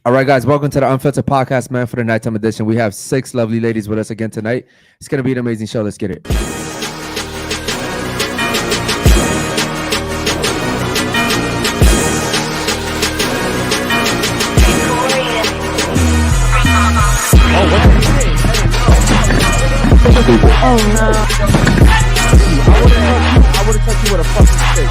All right, guys, welcome to the Unfiltered Podcast, man, for the nighttime edition. We have 6 lovely ladies with us again tonight. It's going to be an amazing show. Let's get it. Oh no. I would have touched you with a fucking stick.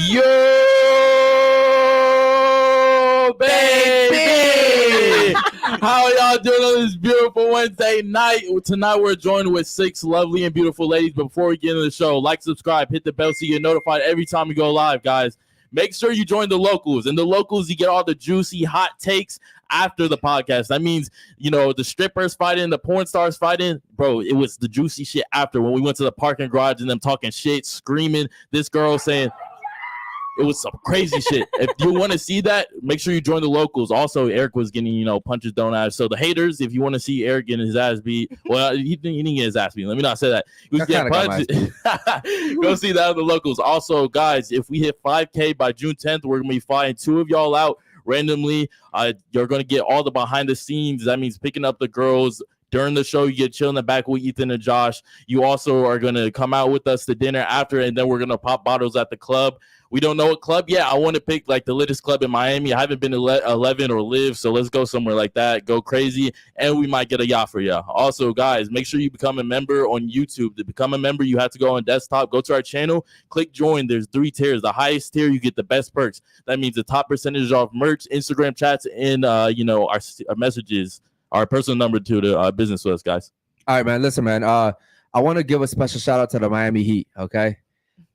Yo, baby! How y'all doing on this beautiful Wednesday night? Tonight we're joined with 6 lovely and beautiful ladies. But before we get into the show, like, subscribe, hit the bell so you get notified every time we go live, guys. Make sure you join the locals. And the locals, you get all the juicy hot takes after the podcast. That means, you know, the strippers fighting, the porn stars fighting. Bro, it was the juicy shit after when we went to the parking garage and them talking shit, screaming. This girl saying... It was some crazy shit. If you want to see that, make sure you join the locals. Also, Eric was getting, you know, punches thrown at. So the haters, if you want to see Eric getting his ass beat, well, he didn't get his ass beat. Let me not say that. He was getting punched. Go see that at the locals. Also, guys, if we hit 5K by June 10th, we're going to be flying 2 of y'all out randomly. You're going to get all the behind the scenes. That means picking up the girls. During the show, you get chill in the back with Ethan and Josh. You also are going to come out with us to dinner after, and then we're going to pop bottles at the club. We don't know what club yet. I want to pick like the littest club in Miami. I haven't been to 11 or Live, so let's go somewhere like that. Go crazy, and we might get a yacht for you. Also, guys, make sure you become a member on YouTube. To become a member, you have to go on desktop, go to our channel, click join. There's 3 tiers. The highest tier, you get the best perks. That means the top percentage off merch, Instagram chats, and our messages. Our personal number to the business with us, guys. All right, man. Listen, man. I want to give a special shout out to the Miami Heat. Okay.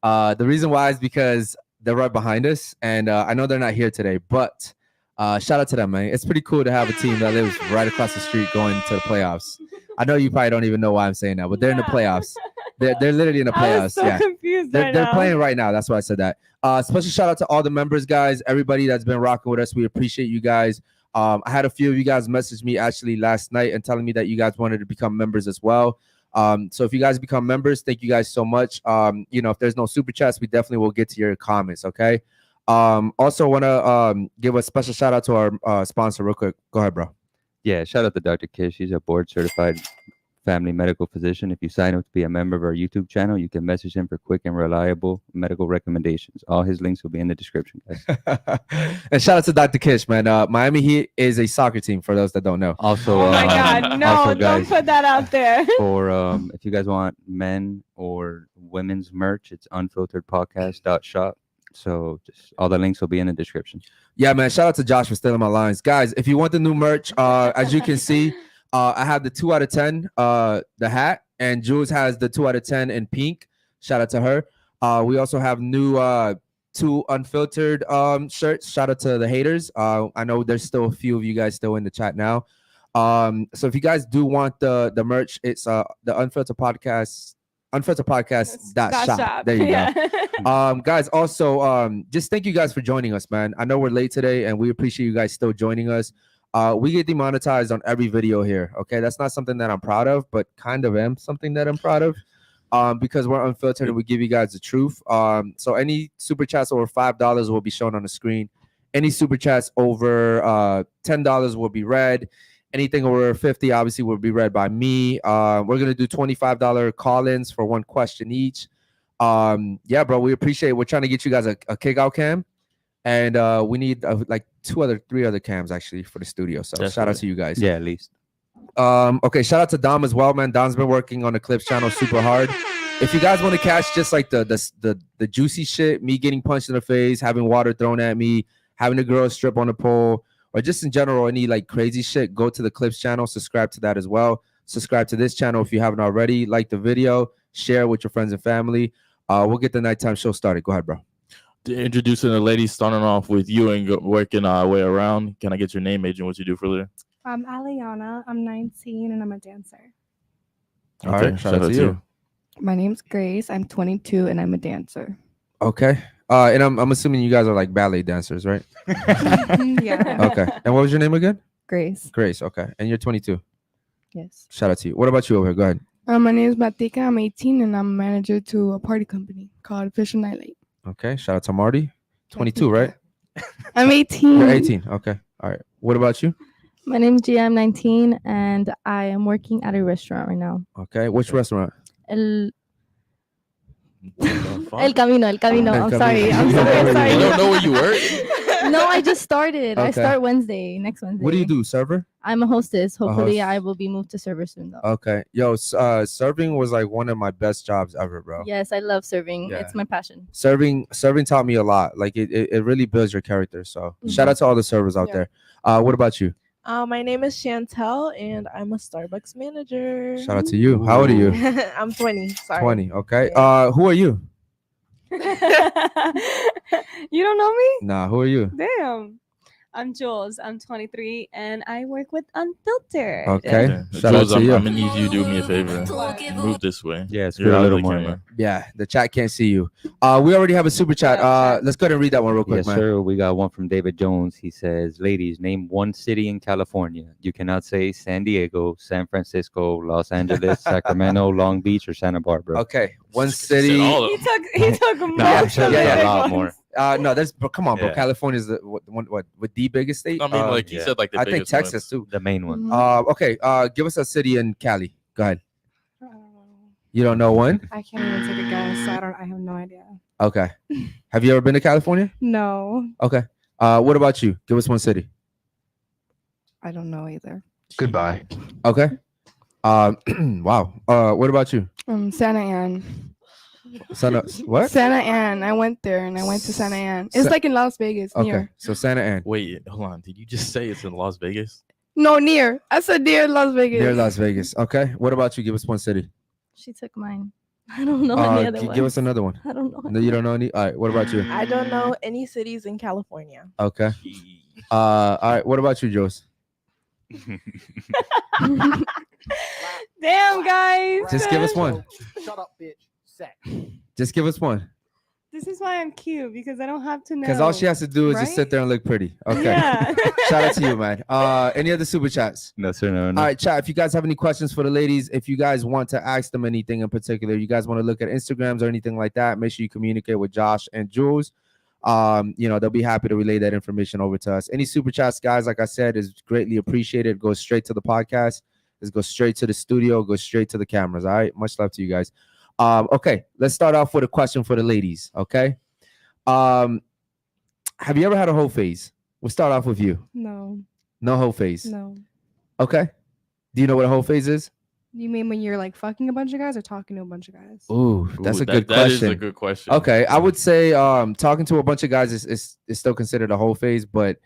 The reason why is because they're right behind us, and I know they're not here today, but shout out to them, man. It's pretty cool to have a team that lives right across the street going to the playoffs. I know you probably don't even know why I'm saying that, but they're in the playoffs. They're literally in the playoffs. I was so confused. They're playing right now. That's why I said that. Special shout out to all the members, guys. Everybody that's been rocking with us. We appreciate you guys. I had a few of you guys message me actually last night and telling me that you guys wanted to become members as well. So if you guys become members, thank you guys so much. If there's no super chats, we definitely will get to your comments. Okay. Also want to give a special shout out to our sponsor real quick. Go ahead, bro. Yeah, shout out to Dr. Kish. She's a board certified family medical physician. If you sign up to be a member of our YouTube channel, you can message him for quick and reliable medical recommendations. All his links will be in the description, guys. And shout out to Dr. Kish, man. Miami Heat is a soccer team for those that don't know. Also, oh my God, no, also, don't guys, put that out there. For if you guys want men or women's merch, it's unfilteredpodcast.shop. So just all the links will be in the description. Yeah, man. Shout out to Josh for stealing my lines. Guys, if you want the new merch, as you can see, I have the 2 out of 10, the hat, and Jules has the 2 out of 10 in pink. Shout out to her. We also have new 2 unfiltered shirts. Shout out to the haters. I know there's still a few of you guys still in the chat now. So if you guys do want the merch, it's the Unfiltered Podcast. Unfilteredpodcast.shop. There you go. Guys, also just thank you guys for joining us, man. I know we're late today, and we appreciate you guys still joining us. We get demonetized on every video here. Okay, that's not something that I'm proud of, but kind of am something that I'm proud of. Because we're unfiltered and we give you guys the truth. So any super chats over $5 will be shown on the screen. Any super chats over $10 will be read. Anything over 50 obviously will be read by me. We're gonna do $25 call-ins for 1 question each. Yeah, bro, we appreciate it. We're trying to get you guys a kick-out cam. And we need like 3 other cams actually for the studio. So definitely. Shout out to you guys. Yeah, at least. Okay, shout out to Dom as well, man. Dom's been working on the Clips channel super hard. If you guys want to catch just like the juicy shit, me getting punched in the face, having water thrown at me, having a girl strip on the pole, or just in general any like crazy shit, go to the Clips channel, subscribe to that as well. Subscribe to this channel if you haven't already. Like the video, share with your friends and family. We'll get the nighttime show started. Go ahead, bro. Introducing the ladies, starting off with you and working our way around. Can I get your name, age, and what you do for a living? I'm Aliana. I'm 19 and I'm a dancer. All right, shout out to you. My name's Grace. I'm 22 and I'm a dancer. Okay. And I'm assuming you guys are like ballet dancers, right? Yeah. Okay. And what was your name again? Grace. Grace. Okay. And you're 22. Yes. Shout out to you. What about you over here? Go ahead. My name is Matika. I'm 18 and I'm manager to a party company called Official Nightlight. Okay. Shout out to Marty. 22, right? I'm 18. You're 18. Okay. All right. What about you? My name is Gia. I'm 19, and I am working at a restaurant right now. Okay. Which restaurant? El Fuck? El Camino. I'm El sorry. I'm Camino. sorry. You Sorry. don't know where you work? No, I just started. I Okay. start next Wednesday. What do you do? Server? I'm a hostess. Hopefully, host. I will be moved to server soon, though. Okay. Yo, serving was like one of my best jobs ever, bro. Yes, I love serving. Yeah. It's my passion. Serving taught me a lot. Like it really builds your character. So shout out to all the servers out there. What about you? My name is Chantel, and I'm a Starbucks manager. Shout out to you. How old are you? I'm 20. Sorry. 20. Okay. Yeah. Who are you? You don't know me? Nah, who are you? Damn. I'm Jules. I'm 23 and I work with Unfiltered. Okay. Yeah. Shout out Jules, to I'm you. gonna need you to do me a favor. Move this way. Yeah, You're screw a out of little the more, camera. man. Yeah, the chat can't see you. We already have a super chat. Let's go ahead and read that one real quick, Yes, man. sir. We got one from David Jones. He says, ladies, name one city in California. You cannot say San Diego, San Francisco, Los Angeles, Sacramento, Long Beach, or Santa Barbara. Okay. One Said city. all of He them. took No, I'm most sure of there's yeah, a the lot ones. more. No, that's come on, bro. Yeah. California is the what the biggest state. I mean, like you yeah. said, like the I think biggest Texas ones. too. The main one. Okay. Give us a city in Cali. Go ahead. I don't know. You don't know one? I can't even take a guess. I have no idea. Okay. Have you ever been to California? No, Okay. What about you? Give us one city. I don't know either. Goodbye. Okay. Wow. What about you? Santa Ana. What? Santa Ana. I went there and I went to Santa Ana. It's Sa- like in Las Vegas, Okay. near. So Santa Ana. Wait, hold on. Did you just say it's in Las Vegas? No, near. I said near Las Vegas. Near Las Vegas. Okay. What about you? Give us one city. She took mine. I don't know any other Give ones. us another one. I don't know. No, you don't know any. All right. What about you? I don't know any cities in California. Okay. All right. What about you, Jose? Damn, guys. Just give us one. Shut up, bitch. Set. Just give us one. This is why I'm cute because I don't have to know. Because all she has to do is just sit right? there and look pretty. Okay. Yeah. Shout out to you, man. Any other super chats? No, sir. No, no. All right, chat. If you guys have any questions for the ladies, if you guys want to ask them anything in particular, you guys want to look at Instagrams or anything like that, make sure you communicate with Josh and Jules. They'll be happy to relay that information over to us. Any super chats, guys, like I said, is greatly appreciated. Go straight to the podcast. Just go straight to the studio. Go straight to the cameras. All right. Much love to you guys. Okay. Let's start off with a question for the ladies. Okay. Have you ever had a hoe phase? We'll start off with you. No, No hoe phase. no. Okay. Do you know what a hoe phase is? You mean when you're like fucking a bunch of guys or talking to a bunch of guys? Ooh, that's Ooh, a good that is question. a good question. Okay, I would say talking to a bunch of guys is still considered a whole phase, but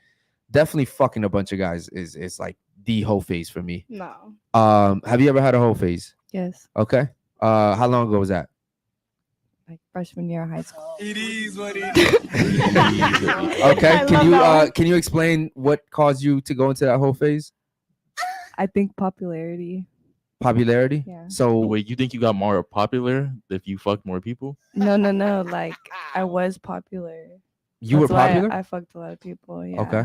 definitely fucking a bunch of guys is like the whole phase for me. No. Have you ever had a whole phase? Yes, Okay. How long ago was that? like freshman year of high school. It is what it Okay. I Can love you that one. can you explain what caused you to go into that whole phase? I think popularity. Popularity. Yeah. So Wait, you think you got more popular if you fucked more people? No. Like I was popular. you were That's why popular. I fucked a lot of people. Yeah. Okay.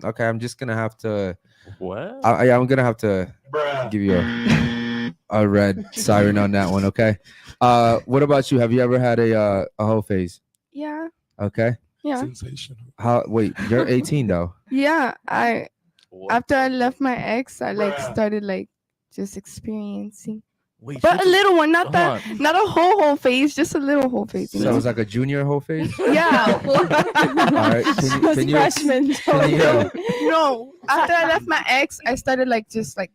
Okay. I'm just gonna have to. What? I'm gonna have to give you a red siren on that one. Okay. What about you? Have you ever had a whole phase? Yeah. Okay. Yeah. Sensational. How? Wait, you're 18 though. Yeah. What? After I left my ex, I like started like just experiencing. Wait, But a you- little one, not hold that, on. not a whole phase, just a little whole phase. You So it know? was like a junior whole phase. Yeah. All right. Can you, freshman. can you, No. After I left my ex, I started like just like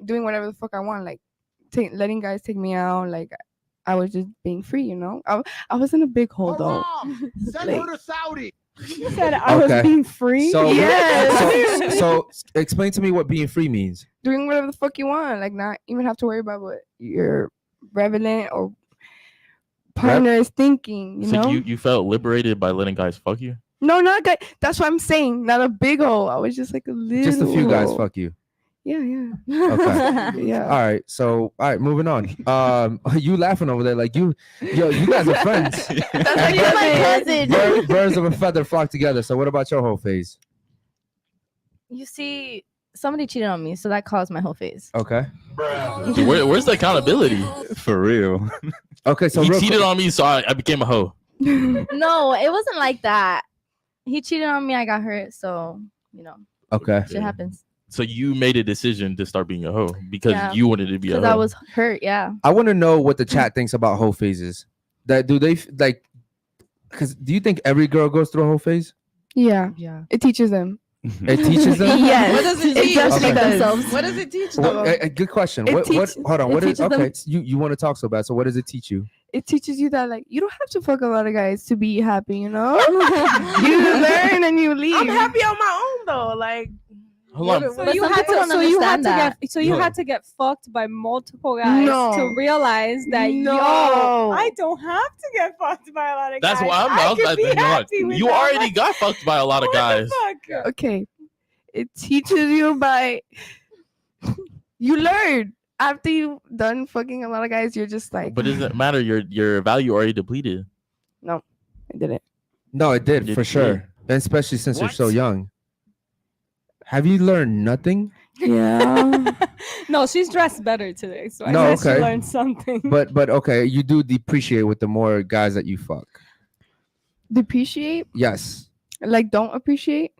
doing whatever the fuck I want, like letting guys take me out. Like I was just being free, you know. I was in a big hole though. Send Like- her to Saudi. You said I was Okay. being free. so, Yes. so explain to me what being free means. Doing whatever the fuck you want, like not even have to worry about what your relevant or partner is thinking. You So know. you felt liberated by letting guys fuck you? No, not guy. That's what I'm saying. Not a big hole. I was just like a little. Just a few guys hole. fuck you. Yeah. Okay. Yeah. All right. So, all right, moving on. You laughing over there like you guys are friends. That's like You're my cousin. Birds of a feather flock together. So, what about your whole phase? You see, somebody cheated on me, so that caused my whole phase. Okay. Dude, where's the accountability? For real. Okay. So, He real cheated quick- on me, so I became a hoe. No, it wasn't like that. He cheated on me. I got hurt, so Okay. shit happens. So you made a decision to start being a hoe because Yeah. you wanted to be a Because hoe. I was hurt. Yeah. I want to know what the chat thinks about whole phases. That do they like? Because do you think every girl goes through a whole phase? Yeah. Yeah. It teaches them. It teaches them. Yes. What does it teach? does Okay. make themselves. What does it teach Well, them? a good question. It What? teaches- Hold on. it What is? teaches them- Okay. You want to talk so bad. So what does it teach you? It teaches you that like you don't have to fuck a lot of guys to be happy. You know. You learn and you leave. I'm happy on my own though. Like, Hold on. what- So But you some had people to. don't So you had understand to that. get. So you No. had to get fucked by multiple guys No. to realize that No. I don't have to get fucked by a lot of That's guys. why I I was could about be to be like, happy with you that. already got fucked by a lot of What the guys. fuck? Okay. It teaches you by. You learn after you've done fucking a lot of guys. You're just like. But it doesn't matter. Your value already depleted. I did it. No, it did It for did. sure, and especially since you're so What? young. Have you learned nothing? Yeah. No, she's dressed better today, so I No, guess okay. she learned something. But okay, you do depreciate with the more guys that you fuck. Depreciate. Yes. Like don't appreciate.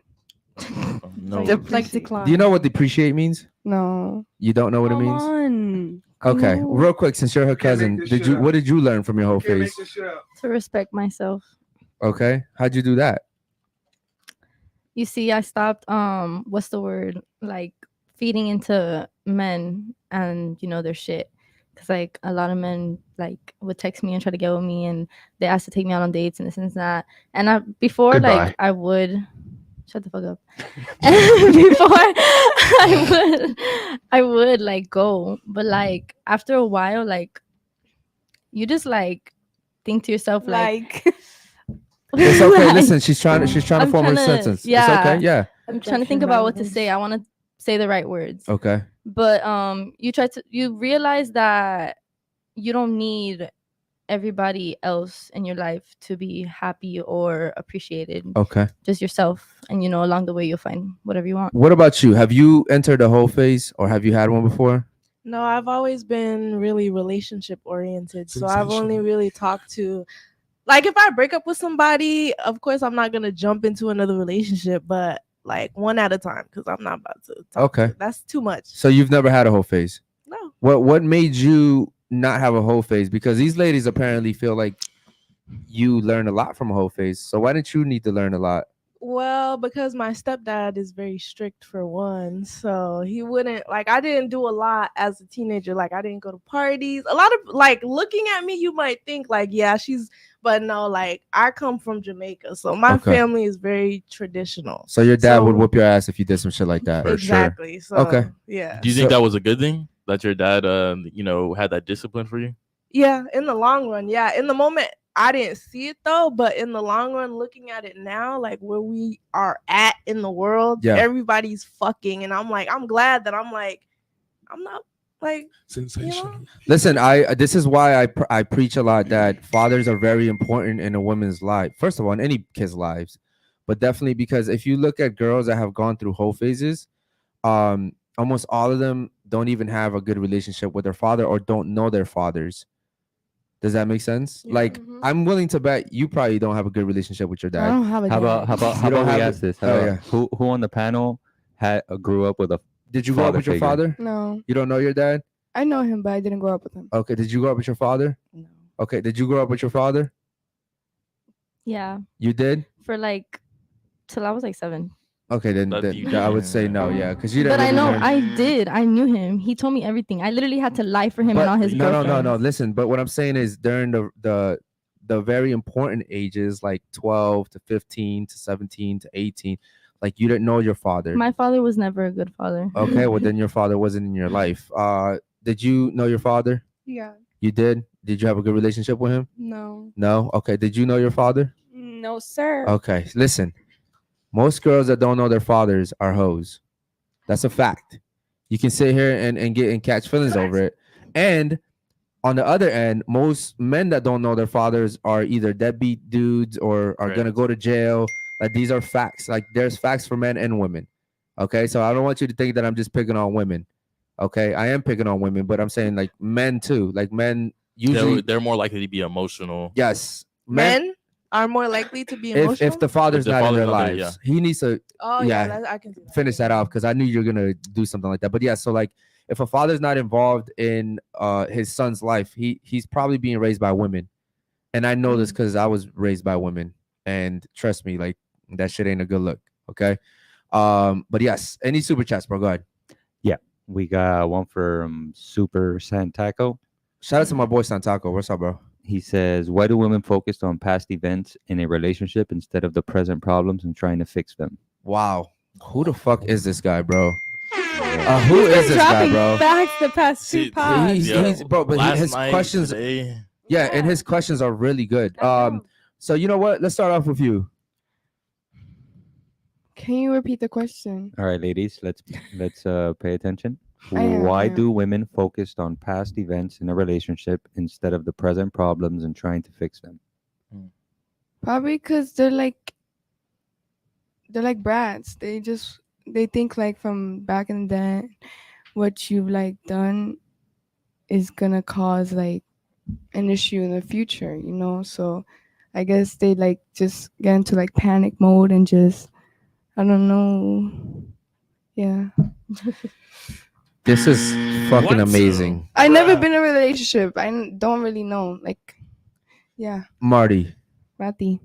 No. Like decline. Do you know what depreciate means? No. You don't know what it Come means? on. Okay, No. real quick, since you're her cousin, what did you learn from your whole phase? To respect myself. Okay, how'd you do that? You see, I stopped. What's the word? Like feeding into men and their shit. Cause like a lot of men like would text me and try to get with me, and they asked to take me out on dates and this and that. And before like I would shut the fuck up. And before I would like go, but like after a while, like you just like think to yourself like It's okay. like, Listen, she's trying to I'm form her tryna- sentence. It's yeah. okay. Yeah. I'm trying to think about what to say. I want to say the right words. Okay. But you realize that you don't need everybody else in your life to be happy or appreciated. Okay. Just yourself, and along the way you'll find whatever you want. What about you? Have you entered a whole phase, or have you had one before? No, I've always been really relationship oriented. So I've only Sensational. really talked to, like, if I break up with somebody, of course I'm not gonna jump into another relationship, but like one at a time, because I'm not about to talk Okay. to- that's too much. So you've never had a whole phase. No. What made you not have a whole phase? Because these ladies apparently feel like you learn a lot from a whole phase. So why didn't you need to learn a lot? Well, because my stepdad is very strict for one. So he wouldn't, like, I didn't do a lot as a teenager. Like, I didn't go to parties. A lot of, like, looking at me, you might think, like, yeah, but no, like, I come from Jamaica. So my Okay. family is very traditional. So your dad would So- whoop your ass if you did some shit like that. Exactly. So, Okay. yeah. Do you think So- that was a good thing that your dad, had that discipline for you? Yeah, in the long run. Yeah. In the moment, I didn't see it though, but in the long run, looking at it now, like where we are at in the world, Yeah. everybody's fucking. And I'm like, I'm glad that I'm not like, Sensational. Listen, this is why I preach a lot that fathers are very important in a woman's life. First of all, in any kid's lives, but definitely because if you look at girls that have gone through whole phases, almost all of them don't even have a good relationship with their father or don't know their fathers. Does that make sense? Yeah. Like, Mhm. I'm willing to bet you probably don't have a good relationship with your I dad. don't have a How dad. about don't we have ask it? this? Oh, yeah. Who on the panel grew up with a Did you grow up father with your figure. father? No. You don't know your dad? I know him, but I didn't grow up with him. Okay. Did you grow up with your father? No. Okay. Did you grow up with your father? Yeah, You did? for like till I was like 7. Okay, then, That you I would did. say no, yeah, because you didn't. But I really know learn- I did. I knew him. He told me everything. I literally had to lie for him and all his no, girlfriends. no. Listen, but what I'm saying is during the very important ages, like 12 to 15 to 17 to 18, like you didn't know your father. My father was never a good father. Okay, well then your father wasn't in your life. Did you know your father? Yeah. You did. Did you have a good relationship with him? No. No. Okay. Did you know your father? No, sir. Okay. Listen, most girls that don't know their fathers are hoes. That's a fact. You can sit here and catch feelings over it. And on the other end, most men that don't know their fathers are either deadbeat dudes or are gonna go to jail. Like these are facts. Like there's facts for men and women. Okay, so I don't want you to think that I'm just picking on women. Okay, I am picking on women, but I'm saying like men too. Like men usually they're more likely to be emotional. yes, Men are more likely to be emotional. if the father's not in their father's not there, lives, he needs to I can see that. finish that off because I knew you're gonna do something like that. But yeah, so like if a father's not involved in his son's life, he's probably being raised by women, and I know this because I was raised by women, and trust me, like that shit ain't a good look. Okay, but yes, any super chats, bro? Go ahead. We got one from Super Santaco. Shout out to my boy Santaco. What's up, bro? He says, why do women focus on past events in a relationship instead of the present problems and trying to fix them? Wow, who the fuck is this guy, bro? Who is this guy, bro? Facts the past two pods. He's bro, but Last his night, questions, today, yeah, and his questions are really good. So you know what? Let's start off with you. Can you repeat the question? All right, ladies, let's pay attention. I am, Why I am. do women focus on past events in a relationship instead of the present problems and trying to fix them? Probably because they're like brats. They think like from back in the day, what you've like done is gonna cause like an issue in the future, you know. So I guess they like just get into like panic mode and just I don't know. Yeah. This is fucking What? amazing, I never been in a relationship. Don't really know. Like, yeah, Marty. Matty.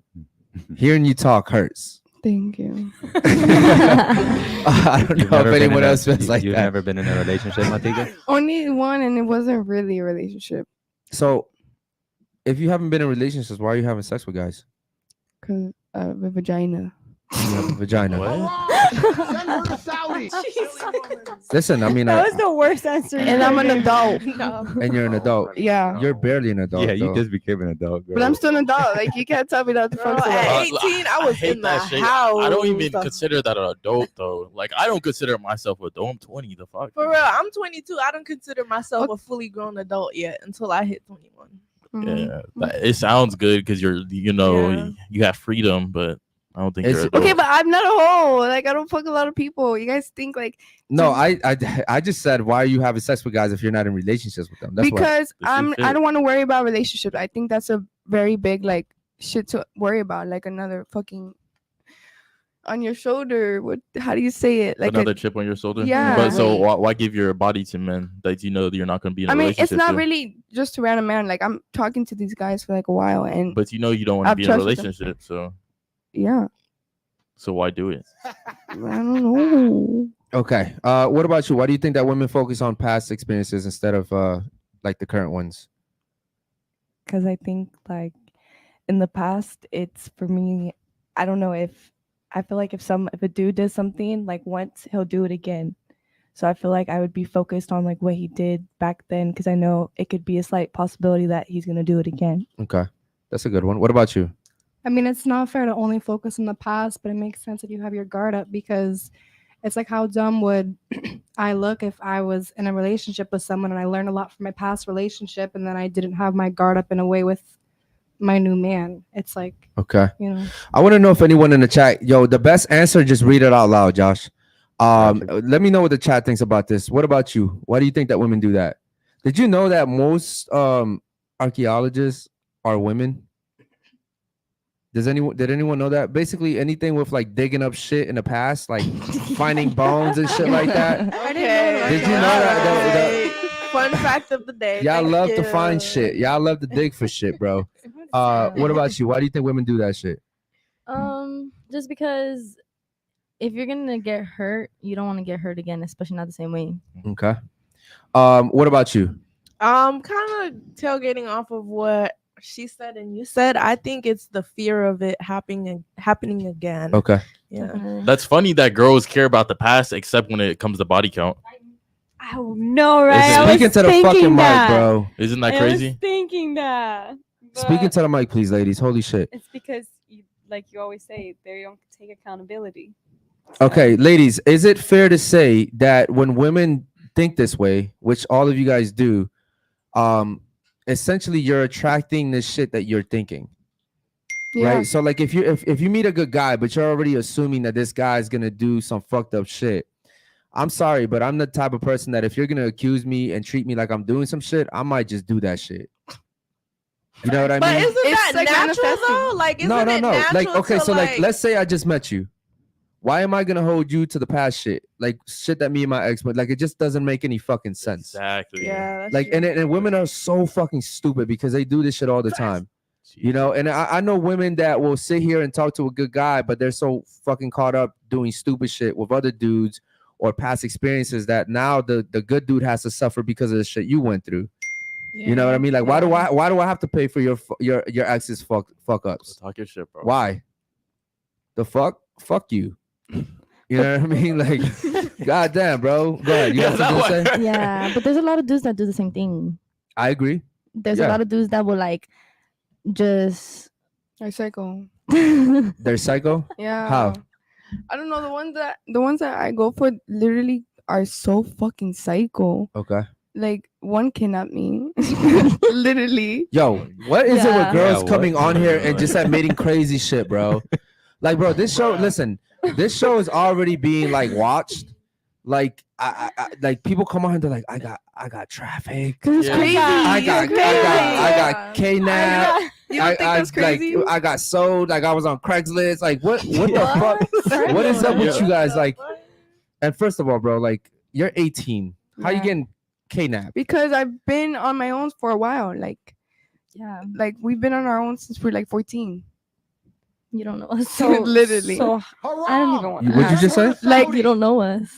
Hearing you talk hurts. Thank you. I don't know if anyone else feels like You've that. never been in a relationship, Matika? Only one, and it wasn't really a relationship. So, if you haven't been in relationships, why are you having sex with guys? Cause the vagina. You have a vagina. what? Send her to Saudi. Listen, I mean, That was the worst answer. And I'm an adult. and you're an adult. Yeah, You're barely an adult. Yeah, you though. just became an adult, girl. but I'm still an adult. Like you can't tell me that the Girl, fuck's at allowed. 18, I was hate in the that shit. house. I don't even consider that an adult though. Like I don't consider myself an adult. I'm 20. The fuck. For real, I'm 22. I don't consider myself a fully grown adult yet until I hit 21. Mhm. Yeah, it sounds good because Yeah. you have freedom, but I don't think It's- you're adult. Okay, but I'm not a hoe. Like I don't fuck a lot of people. You guys think like No, I just said, why are you having sex with guys if you're not in relationships with them? That's why. because This is I shit. don't want to worry about relationships. I think that's a very big like shit to worry about. Like another fucking on your shoulder. What? How do you say it? Like Another chip on your shoulder. Yeah. But so why give your body to men that you know that you're not going to be in a I mean, relationship it's not with? really just a random man. Like I'm talking to these guys for like a while, and But you know you don't want to I've be in a trusted them. relationship, yeah, so why do it? I don't know. Okay. What about you? Why do you think that women focus on past experiences instead of like the current ones? Because I think like in the past, it's for me, I don't know if I feel like if a dude does something like once, he'll do it again. So I feel like I would be focused on like what he did back then because I know it could be a slight possibility that he's gonna do it again. Okay, that's a good one. What about you? I mean, it's not fair to only focus on the past, but it makes sense that you have your guard up because it's like how dumb would I look if I was in a relationship with someone and I learned a lot from my past relationship and then I didn't have my guard up in a way with my new man. It's like, Okay. you know. I want to know if anyone in the chat, the best answer, just read it out loud, Josh. Let me know what the chat thinks about this. What about you? Why do you think that women do that? Did you know that most archaeologists are women? Did anyone know that? Basically anything with like digging up shit in the past, like finding bones and shit like that. Okay. Did you know that? Fun fact of the day. Y'all Thank love to you. find shit. Y'all love to dig for shit, bro. What about you? Why do you think women do that shit? Just because if you're gonna get hurt, you don't want to get hurt again, especially not the same way. Okay. What about you? Kind of tailgating off of what she said and you said. I think it's the fear of it happening again. Okay. Yeah. That's funny that girls care about the past except when it comes to body count. Oh no, right? I was Speaking to the thinking fucking that. mic, bro. Isn't that I crazy? was thinking that. Speaking but to the mic, please, ladies. Holy shit. it's because like you always say, they don't take accountability. Okay, ladies, is it fair to say that when women think this way, which all of you guys do, essentially you're attracting the shit that you're thinking. Yeah. Right. So like if you meet a good guy, but you're already assuming that this guy is gonna do some fucked up shit. I'm sorry, but I'm the type of person that if you're gonna accuse me and treat me like I'm doing some shit, I might just do that shit. You know what I But mean? isn't It's that like natural manifesting. though? Like, isn't No. it natural Like, okay, to, so like let's say I just met you. Why am I gonna hold you to the past shit? Like shit that me and my ex went. Like it just doesn't make any fucking sense. Exactly. Yeah, that's Like true. and women are so fucking stupid because they do this shit all the time. You know, and I know women that will sit here and talk to a good guy, but they're so fucking caught up doing stupid shit with other dudes or past experiences that now the good dude has to suffer because of the shit you went through. You know what I mean? Like, why do I have to pay for your ex's fuck ups? Talk your shit, bro. Why? The fuck you. You know what I mean? Like, goddamn, bro. Go ahead. You got something to say? Yeah, but there's a lot of dudes that do the same thing. I agree. There's Yeah. a lot of dudes that will like just I psycho. They're psycho. Yeah. How? I don't know. The ones that I go for literally are so fucking psycho. Okay. Like one kidnapped me. Literally. Yo, what is it with Yeah. girls Yeah, coming what? on here and just admitting crazy shit, bro? Like, bro, this show. Listen, this show is already being like watched. Like, I like people come on and they're like, I got traffic. Cause it's Yeah. crazy. I got Yeah. kidnapped. You don't think that's crazy? Like, I got sold. Like I was on Craigslist. Like what the fuck? What is up with you guys? Like, and first of all, bro, like you're 18. How you Yeah. getting kidnapped? Because I've been on my own for a while. Like we've been on our own since we're like 14. You don't know us. So literally. So I don't even want to. What'd you just say? Like you don't know us.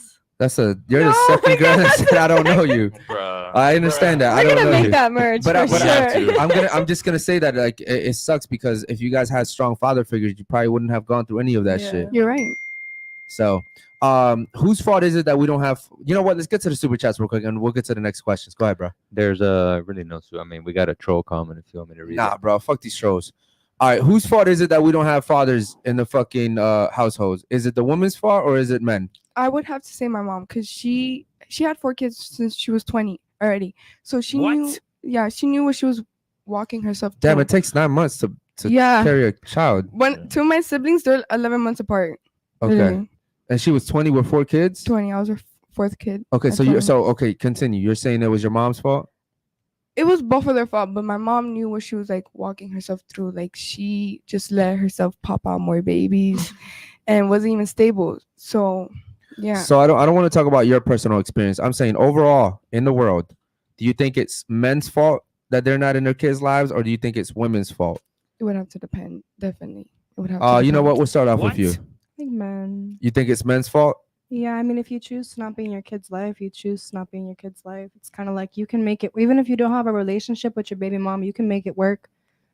You're the second girl that said I don't know you. Bruh. I understand that. I We're don't gonna know make you. that merge But for sure. I'm just gonna say that like it sucks because if you guys had strong father figures, you probably wouldn't have gone through any of that Yeah. shit. You're right. So, whose fault is it that we don't have? You know what? Let's get to the super chats real quick, and we'll get to the next questions. Go ahead, bro. There's really no. I mean, we got a troll comment if you want me to read Nah, it. bro. Fuck these shows. All right, whose fault is it that we don't have fathers in the fucking households? Is it the woman's fault or is it men? I would have to say my mom because she had 4 kids since she was 20 already. So she knew. Yeah, she knew what she was walking herself. Damn, through. it takes 9 months to Yeah. carry a child. Two of my siblings, they're 11 months apart. Okay, Literally. and she was 20 with 4 kids. 20. I was her 4th kid. Okay, at so 20. okay, continue. You're saying it was your mom's fault? It was both of their fault, but my mom knew what she was like walking herself through. Like she just let herself pop out more babies and wasn't even stable. So yeah. So I don't want to talk about your personal experience. I'm saying overall in the world, do you think it's men's fault that they're not in their kids' lives, or do you think it's women's fault? It would have to depend. Definitely. It would have to You know depend. what? We'll start off with you. I think man. You think it's men's fault? Yeah, I mean, if you choose to not be in your kid's life, you choose to not be in your kid's life. It's kind of like you can make it, even if you don't have a relationship with your baby mom, you can make it work.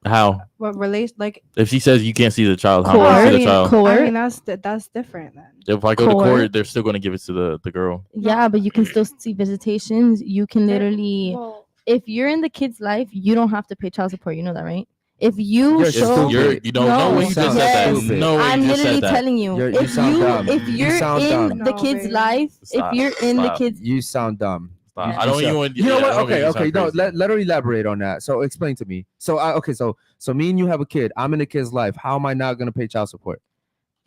How? What relation? Like, If she says you can't see the child, how am I gonna see the child? I mean, that's different then. If I go to Court. court, they're still going to give it to the girl. Yeah, but you can still see visitations. You can literally, Well, if you're in the kid's life, you don't have to pay child support. You know that, right? If you You're show, stupid. You don't No. know when you just said Yes. that. No, I'm you just literally said that. telling you, You if sound dumb. if You you're sound in dumb. the No, kid's baby. life, Stop. if you're in the Stop. kid's, You sound dumb. Stop. You I don't sound- even. You know yeah, I what? don't Okay, even sound no. crazy. Let her elaborate on that. So explain to me. So so me and you have a kid. I'm in the kid's life. How am I not gonna pay child support?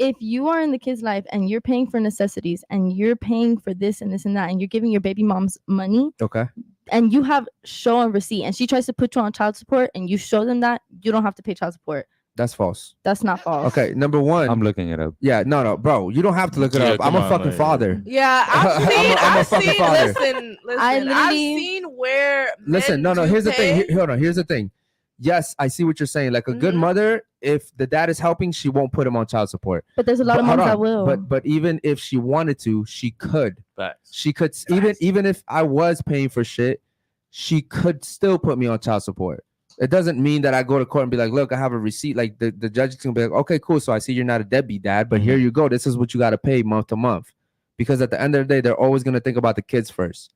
if you are in the kid's life and you're paying for necessities and you're paying for this and this and that and you're giving your baby mom's money Okay. and you have show and receipt and she tries to put you on child support and you show them that, you don't have to pay child support. That's false. That's not false. Okay, number one. I'm looking it up. Yeah, no, bro. You don't have to look it Yeah, up. I'm come a on, fucking like- father. Yeah, I'm a I've fucking seen. father. Listen. I I've literally- seen where. Listen, men no. do Here's the thing. pay. Hold on. Here's the thing. Yes, I see what you're saying. Like a good Mhm. mother, if the dad is helping, she won't put him on child support. But there's a lot But of hold moms that on. will. But even if she wanted to, she could. Facts. She could even if I was paying for shit, she could still put me on child support. It doesn't mean that I go to court and be like, look, I have a receipt. Like the judge is gonna be like, okay, cool. So I see you're not a deadbeat dad, but here you go. This is what you got to pay month to month. Because at the end of the day, they're always gonna think about the kids first.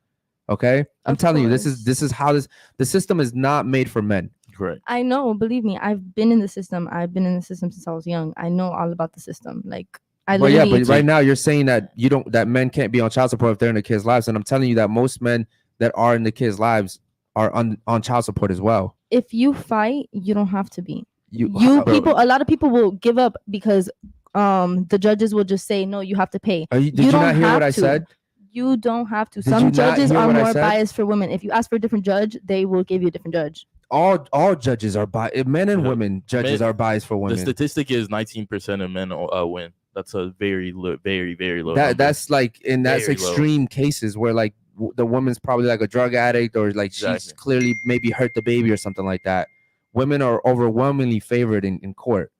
Okay, I'm Of telling you, course. this is how the system is not made for men. Correct. I know, believe me, I've been in the system. I've been in the system since I was young. I know all about the system. Like I Well, yeah, literally but right now you're saying that that men can't be on child support if they're in the kids' lives, and I'm telling you that most men that are in the kids' lives are on child support as well. if you fight, you don't have to be. You bro, People, a lot of people will give up because the judges will just say no, you have to pay. did you you don't not hear have what I to. said? You don't have to. Did you Some not judges hear are what I more said? biased for women. If you ask for a different judge, they will give you a different judge. All judges are biased. Men and Yeah. women judges Men- are biased for The women. statistic is 19% of men win. That's a very low number. That's like that's Very low. extreme cases where like the woman's probably like a drug addict or like she's Exactly. clearly maybe hurt the baby or something like that. Women are overwhelmingly favored in court.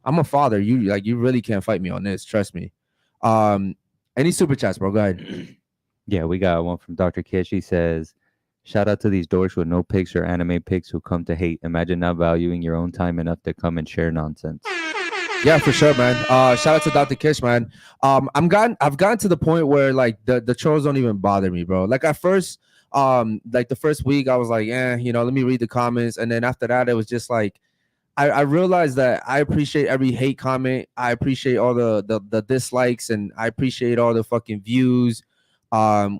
I'm a father. You really can't fight me on this. Trust me. Any super chats, bro? Go ahead. Yeah, we got one from Dr. Kid. She says, shout out to these dorks with no pics or anime pics who come to hate. Imagine not valuing your own time enough to come and share nonsense. Yeah, for sure, man. Shout out to Dr. Kish, man. I've gotten to the point where like the trolls don't even bother me, bro. Like at first, like the first week, I was like, let me read the comments, and then after that, it was just like, I realized that I appreciate every hate comment. I appreciate all the dislikes, and I appreciate all the fucking views.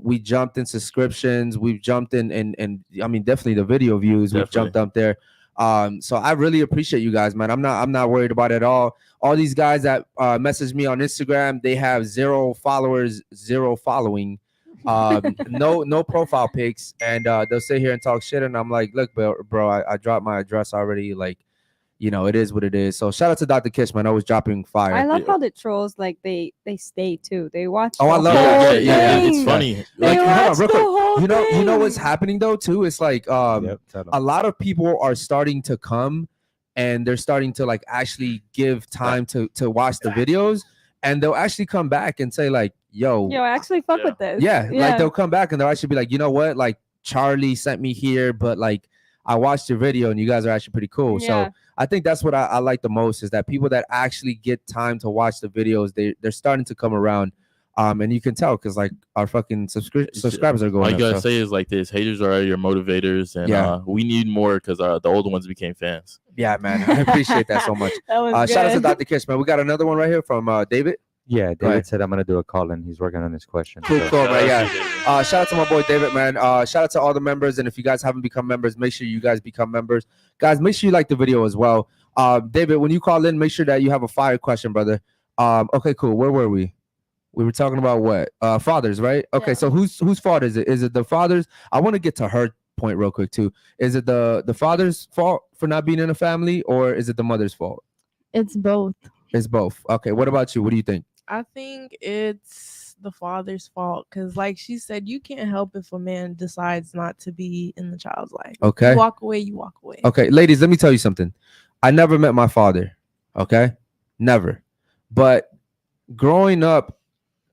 We jumped in subscriptions. We've jumped in, and I mean, definitely the video views. We've jumped up there. So I really appreciate you guys, man. I'm not worried about it at all. All these guys that message me on Instagram, they have 0 followers, 0 following, no profile pics, and they'll sit here and talk shit. And I'm like, look, bro, I dropped my address already. Like, it is what it is. So shout out to Dr. Kish, man. Always dropping fire. I love how the trolls like they stay too. They watch. Oh, I the love whole that. Yeah, thing. It's funny. They Like, hold watch on, real the quick. whole You know thing. what's happening though too? It's like Tell 'em. a lot of people are starting to come and they're starting to like actually give time to watch the videos, and they'll actually come back and say like, yo, I actually fuck with this. yeah, like they'll come back and they'll actually be like, you know what, like Charlie sent me here, but like I watched your video and you guys are actually pretty cool. Yeah. So I think that's what I like the most, is that people that actually get time to watch the videos, they're starting to come around. And you can tell because like our fucking subscribers are going All you up. gotta So. say is like this: haters are your motivators, and we need more because the older ones became fans. Yeah, man, I appreciate that so much. That was Shout out to good. Dr. Kish, man. We got another one right here from David. Yeah, ahead. David said I'm going to do a call and he's working on his question. Cool, So- cool, man. Yeah. Yeah. Shout out to my boy David, man. Shout out to all the members, and if you guys haven't become members, make sure you guys become members. Guys, make sure you like the video as well. David, when you call in, make sure that you have a fire question, brother. Okay, cool. Where were we? We were talking about what? Fathers, right? Okay, Yeah. so whose fault is it? Is it the fathers? I want to get to her point real quick too. Is it the father's fault for not being in a family, or is it the mother's fault? It's both. It's both. Okay, what about you? What do you think? I think it's the father's fault because, like she said, you can't help if a man decides not to be in the child's life. Okay. You walk away, you walk away. Okay, ladies, let me tell you something. I never met my father. Okay, never. But growing up,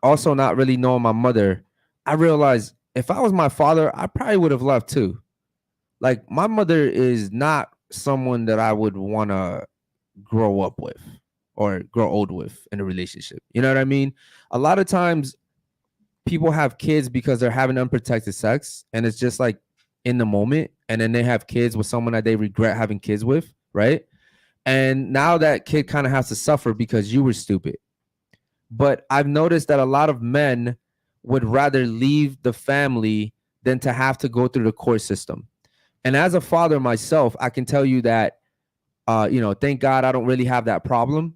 also not really knowing my mother, I realized if I was my father, I probably would have left too. Like, my mother is not someone that I would want to grow up with or grow old with in a relationship. You know what I mean? A lot of times people have kids because they're having unprotected sex, and it's just like in the moment, and then they have kids with someone that they regret having kids with, right? And now that kid kind of has to suffer because you were stupid. But I've noticed that a lot of men would rather leave the family than to have to go through the court system. And as a father myself, I can tell you that, thank God I don't really have that problem.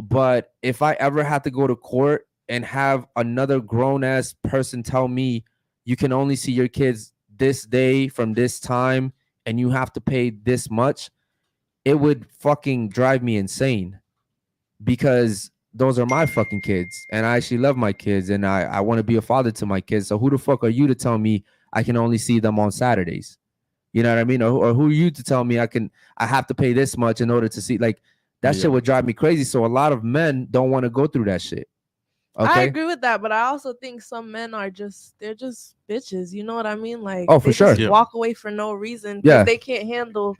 But if I ever had to go to court and have another grown-ass person tell me you can only see your kids this day from this time and you have to pay this much, it would fucking drive me insane, because those are my fucking kids and I actually love my kids and I want to be a father to my kids. So who the fuck are you to tell me I can only see them on Saturdays? You know what I mean? Or who are you to tell me I have to pay this much in order to see? Like, that shit would drive me crazy. So a lot of men don't want to go through that shit. Okay. I agree with that, but I also think some men are they're just bitches. You know what I mean? Like, Oh, for they sure. just walk away for no reason. Yeah. They can't handle,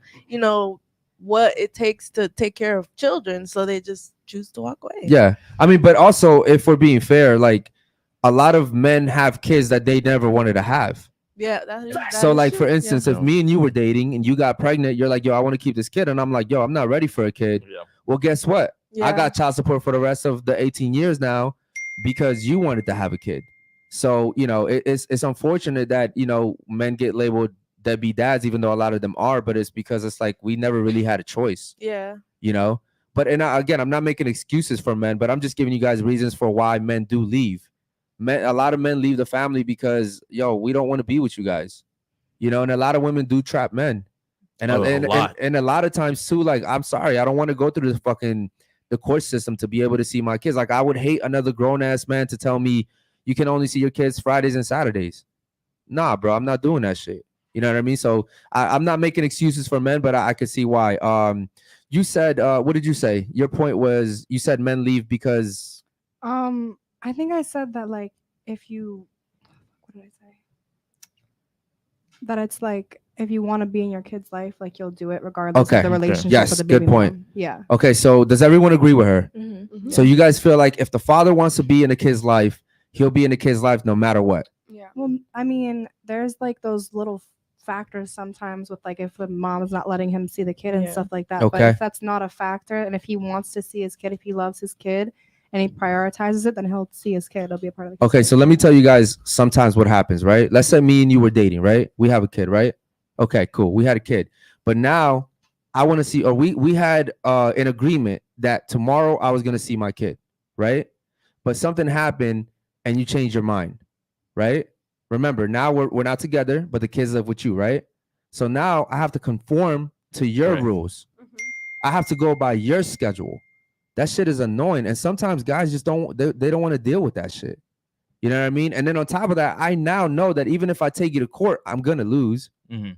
what it takes to take care of children. So they just choose to walk away. Yeah. I mean, but also, if we're being fair, like, a lot of men have kids that they never wanted to have. Yeah. That So is like, true. for instance, Yeah. if me and you were dating and you got pregnant, you're like, yo, I want to keep this kid. And I'm like, yo, I'm not ready for a kid. Yeah. Well, guess what? I got child support for the rest of the 18 years now because you wanted to have a kid. So, you know, it's unfortunate that, you know, men get labeled deadbeat dads, even though a lot of them are, but it's because it's like we never really had a choice. Yeah. You know, but again, I'm not making excuses for men, but I'm just giving you guys reasons for why men do leave. A lot of men leave the family because, we don't want to be with you guys. You know, and a lot of women do trap men. And a lot of times too, like, I'm sorry, I don't want to go through the court system to be able to see my kids. Like, I would hate another grown-ass man to tell me you can only see your kids Fridays and Saturdays. Nah, bro, I'm not doing that shit. You know what I mean? So I'm not making excuses for men, but I could see why. You said, what did you say? Your point was, you said men leave because... I think I said that, like, what did I say? That it's like, if you want to be in your kid's life, like, you'll do it regardless of the relationship. Yes, with the baby good point. mom. Yeah. Okay, so does everyone agree with her? Mm-hmm. So you guys feel like if the father wants to be in a kid's life, he'll be in the kid's life no matter what? Yeah. Well, I mean, there's like those little factors sometimes with, like, if the mom's not letting him see the kid and stuff like that. Okay. But if that's not a factor, and if he wants to see his kid, if he loves his kid and he prioritizes it, then he'll see his kid. It'll be a part of the kid. Okay, so let me tell you guys sometimes what happens, right? Let's say me and you were dating, right? We have a kid, right? Okay, cool. We had a kid. But now I want to see, or we had an agreement that tomorrow I was going to see my kid, right? But something happened and you changed your mind, right? Remember, now we're not together, but the kids live with you, right? So now I have to conform to your rules. I have to go by your schedule. That shit is annoying. And sometimes guys just don't want to deal with that shit. You know what I mean? And then on top of that, I now know that even if I take you to court, I'm going to lose. Mm-hmm.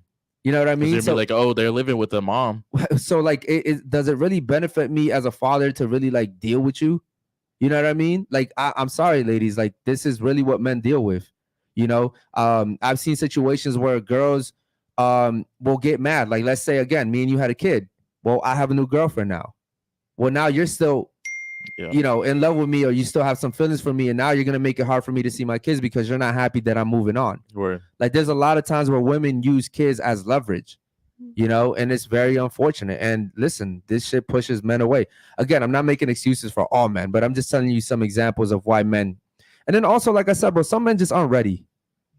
You know what I mean? So, be like, oh, they're living with the mom. So, like, does it really benefit me as a father to really, like, deal with you? You know what I mean? Like, I'm sorry, ladies. Like, this is really what men deal with. You know, I've seen situations where girls will get mad. Like, let's say, again, me and you had a kid. Well, I have a new girlfriend now. Well, now you're still, you know, in love with me, or you still have some feelings for me. And now you're going to make it hard for me to see my kids because you're not happy that I'm moving on. Word. Like, there's a lot of times where women use kids as leverage, you know, and it's very unfortunate. And listen, this shit pushes men away. Again, I'm not making excuses for all men, but I'm just telling you some examples of why men. And then also, like I said, bro, some men just aren't ready.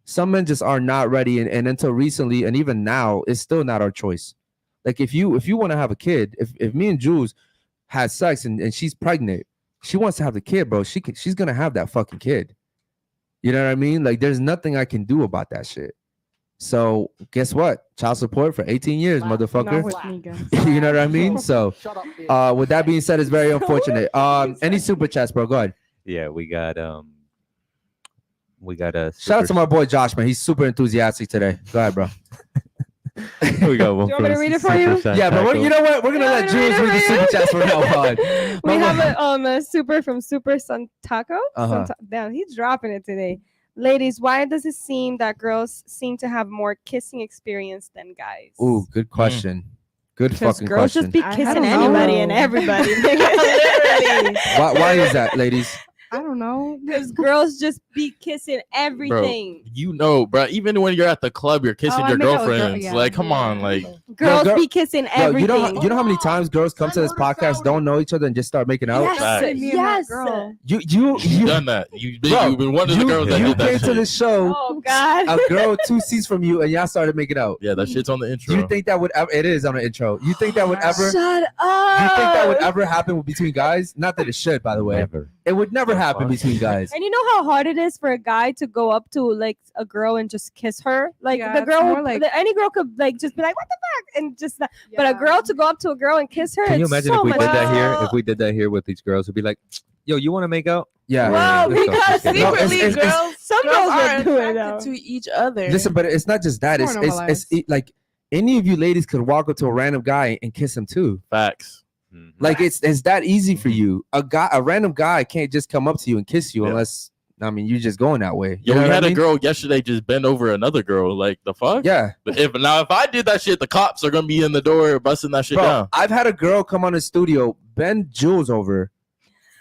Some men just are not ready. And until recently, and even now, it's still not our choice. Like, if you want to have a kid, if me and Jules had sex and she's pregnant, she wants to have the kid, bro, she's going to have that fucking kid. You know what I mean? Like, there's nothing I can do about that shit. So guess what? Child support for 18 years, motherfucker. You know what I mean? So with that being said, it's very unfortunate. Any super chats, bro? Go ahead. Yeah, we got a shout out to my boy Josh, man. He's super enthusiastic today. Go ahead, bro. We got one. Do you want me to read it for you? Yeah, but you know what? We're gonna let Jules read the super chats from now on. We have a super from Super Santaco. Uh-huh. Damn, he's dropping it today. Ladies, why does it seem that girls seem to have more kissing experience than guys? Ooh, good question. Good fucking girls question. just be kissing anybody and everybody. Literally. Why is that, ladies? I don't know. Because girls just be kissing everything. Bro, you know, bro, even when you're at the club, you're kissing your girlfriends. Like, come on, like. Girls be kissing everything. You know how many times girls come to this podcast, don't know each other, and just start making out? Yes. You've done that. You've been one of the girls that did that came shit. to the show. Oh, God. A girl 2 seats from you, and y'all started making out. Yeah, that shit's on the intro. Do you think that would ever? It is on the intro. You think that would ever? Shut up. Do you think that would ever happen between guys? Not that it should, by the way. Never. It would never happen between guys. And you know how hard it is for a guy to go up to like a girl and just kiss her? Like Yeah, the it's girl, more like- any girl could like just be like, "What the fuck?" and just. But a girl to go up to a girl and kiss her. Can you it's imagine so if we much did that here? fun. If we did that here with these girls, it'd be like, "Yo, you want to make out?" Yeah. Well, let's go. because Let's get it. Secretly, girls, some girls girls are would do it, attracted to each other. Listen, but it's not just that. It's more It's like any of you ladies could walk up to a random guy and kiss him too. Facts. Like it's that easy for you. A random guy can't just come up to you and kiss you unless you're just going that way. Yo, we had a girl yesterday just bend over another girl. Like the fuck? Yeah. But if I did that shit, the cops are gonna be in the door busting that shit down. I've had a girl come on the studio, bend Jules over,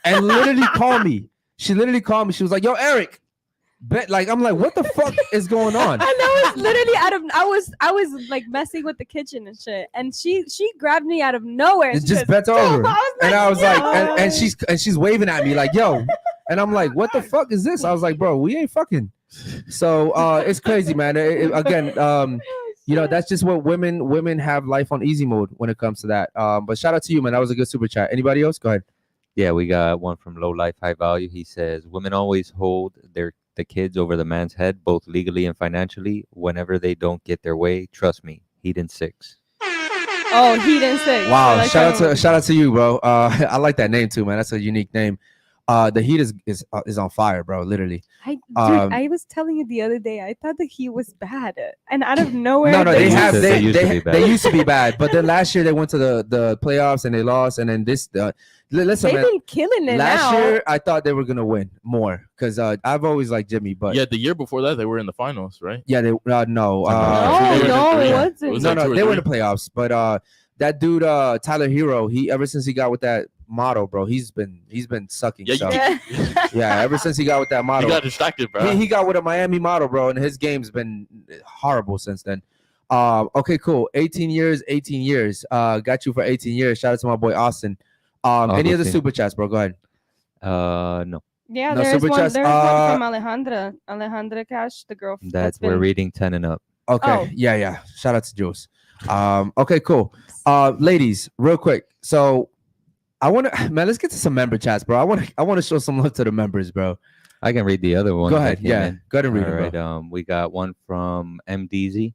and literally call me. She literally called me. She was like, "Yo, Eric, Like I'm like, what the fuck is going on? And that was literally out of I was like messing with the kitchen and shit, and she grabbed me out of nowhere. It She just goes, bent over, "Stop." and I was "Yo." like, and she's waving at me like, yo, and I'm like, what the fuck is this? I was like, bro, we ain't fucking. So it's crazy, man. Again, you know, that's just what women have life on easy mode when it comes to that. But shout out to you, man. That was a good super chat. Anybody else? Go ahead. Yeah, we got one from Low Life High Value. He says, women always hold the kids over the man's head, both legally and financially. Whenever they don't get their way, trust me, heat in 6. Oh, he didn't say. Wow, Like shout that out to you, bro. I like that name too, man. That's a unique name. The heat is on fire, bro. Literally. I was telling you the other day, I thought the heat was bad, and out of nowhere, No, They they used to be bad. they used to be bad, but then last year they went to the playoffs and they lost, and then this. Listen, they've man. been killing it Last now. year I thought they were gonna win more because I've always liked Jimmy, but Yeah, the year before that they were in the finals, right? yeah, they no. No, They were in no, the it three. wasn't. Was No, that no, 2 or they were in 3? the playoffs, but that dude Tyler Hero, he ever since he got with that model, bro, he's been sucking. Yeah, so. you, Yeah, ever since he got with that you model, got distracted, bro. he got with a Miami model, bro, and his game's been horrible since then. Okay, cool. 18 years. Got you for 18 years. Shout out to my boy Austin. Any other Augustine. super chats, bro? Go ahead. No, Yeah, No, there's super one. chats. There's one from Alejandra Cash, the girl. that's we're reading 10 and up. Okay, Oh. yeah. Shout out to Jules. Okay, cool. Ladies, real quick. So I want to, man, let's get to some member chats, bro. I want to show some love to the members, bro. I can read the other one. Go that ahead. came Yeah, in. go ahead and read All it, right. bro. We got one from MDZ.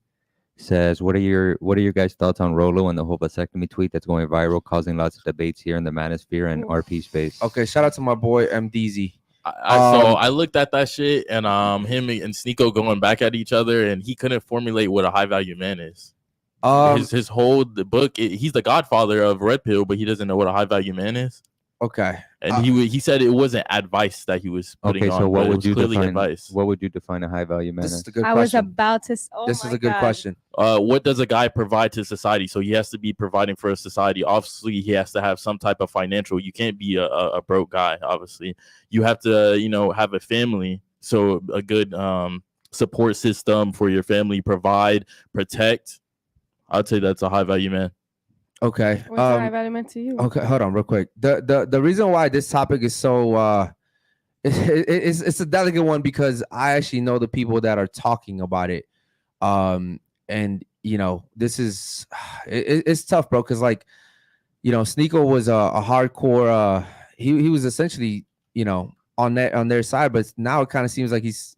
Says, what are your guys' thoughts on Rollo and the whole vasectomy tweet that's going viral, causing lots of debates here in the manosphere and RP space? Okay, shout out to my boy MDZ. So I looked at that shit and him and Sneeko going back at each other, and he couldn't formulate what a high value man is. His whole book, he's the godfather of Red Pill, but he doesn't know what a high value man is. Okay. And he said it wasn't advice that he was putting Okay, on. so but what it would was you clearly define? advice. What would you define a high value man This as? is a good I was question. about to. This is a good question. What does a guy provide to society? So he has to be providing for a society. Obviously, he has to have some type of financial. You can't be a broke guy. Obviously, you have to, have a family. So a good support system for your family, provide, protect. I'd say that's a high value man. Okay. What's a high value man to you? Okay, hold on real quick. The reason why this topic is so it's a delicate one because I actually know the people that are talking about it. And this is it's tough, bro, because Sneeko was a hardcore he was essentially, on their side, but now it kind of seems like he's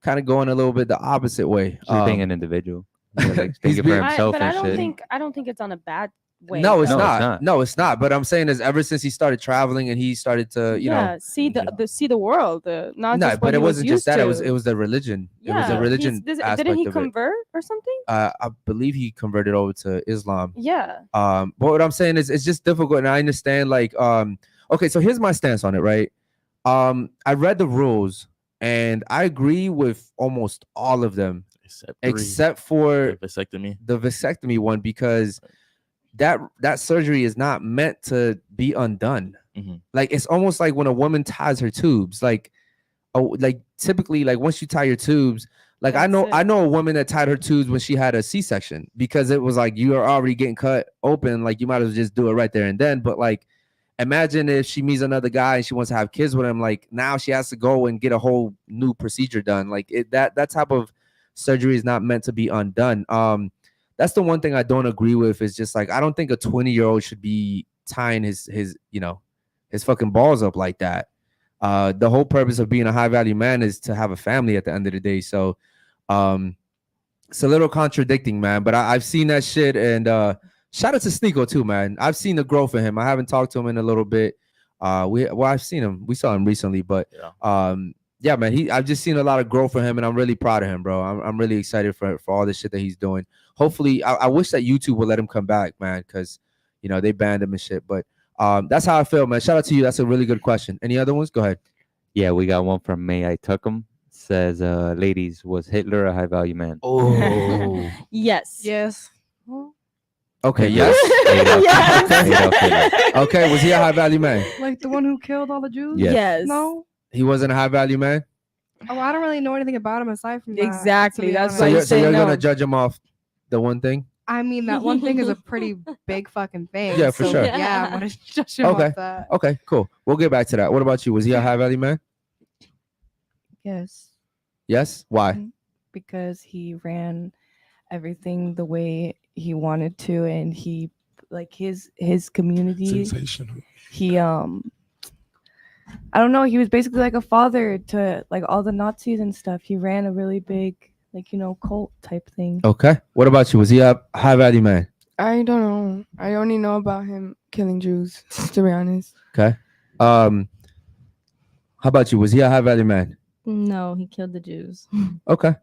kind of going a little bit the opposite way. He's being an individual. Like He's thinking for being- himself But I and don't shit. think it's on a bad way. No, it's No, it's not. not. No, it's not. But I'm saying is ever since he started traveling and he started to, see the world, not no, just but what it he was wasn't just used that. to. It was the religion. It was the Yeah, religion aspect didn't he of it. convert or something? I believe he converted over to Islam. Yeah. But what I'm saying is it's just difficult, and I understand. Okay, so here's my stance on it, right? I read the rules, and I agree with almost all of them, except for the vasectomy one, because that surgery is not meant to be undone. Mm-hmm. Like it's almost like when a woman ties her tubes, typically, once you tie your tubes, I know a woman that tied her tubes when she had a C-section, because it was like you are already getting cut open, like you might as well just do it right there and then. But imagine if she meets another guy and she wants to have kids with him, now she has to go and get a whole new procedure done. That type of surgery is not meant to be undone. That's the one thing I don't agree with, is just I don't think a 20-year-old should be tying his fucking balls up like that. The whole purpose of being a high value man is to have a family at the end of the day. So it's a little contradicting, man, but I've seen that shit. And shout out to Sneeko too, man. I've seen the growth in him. I haven't talked to him in a little bit. I've seen him. We saw him recently, but yeah, man, I've just seen a lot of growth for him, and I'm really proud of him, bro. I'm really excited for all this shit that he's doing. Hopefully, I wish that YouTube would let him come back, man, because they banned him and shit. But that's how I feel, man. Shout out to you. That's a really good question. Any other ones? Go ahead. Yeah, we got one from May I Tuck 'em. Says, ladies, was Hitler a high value man? Oh, yes. Yes. okay, yes. Yes. Okay, was he a high value man? Like the one who killed all the Jews? Yes. Yes. No. He wasn't a high value man. Oh, I don't really know anything about him aside from that. Exactly, to be that's honest. why you So say you're no. gonna judge him off the one thing? I mean, that one thing is a pretty big fucking thing. Yeah, for so, sure. Yeah, I'm gonna judge him Okay. off that. Okay, cool. We'll get back to that. What about you? Was he a high value man? Yes, Yes. Why? because he ran everything the way he wanted to, and he like his community. Sensational. He I don't know. He was basically like a father to like all the Nazis and stuff. He ran a really big cult type thing. Okay. What about you? Was he a high value man? I don't know. I only know about him killing Jews, to be honest. Okay. How about you? Was he a high value man? No, he killed the Jews. Okay.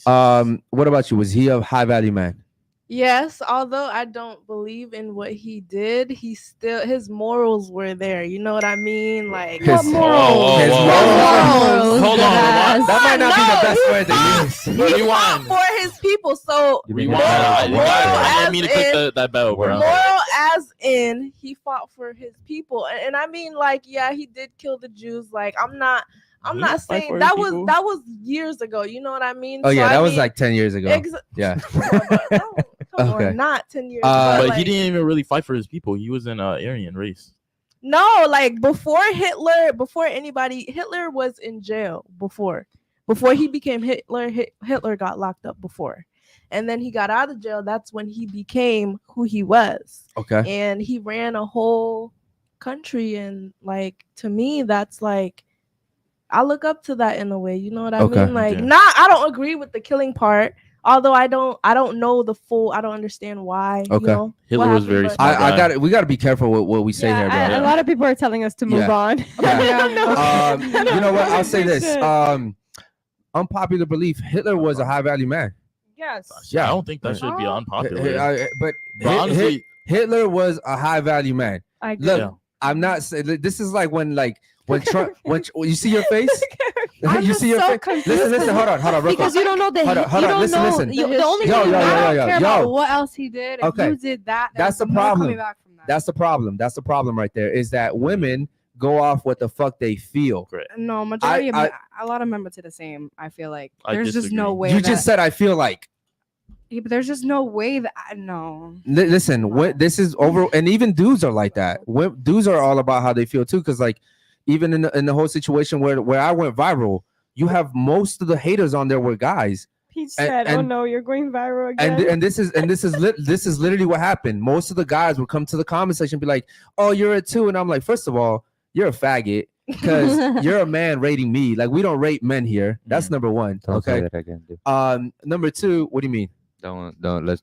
What about you? Was he a high value man? Yes, although I don't believe in what he did, his morals were there. You know what I mean? Like His- what morals? Hold on. That might not be the best word to use. He fought for his people. So Rewind. moral I didn't mean to as click in- that bell, bro. moral as in he fought for his people, and I mean like yeah, he did kill the Jews. Like I'm not He didn't fight saying for his that people. was years ago. You know what I mean? Oh yeah, So, that I was mean, like 10 years ago. Yeah. Come Okay. on, not 10 years. Uh, But like, he didn't even really fight for his people. He was in Aryan race. No, like before Hitler was in jail before he became Hitler. Hitler got locked up before, and then he got out of jail. That's when he became who he was. Okay. And he ran a whole country, and like to me, that's like I look up to that in a way. You know what I Okay. mean? Like, Yeah. I don't agree with the killing part. Although I don't know the full. I don't understand why. Okay. You know, Hitler what was happened, very but- smart. I got it. We got to be careful with what we say here, bro. Yeah. A lot of people are telling us to move Yeah. on. Yeah. You know what? I'll say this. Unpopular belief: Hitler was a high value man. Yes. Yeah. I don't think that should be unpopular. But But honestly, Hitler was a high value man. I agree. Look, Yeah. I'm not saying this is like when Trump when you see your face. I'm You just see your so face. confused Listen. Hold on. Real because quick. you don't know the Hold on, hold you on, don't listen, know listen. the only Yo, thing yo, I don't yo, care yo. about what else he did. If Okay. you did that, That's the there's no problem. coming back from that. That's the problem. That's the problem right there. Is that women go off what the fuck they feel. No, majority of I- a lot of men would say the same. I feel like I there's just no disagree. way. You that, just said I feel like. yeah, but there's just no way that no. Listen, this is over, and even dudes are like that. Dudes are all about how they feel too, because like even in the whole situation where I went viral, you have most of the haters on there were guys. He said, "Oh and- no, you're going viral again." And this is literally what happened. Most of the guys would come to the comment section and be like, "Oh, you're a 2," and I'm like, first of all, you're a faggot because you're a man rating me. Like we don't rate men here. That's number one. Don't say Okay. that again, dude. Number two, what do you mean? Don't. Let's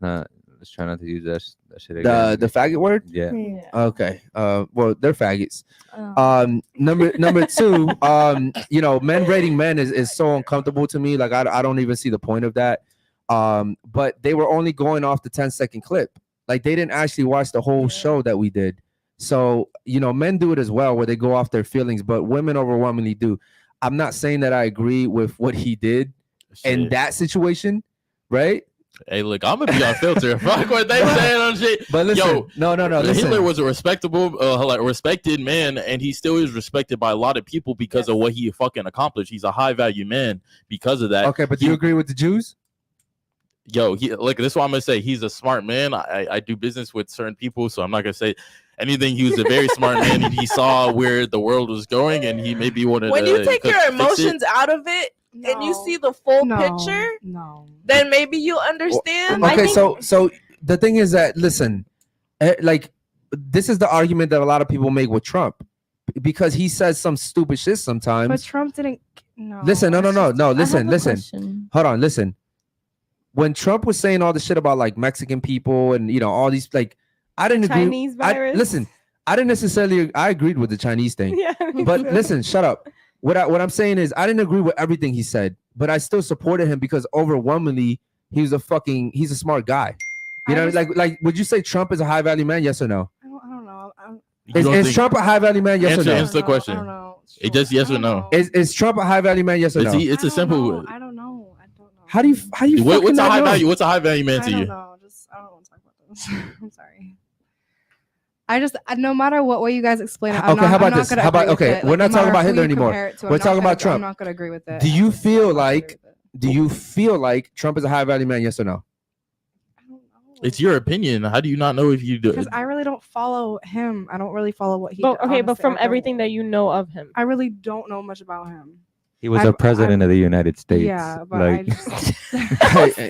try not to use that shit again. The faggot word? Yeah. Okay. Well, they're faggots. Oh. Number two, men rating men is so uncomfortable to me. Like I don't even see the point of that. But they were only going off the 10-second clip. Like they didn't actually watch the whole show that we did. So, men do it as well where they go off their feelings, but women overwhelmingly do. I'm not saying that I agree with what he did in that situation, right? Hey, look, I'm gonna be unfiltered. Fuck what they saying on shit. But listen, Yo, no. Listen. Hitler was a respectable, respected man, and he still is respected by a lot of people because of what he fucking accomplished. He's a high value man because of that. Okay, but do you agree with the Jews? Yo, look, this is what I'm gonna say. He's a smart man. I do business with certain people, so I'm not gonna say anything. He was a very smart man, and he saw where the world was going, and he maybe wanted when to you take your fix it. emotions out of it and you see the full picture, then maybe you understand. Okay, so the thing is that listen, like this is the argument that a lot of people make with Trump because he says some stupid shit sometimes. But Trump didn't. No. Listen, no. Listen. Question. Hold on, listen. When Trump was saying all the shit about like Mexican people and all these like, I didn't Chinese agree. virus. I didn't necessarily. I agreed with the Chinese thing. Yeah, me But too. listen, shut up. What I'm saying is I didn't agree with everything he said, but I still supported him because overwhelmingly he's a smart guy. You know, like would you say Trump is a high value man? Yes or no? I don't know. Is Trump a high value man? Yes or no? Answer the question. I don't know. It just yes or no. Is Trump a high value man? Yes or no? It's a simple. I don't know. How do you What's fucking a not high know? value? What's a high value man I to don't you? know. I don't want to talk about this. I'm sorry. no matter what way you guys explain it, Okay, how about this? How about we're not talking about Hitler anymore. We're talking about Trump. I'm not gonna agree with it. Do you feel like Trump is a high value man? Yes or no? It's your opinion. How do you not know if you do? Because I really don't follow him. I don't really follow what he. But okay, but honestly, from I don't. everything that you know of him, I really don't know much about him. He was a president of the United States. Yeah, but like,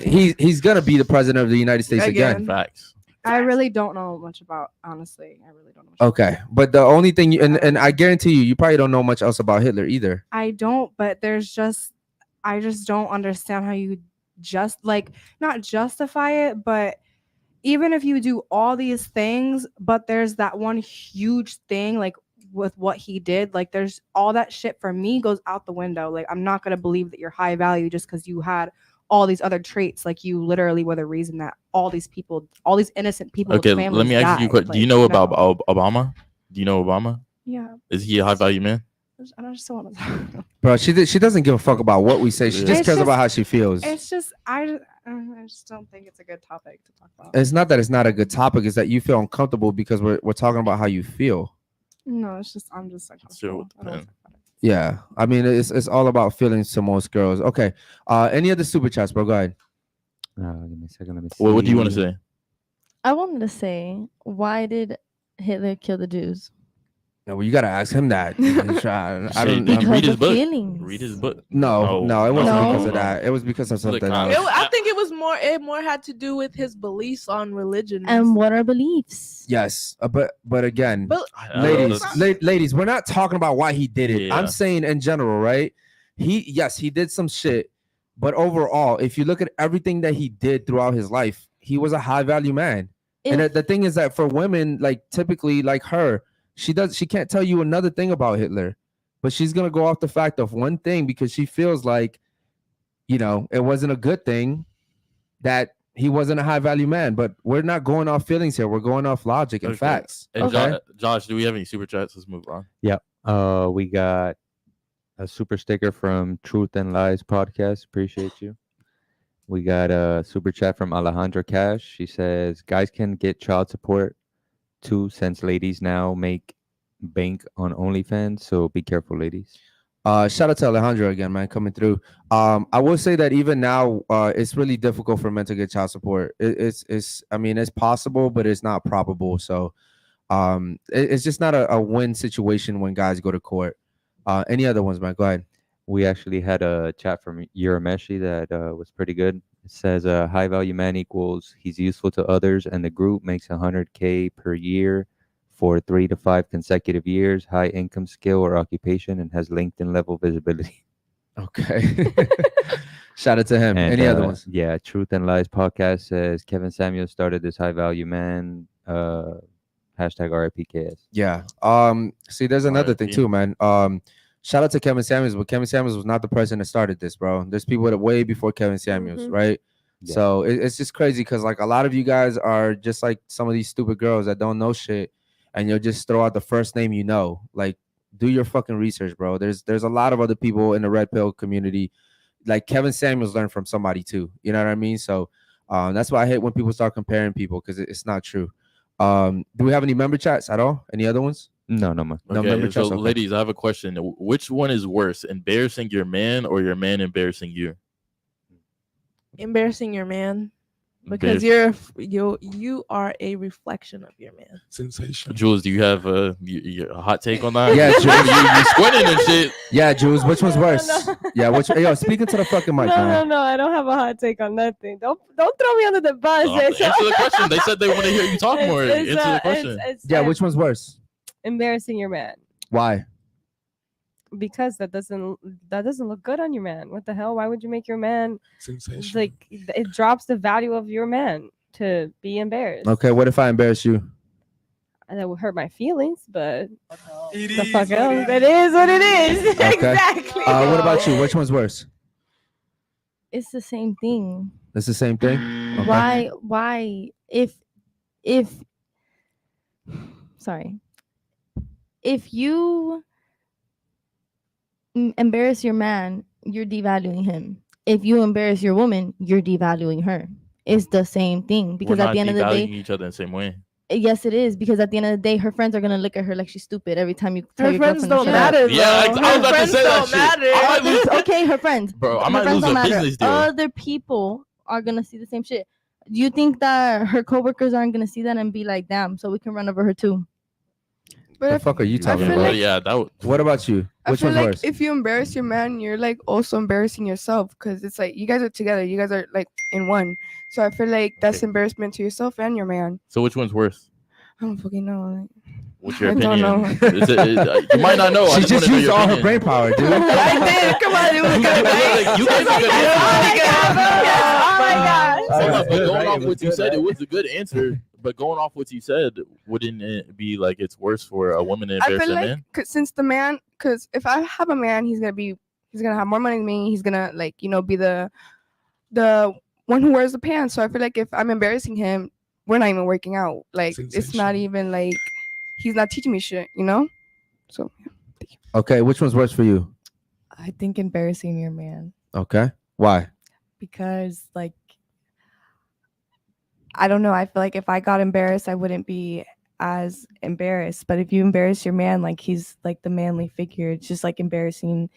he's gonna be the president of the United States again. Facts. I really don't know much about. Honestly, I really don't know. Okay, but the only thing, and I guarantee you probably don't know much else about Hitler either. I don't, but I just don't understand how you just like not justify it, but even if you do all these things, but there's that one huge thing like with what he did, like there's all that shit for me goes out the window. Like I'm not gonna believe that you're high value just because you had all these other traits. Like you literally were the reason that all these people, all these innocent people. Okay, let me ask you a question. Like, do you know about Obama? Do you know Obama? Yeah. Is he a high value man? I just don't want to. Bro, she doesn't give a fuck about what we say. She just cares about how she feels. It's just I just don't think it's a good topic to talk about. It's not that it's not a good topic. It's that you feel uncomfortable because we're talking about how you feel. No, it's just I'm just uncomfortable. Yeah, I mean it's all about feelings to most girls. Okay, any other super chats, bro? Go ahead. give me a second. Let me see. Well, what do you want to say? I wanted to say, why did Hitler kill the Jews? No, well, you gotta ask him that. I don't Because read his of book. feelings. Read his book. No, it wasn't No. because of that. It was because of something else. I think it was more. It more had to do with his beliefs on religion. And what are beliefs? Yes, but again, But ladies, we're not talking about why he did it. Yeah. I'm saying in general, right? He did some shit, but overall, if you look at everything that he did throughout his life, he was a high value man. And the thing is that for women, like typically like her, she can't tell you another thing about Hitler, but she's gonna go off the fact of one thing because she feels like, it wasn't a good thing that he wasn't a high value man. But we're not going off feelings here. We're going off logic and facts. And Okay. Josh, do we have any super chats? Let's move on. Yep. We got a super sticker from Truth and Lies Podcast. Appreciate you. We got a super chat from Alejandra Cash. She says, guys can get child support too, since ladies now make bank on OnlyFans. So be careful, ladies. Shout out to Alejandro again, man, coming through. I will say that even now, it's really difficult for men to get child support. It's possible, but it's not probable. So it's just not a win situation when guys go to court. Any other ones, man? Go ahead. We actually had a chat from Urameshi that was pretty good. It says a high value man equals he's useful to others and the group, makes $100K per year for 3 to 5 consecutive years, high income, skill or occupation, and has LinkedIn level visibility. Okay. Shout out to him. And, any other ones? Yeah, Truth and Lies Podcast says Kevin Samuels started this high value man. Hashtag RIPKS. Yeah. See, there's another thing too, man. Shout out to Kevin Samuels, but Kevin Samuels was not the person that started this, bro. There's people that way before Kevin Samuels, right? Yeah. So it's just crazy because like a lot of you guys are just like some of these stupid girls that don't know shit, and you'll just throw out the first name you know. Like, do your fucking research, bro. There's a lot of other people in the red pill community. Like Kevin Samuels learned from somebody too. You know what I mean? So that's why I hate when people start comparing people because it's not true. Do we have any member chats at all? Any other ones? No more. Okay, member so chats. Okay. ladies, I have a question. Which one is worse, embarrassing your man or your man embarrassing you? embarrassing your man. Because you are a reflection of your man. Sensational. Jules, do you have a hot take on that? Yeah, Jules, you squinting and shit. Yeah, Jules, which one's worse? No. Yeah, yo, speaking to the fucking mic, man. No, I don't have a hot take on nothing. Don't throw me under the bus. Answer the question. They said they want to hear you talk more. Answer the question. Yeah, which one's worse? Embarrassing your man. Why? Because that doesn't look good on your man. What the hell? Why would you make your man Sensational. it drops the value of your man to be embarrassed. Okay, what if I embarrass you? And that would hurt my feelings, but It the is fuck what else. it It is what it is. Okay. Exactly. What about you? Which one's worse? It's the same thing. It's the same thing. Okay. Why if you embarrass your man, you're devaluing him. If you embarrass your woman, you're devaluing her. It's the same thing, because We're at the end of the not day, devaluing each other in the same way. Yes, it is, because at the end of the day, her friends are gonna look at her like she's stupid every time you tell Her your friends girlfriend to don't shut up. matter. Yeah, though. I was Her about to friends say that don't shit. matter. I might lose- Okay, her friends. Bro, I Her might friends lose don't a matter. business deal. Other people are gonna see the same shit. Do you think that her coworkers aren't gonna see that and be like, "Damn, so we can run over her too"? But The I fuck are you I talking feel about? like- yeah, that would. What about you? I Which feel one's like worse? if you embarrass your man, you're like also embarrassing yourself, because it's like you guys are together, you guys are like in one. So I feel like that's Okay. embarrassment to yourself and your man. So which one's worse? I don't fucking know. What's your I don't opinion? know. You might not know. I She just just wanna know used your all her opinion. brain power, dude. I did. Come on, it was You good, guys- right? you guys are good. Yes, oh my gosh. Hold It was on, but good, going right? off It was what you good, said, right? it was a good answer. But going off what you said, wouldn't it be like it's worse for a woman to I embarrass feel a like man? because if I have a man, he's gonna have more money than me. He's gonna be the one who wears the pants. So I feel like if I'm embarrassing him, we're not even working out. Like it's not Sensational. even like he's not teaching me shit, So Okay, which one's worse for you? I think embarrassing your man, Okay, why? because like I don't know. I feel like if I got embarrassed, I wouldn't be as embarrassed. But if you embarrass your man, like he's like the manly figure, it's just like embarrassing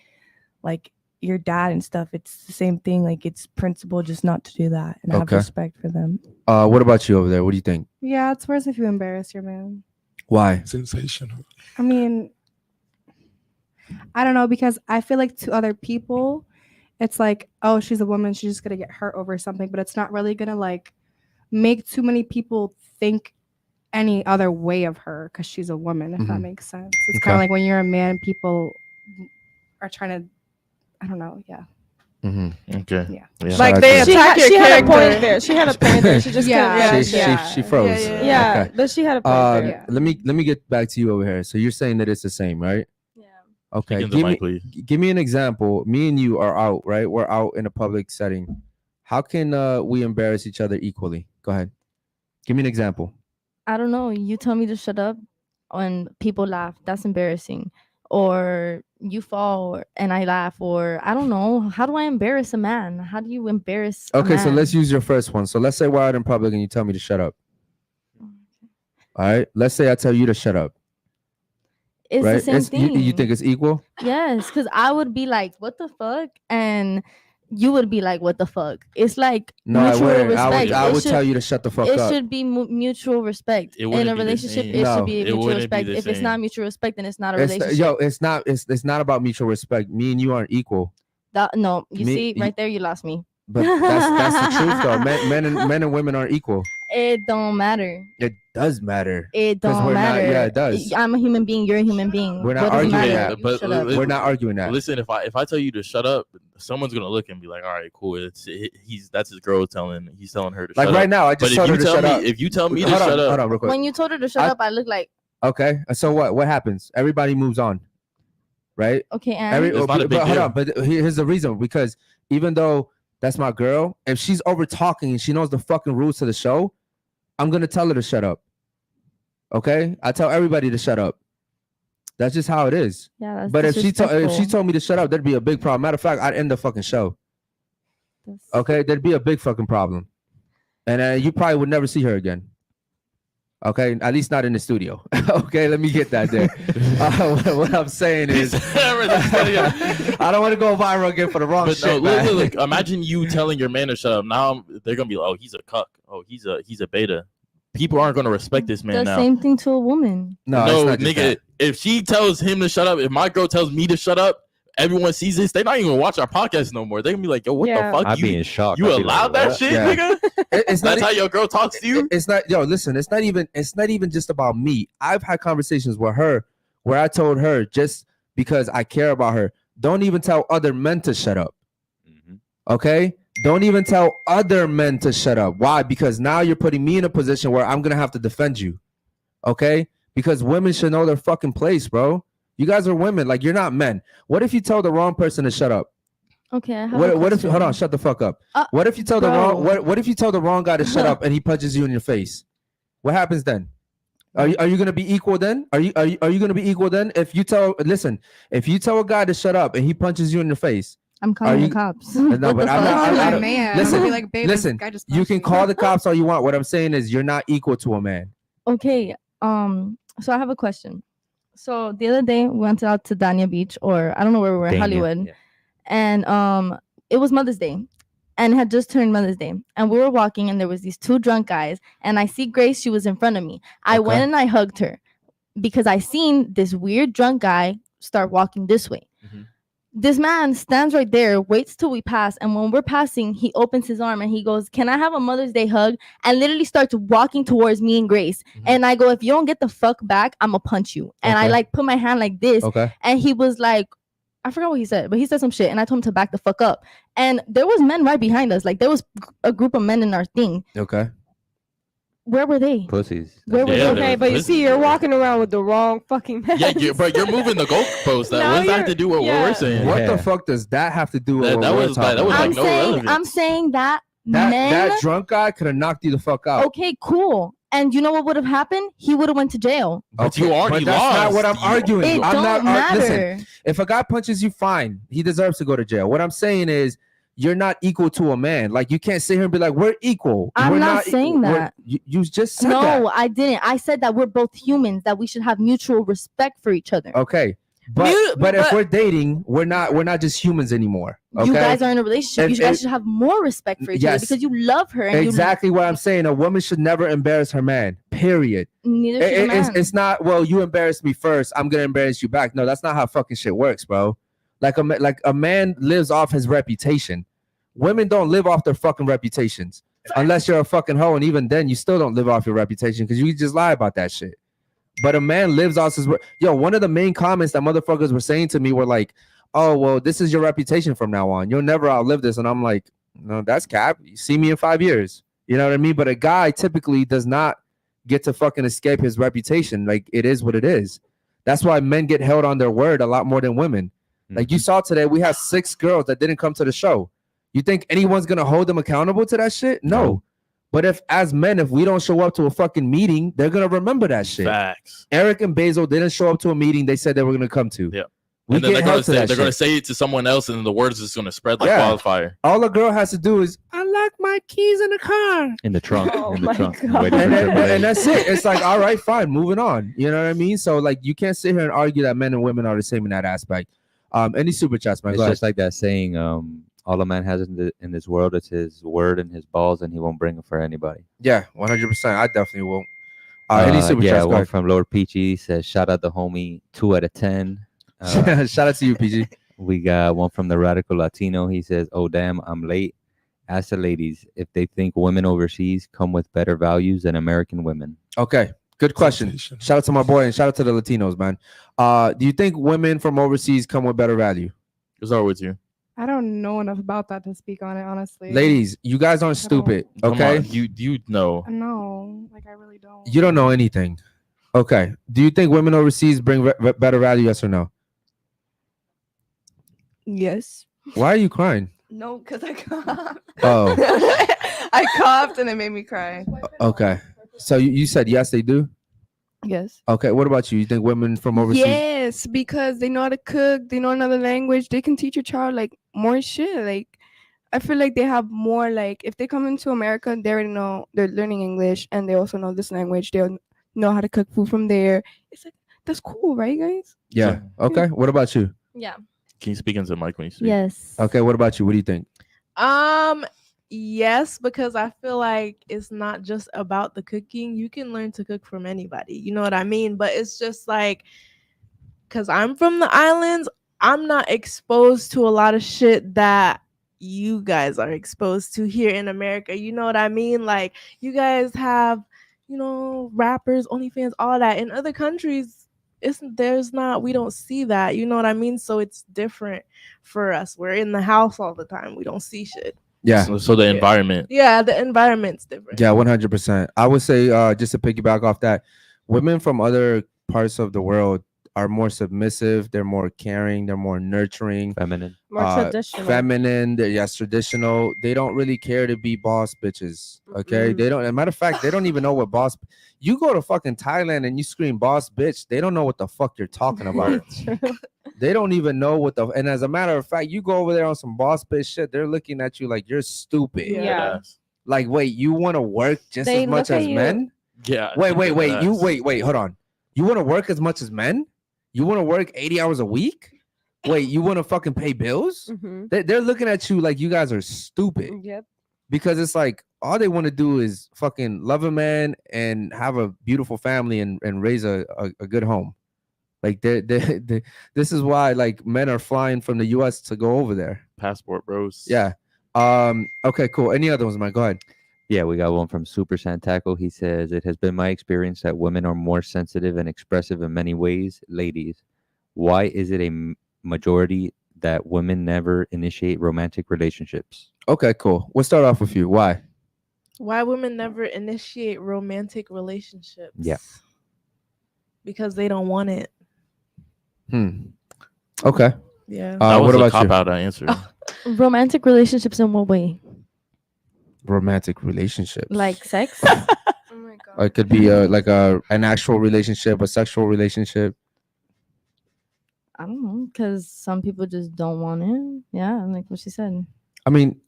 like your dad and stuff. It's the same thing. Like it's principle just not to do that and have Okay. respect for them. What about you over there? What do you think? Yeah, it's worse if you embarrass your man. Why? Sensational. I mean, I don't know, because I feel like to other people, it's like, oh, she's a woman, she's just gonna get hurt over something, but it's not really gonna like make too many people think any other way of her because she's a woman, if that Mhm. makes sense. It's Okay. kind of like when you're a man, people are trying to, I don't know, yeah. Mm-hmm. Okay. Yeah. Like they She attack your had a character. point there. She had a point there. She just Yeah. couldn't- She froze. Yeah, Okay. but she had a point there. Yeah. Let me get back to you over here. So you're saying that it's the same, right? Yeah. Okay. Speak into the mic, please. Give me an example. Me and you are out, right? We're out in a public setting. How can we embarrass each other equally? Go ahead. Give me an example. I don't know. You tell me to shut up when people laugh. That's embarrassing. Or you fall and I laugh. Or I don't know. How do I embarrass a man? How do you embarrass a Okay, so man? let's use your first one. So let's say we're out in public and you tell me to shut up. All right. Let's say I tell you to shut up. It's right? the same thing. You think it's equal? Yes, because I would be like, what the fuck? And you would be like, what the fuck? It's like No, I mutual wouldn't. respect. I It would should- tell you to shut the fuck It up. should be mutual respect. It In wouldn't a be the relationship, same. it No. should be It mutual wouldn't be respect. the If it's same. not mutual respect, then it's not a It's, relationship. it's not about mutual respect. Me and you aren't equal. No, you Me- see, you- right there, you lost me. But that's the truth though. Men and women aren't equal. It don't matter. It does matter. It 'Cause don't we're not- matter. yeah, it does. I'm a human being. You're a human being. We're not What does it arguing matter? that, You but shut up. We're not arguing that. Listen, if I tell you to shut up, someone's gonna look and be like, "All right, cool." That's his girl he's telling her to Like shut right up. now, I But just if told her you to tell shut me, up. if you tell me to Hold on, shut up, hold on, real quick. When you told her to shut I- up, I look like, Okay, so what happens? Everybody moves on, right? okay, and It's not a big but hold deal. on, but here's the reason, because even though that's my girl, if she's over talking and she knows the fucking rules to the show, I'm gonna tell her to shut up. Okay, I tell everybody to shut up. That's just how it is. yeah, that's But if she disrespectful. told me to shut up, there'd be a big problem. Matter of fact, I'd end the fucking show. That's- Okay, there'd be a big fucking problem, and you probably would never see her again. Okay, at least not in the studio. Okay, let me get that there. What I'm saying is, I don't want to go viral again for the wrong But no, shit, man. look, imagine you telling your man to shut up. Now they're gonna be like, "Oh, he's a cuck. Oh, he's a beta." People aren't gonna respect this man the now. same thing to a woman. No, it's No, not just nigga. that. If she tells him to shut up, if my girl tells me to shut up, everyone sees this. They're not even gonna watch our podcast no more. They're gonna be like, "Yo, what Yeah. the fuck? I'd be in shock. You I'd be allowed like, that what? shit, Yeah. nigga? It's not. That's how your girl talks to you." It's not. Yo, listen. It's not even just about me. I've had conversations with her where I told her, just because I care about her, don't even tell other men to shut up. Mhm. Okay? Don't even tell other men to shut up. Why? Because now you're putting me in a position where I'm gonna have to defend you. Okay? Because women should know their fucking place, bro. You guys are women. Like, you're not men. What if you tell the wrong person to shut up? Okay, I have a What if? question. Hold on. Shut the fuck up. What if you tell the bro. wrong? What if you tell the wrong guy to shut up and he punches you in your face? What happens then? Are you gonna be equal then? Are you gonna be equal then? If you tell a guy to shut up and he punches you in your face, I'm calling you- the cops. No, What but the I'm not- fuck? I my don't- man. listen, I'd be like, babe, this listen, guy just you punched can me. call the cops all you want. What I'm saying is you're not equal to a man. Okay. So I have a question. So the other day we went out to Dania Beach, or I don't know where we were, in Dania, Hollywood, yeah. and it was Mother's Day, and it had just turned Mother's Day, and we were walking, and there was these two drunk guys, and I see Grace. She was in front of me. I Okay. went and I hugged her because I seen this weird drunk guy start walking this way. Mhm. This man stands right there, waits till we pass, and when we're passing, he opens his arm and he goes, "Can I have a Mother's Day hug?" And literally starts walking towards me and Grace. And I go, "If you don't get the fuck back, I'ma punch you." And I Okay. like put my hand like this, Okay. and he was like, I forgot what he said, but he said some shit, and I told him to back the fuck up. And there was men right behind us, like there was a group of men in our thing. Okay. Where were they? Pussies. Where were Yeah, they? Okay, but you see, you're walking around with the wrong fucking man. Yeah, but you're moving the goalpost. What Now does that have you're- to do with what yeah. we're saying? What Yeah. the fuck does that have to do with That- what that we're was- talking that was about? I'm like no saying, relevance. I'm saying that that men. drunk guy could have knocked you the fuck out. Okay, cool. And you know what would have happened? He would have went to jail. But you already but that's lost. not what I'm arguing. It I'm don't not matter. listen. If a guy punches you, fine. He deserves to go to jail. What I'm saying is, you're not equal to a man. Like, you can't sit here and be like, we're equal. I'm We're not saying equal. that. You just said No, that. I didn't. I said that we're both humans, that we should have mutual respect for each other. Okay. But Mute- if but- we're dating, we're not just humans anymore. Okay. You guys are in a relationship. If- You guys if- should have more respect for each other Yes. because you love her. And Exactly what I'm saying. A woman should never embarrass her man. Period. Neither should a man. It's not, well, you embarrassed me first, I'm gonna embarrass you back. No, that's not how fucking shit works, bro. Like a man lives off his reputation. Women don't live off their fucking reputations unless you're a fucking hoe, and even then you still don't live off your reputation because you just lie about that shit. But a man lives off his one of the main comments that motherfuckers were saying to me were like, "Oh, well, this is your reputation from now on. You'll never outlive this." And I'm like, "No, that's cap. You see me in 5 years." You know what I mean? But a guy typically does not get to fucking escape his reputation. Like, it is what it is. That's why men get held on their word a lot more than women. Like you saw today, we had 6 girls that didn't come to the show. You think anyone's gonna hold them accountable to that shit? No. But if we don't show up to a fucking meeting, they're gonna remember that shit. Facts. Eric and Basil didn't show up to a meeting they said they were gonna come to. Yeah. We And then get held to that they're gonna shit. say it to someone else, and then the words is gonna spread like Yeah. wildfire. All a girl has to do is, I like my keys in the car. In the trunk. Oh in the my trunk. God. Waiting for AAA. And that's it. It's like, all right, fine, moving on. You know what I mean? So like, you can't sit here and argue that men and women are the same in that aspect. Any super chats, man? It's Go ahead. just like that saying, all a man has in this world is his word and his balls, and he won't bring it for anybody. Yeah, 100%. I definitely will. Any super yeah, chats? Go one ahead. from Lord Peachy says, shout out the homie, 2 out of 10. Shout out to you, PG. We got one from the Radical Latino. He says, oh, damn, I'm late. Ask the ladies if they think women overseas come with better values than American women. Okay, good question. Sensational. Shout out to my boy and shout out to the Latinos, man. Do you think women from overseas come with better value? What's up with you? I don't know enough about that to speak on it, honestly. Ladies, you guys aren't stupid, Come okay? on, you know. No, like I really don't. You don't know anything. Okay. Do you think women overseas bring better value, yes or no? Yes. Why are you crying? No, because I coughed. Oh, I coughed and it made me cry. okay. So you said yes, they do? Yes. Okay, what about you? You think women from overseas? Yes, because they know how to cook, they know another language, they can teach your child like more shit. Like, I feel like they have more, like, if they come into America, they already know they're learning English and they also know this language. They'll know how to cook food from there. It's like, that's cool, right, guys? Yeah. Okay. What about you? Yeah. Can you speak into the mic when you speak? Yes. Okay. What about you? What do you think? Yes, because I feel like it's not just about the cooking. You can learn to cook from anybody. You know what I mean? But it's just like, because I'm from the islands, I'm not exposed to a lot of shit that you guys are exposed to here in America. You know what I mean? Like, you guys have, rappers, OnlyFans, all that. In other countries, we don't see that. You know what I mean? So it's different for us. We're in the house all the time. We don't see shit. Yeah. So the environment. Yeah, the environment's different. Yeah, 100%. I would say, just to piggyback off that, women from other parts of the world are more submissive. They're more caring. They're more nurturing. Feminine. More traditional. Feminine. They're, yes, traditional. They don't really care to be boss bitches. Okay. They don't. As a matter of fact, they don't even know what boss. You go to fucking Thailand and you scream boss bitch. They don't know what the fuck you're talking about. They don't even know what the. And as a matter of fact, you go over there on some boss bitch shit, they're looking at you like you're stupid. Yeah. Like, wait, you want to work just They as much look at as you- men? Yeah. Wait. You wait. Hold on. You want to work as much as men? You want to work 80 hours a week? Wait, you want to fucking pay bills? Mm-hmm. They're looking at you like you guys are stupid. Yep. Because it's like all they want to do is fucking love a man and have a beautiful family and raise a good home. Like this is why like men are flying from the US to go over there. Passport bros. Yeah. Okay, cool. Any other ones, Mike? Go ahead. Yeah, we got one from Super Santaco. He says, it has been my experience that women are more sensitive and expressive in many ways. Ladies, why is it a majority that women never initiate romantic relationships? Okay, cool. We'll start off with you. Why? Why women never initiate romantic relationships? Yeah. Because they don't want it. Okay. Yeah. That was what a about cop you? out answer. Romantic relationships in what way? Romantic relationships. Like sex? Oh my god. Or it could be like an actual relationship, a sexual relationship. I don't know, because some people just don't want it. Yeah, like what she said. I mean,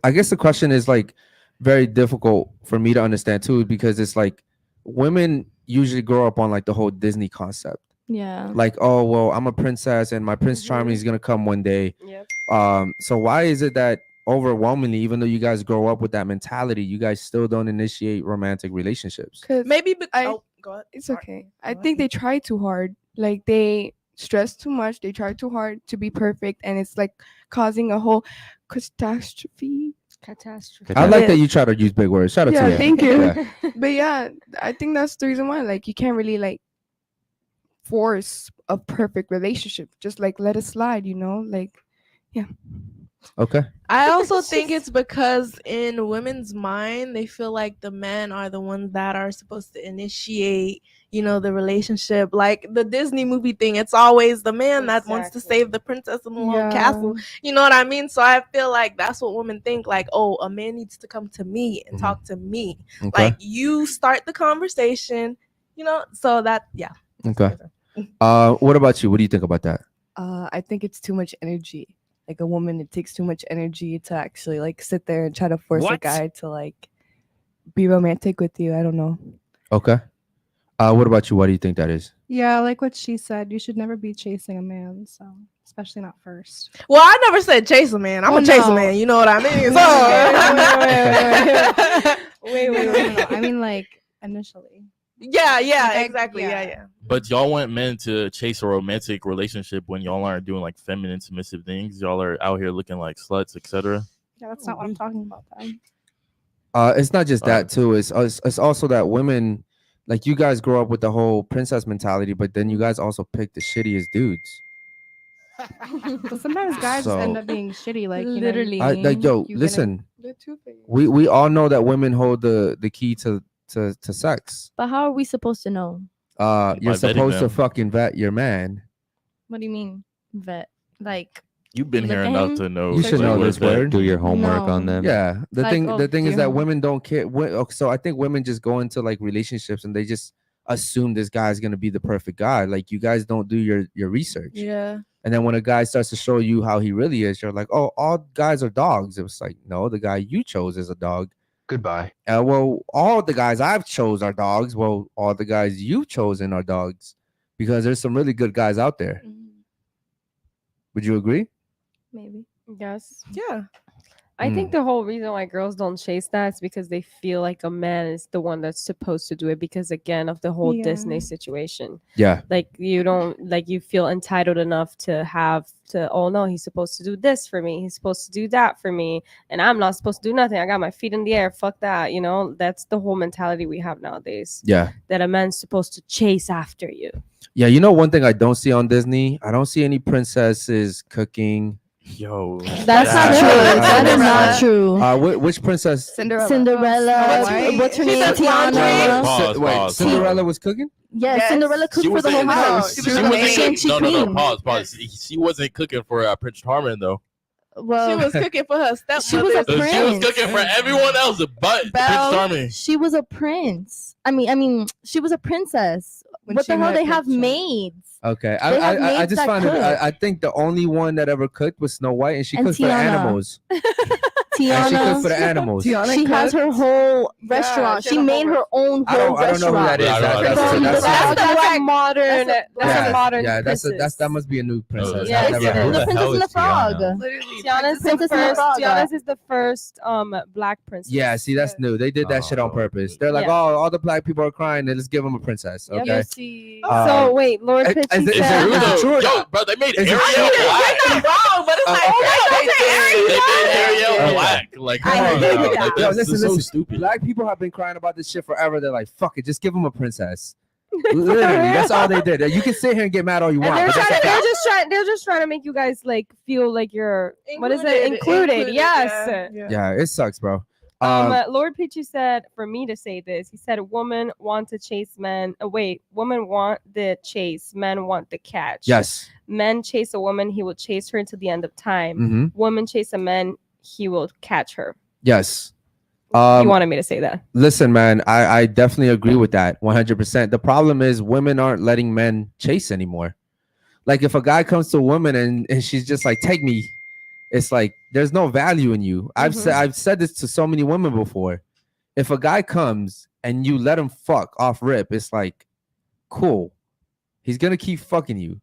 I guess the question is like very difficult for me to understand too, because it's like women usually grow up on like the whole Disney concept. Yeah. Like, oh well, I'm a princess and my Prince Charming is gonna come one day. Yep. So why is it that overwhelmingly, even though you guys grow up with that mentality, you guys still don't initiate romantic relationships? Because Maybe I- go ahead. it's Sorry. okay. I Go think they try too hard. Like they stress too much. They try too hard to be perfect, and it's like causing a whole catastrophe. Catastrophe. I like that you try to use big words. Shout out to Yeah, you. thank you. Yeah. But yeah, I think that's the reason why. Like you can't really like force a perfect relationship. Just like let it slide. You know, like Okay. I also think it's because in women's mind, they feel like the men are the ones that are supposed to initiate, the relationship. Like the Disney movie thing, it's always the man that wants to Exactly. save the princess in the little castle. You know what I mean? So I feel like that's what women think. Like, oh, a man needs to come to me and talk to me. Okay. Like you start the conversation, so that, yeah. Okay. What about you? What do you think about that? I think it's too much energy. Like a woman, it takes too much energy to actually like sit there and try to force a What? guy to like be romantic with you. I don't know. Okay. What about you? What do you think that is? Yeah, like what she said, you should never be chasing a man, so especially not first. Well, I never said chase a man. I'm Well, a chase a no. man. You know what I mean? Wait. I mean, like initially. Yeah, Like, exactly. Yeah. But y'all want men to chase a romantic relationship when y'all aren't doing like feminine, submissive things. Y'all are out here looking like sluts, etc. Yeah, that's not what I'm talking about. Then. It's not just that too. It's also that women, like you guys grow up with the whole princess mentality, but then you guys also pick the shittiest dudes. But sometimes guys just end So- up being shitty. Like Literally. Yo, you listen. they're two-faced. We all know that women hold the key to sex. But how are we supposed to know? You're By vetting supposed to them. fucking vet your man. What do you mean? Vet. Like, You've been Look here at enough him. to know. You should like, know what this vet- word. Do your homework on No. them. Yeah. The Like, thing oh, the thing is dear. that women don't care. So I think women just go into like relationships and they just assume this guy's gonna be the perfect guy. Like you guys don't do your research. Yeah. And then when a guy starts to show you how he really is, you're like, oh, all guys are dogs. It was like, no, the guy you chose is a dog. Goodbye. Well, all the guys I've chose are dogs. Well, all the guys you've chosen are dogs, because there's some really good guys out there. Would you agree? maybe. Yes. Yeah. I Mm. think the whole reason why girls don't chase that is because they feel like a man is the one that's supposed to do it because again of the whole Yeah. Disney situation. Yeah. Like you don't like you feel entitled enough to oh no, he's supposed to do this for me. He's supposed to do that for me. And I'm not supposed to do nothing. I got my feet in the air. Fuck that. That's the whole mentality we have nowadays. Yeah. That a man's supposed to chase after you. Yeah. One thing I don't see on Disney, I don't see any princesses cooking. Yo, That's not true. That is not true. Which princess? Cinderella. Cinderella. White. What's her She name? does laundry. Tiana. Pause, Wait, pause, Cinderella was cooking? Yeah, Yes. Cinderella cooked for the whole house. She was wasn't amazing. cooking. No. Pause. She wasn't cooking for Prince Charming though. Well, She was cooking for her stepmother. She was a She was prince. cooking for everyone else but Prince Charming. she was a prince. I mean, she was a princess. When What she the hell? met They have Prince Charming. maids. Okay. They have I maids just that found it. cook. I think the only one that ever cooked was Snow White, and she And cooked for Tiana. animals. And she cooked for the Tiana. animals. Tiana She has her cooks. whole Yeah, restaurant. she She had a made whole her own I whole don't know who restaurant. that is. Yeah, I don't know. That's a modern. that's That's yeah, a modern. yeah, princess. that must be a new princess. Yeah, I've it's never a- heard the that. Princess and the Frog. Literally, Tiana's the Princess and the first. Frog. Tiana's is the first black princess. Yeah, see, that's new. They did that Oh, shit on Lord. purpose. They're like, Yeah. oh, all the black people are crying, then let's give them a princess. Yep. Okay. see. So wait, Lord is Pitchy it- It's is said. true it though. true or Yo, not? bro, they made Is it Ariel true? black. You're not wrong, but it's like, They made Ariel Okay. black. Like, I come on, hate now. that. Like, Yo, that's listen, so listen. stupid. Black people have been crying about this shit forever. They're like, fuck it, just give them a princess. Literally, that's all they did. You can sit here and get mad all you And want. they're but that's trying. a fact. They're just trying to make you guys like feel like you're what is it? Included, Included. Yes. Yeah, it sucks, bro. Lord Pitchy said for me to say this. He said, "Women want to chase men. Women want the chase. Men want the catch. Yes. Men chase a woman. He will chase her until the end of time. Hmm. Women chase a man. He will catch her." Yes. You wanted me to say that. Listen, man, I definitely agree with that 100%. The problem is women aren't letting men chase anymore. Like if a guy comes to a woman and she's just like, take me, it's like there's no value in you. I've said this to so many women before. If a guy comes and you let him fuck off rip, it's like, cool. He's gonna keep fucking you.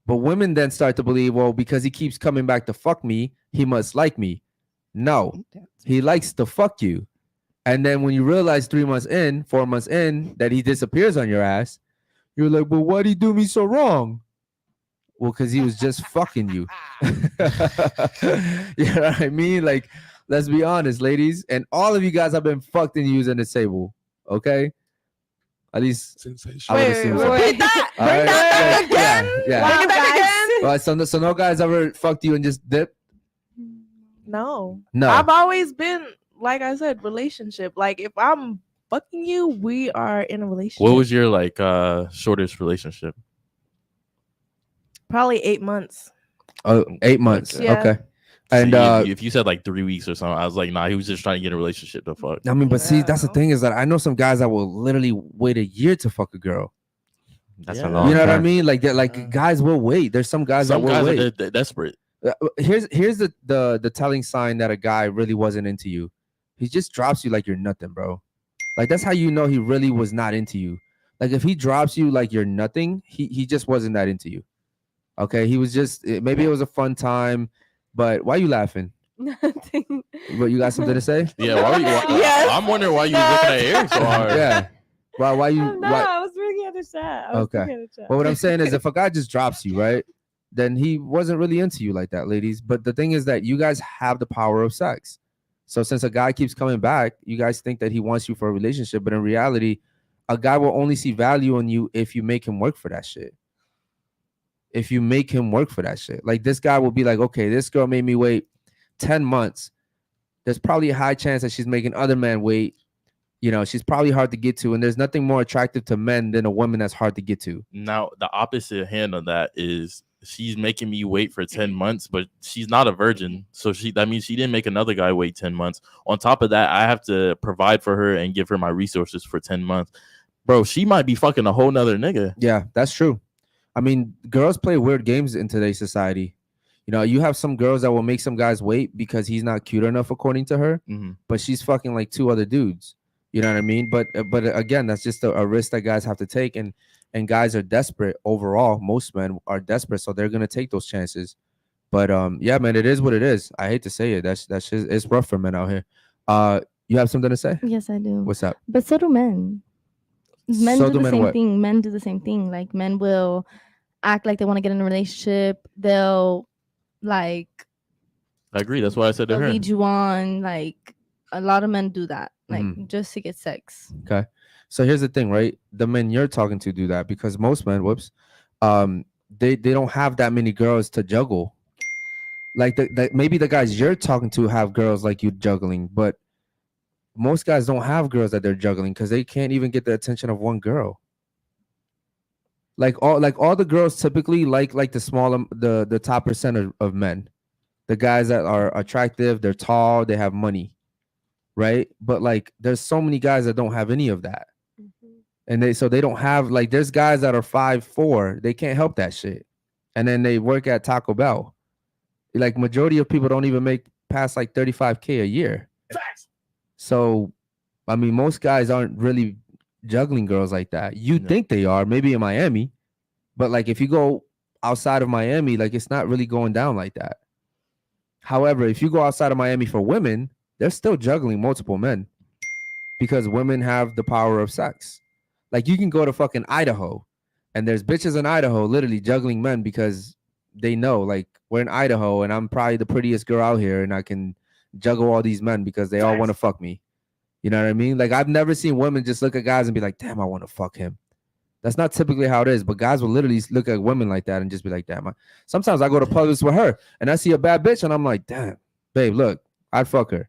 But women then start to believe, well, because he keeps coming back to fuck me, he must like me. No, he likes to fuck you. And then when you realize 3 months in, 4 months in, that he disappears on your ass, you're like, well, why'd he do me so wrong? Well, because he was just fucking you. You know what I mean? Like, let's be honest, ladies. And all of you guys have been fucked and used in the table. Okay? At least Sensational. I would assume so. Repeat that. All Bring right? that back Yeah, again. yeah. Wow, Bring it back guys. again. So no guys ever fucked you and just dipped? No. No. I've always been, like I said, relationship. Like if I'm fucking you, we are in a relationship. What was your like shortest relationship? Probably 8 months. Oh, 8 months. Yeah. Okay. So And if you said like 3 weeks or something, I was like, nah, he was just trying to get in a relationship to fuck. I mean, but see, that's the Yeah. thing is that I know some guys that will literally wait a year to fuck a girl. That's Yeah. a long You know what I time. mean? Like that, like guys will wait. There's some guys Some that will guys wait. are desperate. Here's the telling sign that a guy really wasn't into you. He just drops you like you're nothing, bro. Like that's how you know he really was not into you. Like if he drops you like you're nothing, he just wasn't that into you. Okay, he was just maybe it was a fun time, but why are you laughing? Nothing. What, you got something to say? Yeah, why were you? Yes. I'm wondering why you looking at Eric so hard. Yeah. Why you? No, why, I was looking at the chat. Okay. But what I'm saying is, if a guy just drops you, right, then he wasn't really into you like that, ladies. But the thing is that you guys have the power of sex. So since a guy keeps coming back, you guys think that he wants you for a relationship, but in reality, a guy will only see value in you if you make him work for that shit. If you make him work for that shit, like this guy will be like, okay, this girl made me wait 10 months. There's probably a high chance that she's making other men wait. You know, she's probably hard to get to, and there's nothing more attractive to men than a woman that's hard to get to. Now the opposite hand of that is she's making me wait for 10 months, but she's not a virgin. So that means she didn't make another guy wait 10 months. On top of that, I have to provide for her and give her my resources for 10 months. Bro, she might be fucking a whole nother nigga. Yeah, that's true. I mean, girls play weird games in today's society. You know, you have some girls that will make some guys wait because he's not cute enough according to her, but she's fucking like 2 other dudes. You know what I mean? But again, that's just a risk that guys have to take, and guys are desperate overall. Most men are desperate, so they're gonna take those chances. But yeah, man, it is what it is. I hate to say it. That's just, it's rough for men out here. You have something to say? Yes, I do. What's up? But so do men. Men So do do the men same what? thing. Men do the same thing. Like men will act like they want to get in a relationship. They'll like I agree. That's why I said to they'll her. lead you on. Like a lot of men do that. Like Mhm. just to get sex. Okay. So here's the thing, right? The men you're talking to do that because most men, they don't have that many girls to juggle. Like maybe the guys you're talking to have girls like you juggling, but most guys don't have girls that they're juggling because they can't even get the attention of one girl. Like all the girls typically like the top percent of men, the guys that are attractive, they're tall, they have money, right? But like there's so many guys that don't have any of that. And they don't have, like, there's guys that are 5'4", they can't help that shit. And then they work at Taco Bell. Like majority of people don't even make past like 35K a year. So, I mean, most guys aren't really juggling girls like that. You think they are, maybe in Miami, but like if you go outside of Miami, like it's not really going down like that. However, if you go outside of Miami for women, they're still juggling multiple men because women have the power of sex. Like you can go to fucking Idaho and there's bitches in Idaho literally juggling men because they know like we're in Idaho and I'm probably the prettiest girl out here and I can juggle all these men because they all want to fuck me. You know what I mean? Like I've never seen women just look at guys and be like, damn, I want to fuck him. That's not typically how it is, but guys will literally look at women like that and just be like, damn. Sometimes I go to Publix with her and I see a bad bitch and I'm like, damn, babe, look, I'd fuck her.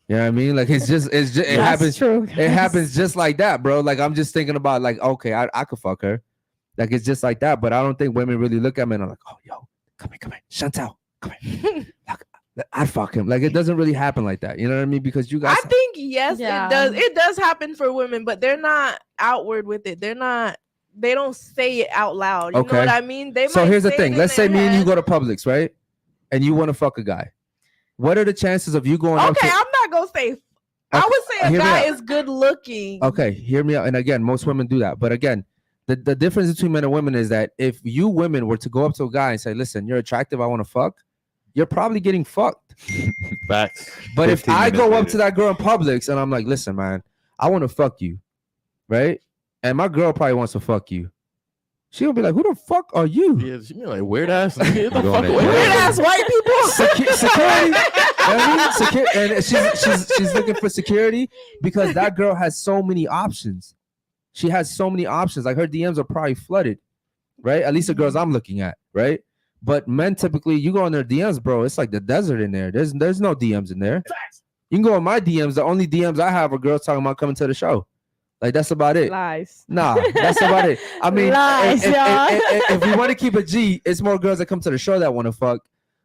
You know what I mean? Like it happens. True, it happens just like that, bro. Like I'm just thinking about like, okay, I could fuck her. Like it's just like that. But I don't think women really look at me and are like, oh, yo, come here, Chantel, come here. I'd fuck him. Like it doesn't really happen like that. You know what I mean? Because you guys, I think yes, it does. It does happen for women, but they're not outward with it. They don't say it out loud. You know what I mean? So here's the thing. Let's say me and you go to Publix, right? And you want to fuck a guy. What are the chances of you going up to... I'm not going to say... I would say a guy is good looking. Okay, hear me out. And again, most women do that. But again, the difference between men and women is that if you women were to go up to a guy and say, listen, you're attractive, I want to fuck, you're probably getting fucked. Facts. But if I go up to that girl in Publix and I'm like, listen, man, I want to fuck you, right? And my girl probably wants to fuck you. She'll be like, who the fuck are you? Yeah, she'll be like, weird ass. Weird ass white people. Security. And she's looking for security because that girl has so many options. She has so many options. Like her DMs are probably flooded, right? At least the girls I'm looking at, right? But men typically, you go on their DMs, bro. It's like the desert in there. There's no DMs in there. You can go on my DMs. The only DMs I have are girls talking about coming to the show. Like that's about it. Lies. Nah, that's about it. I mean, Lies, if we want to keep a G, it's more girls that come to the show that want to fuck.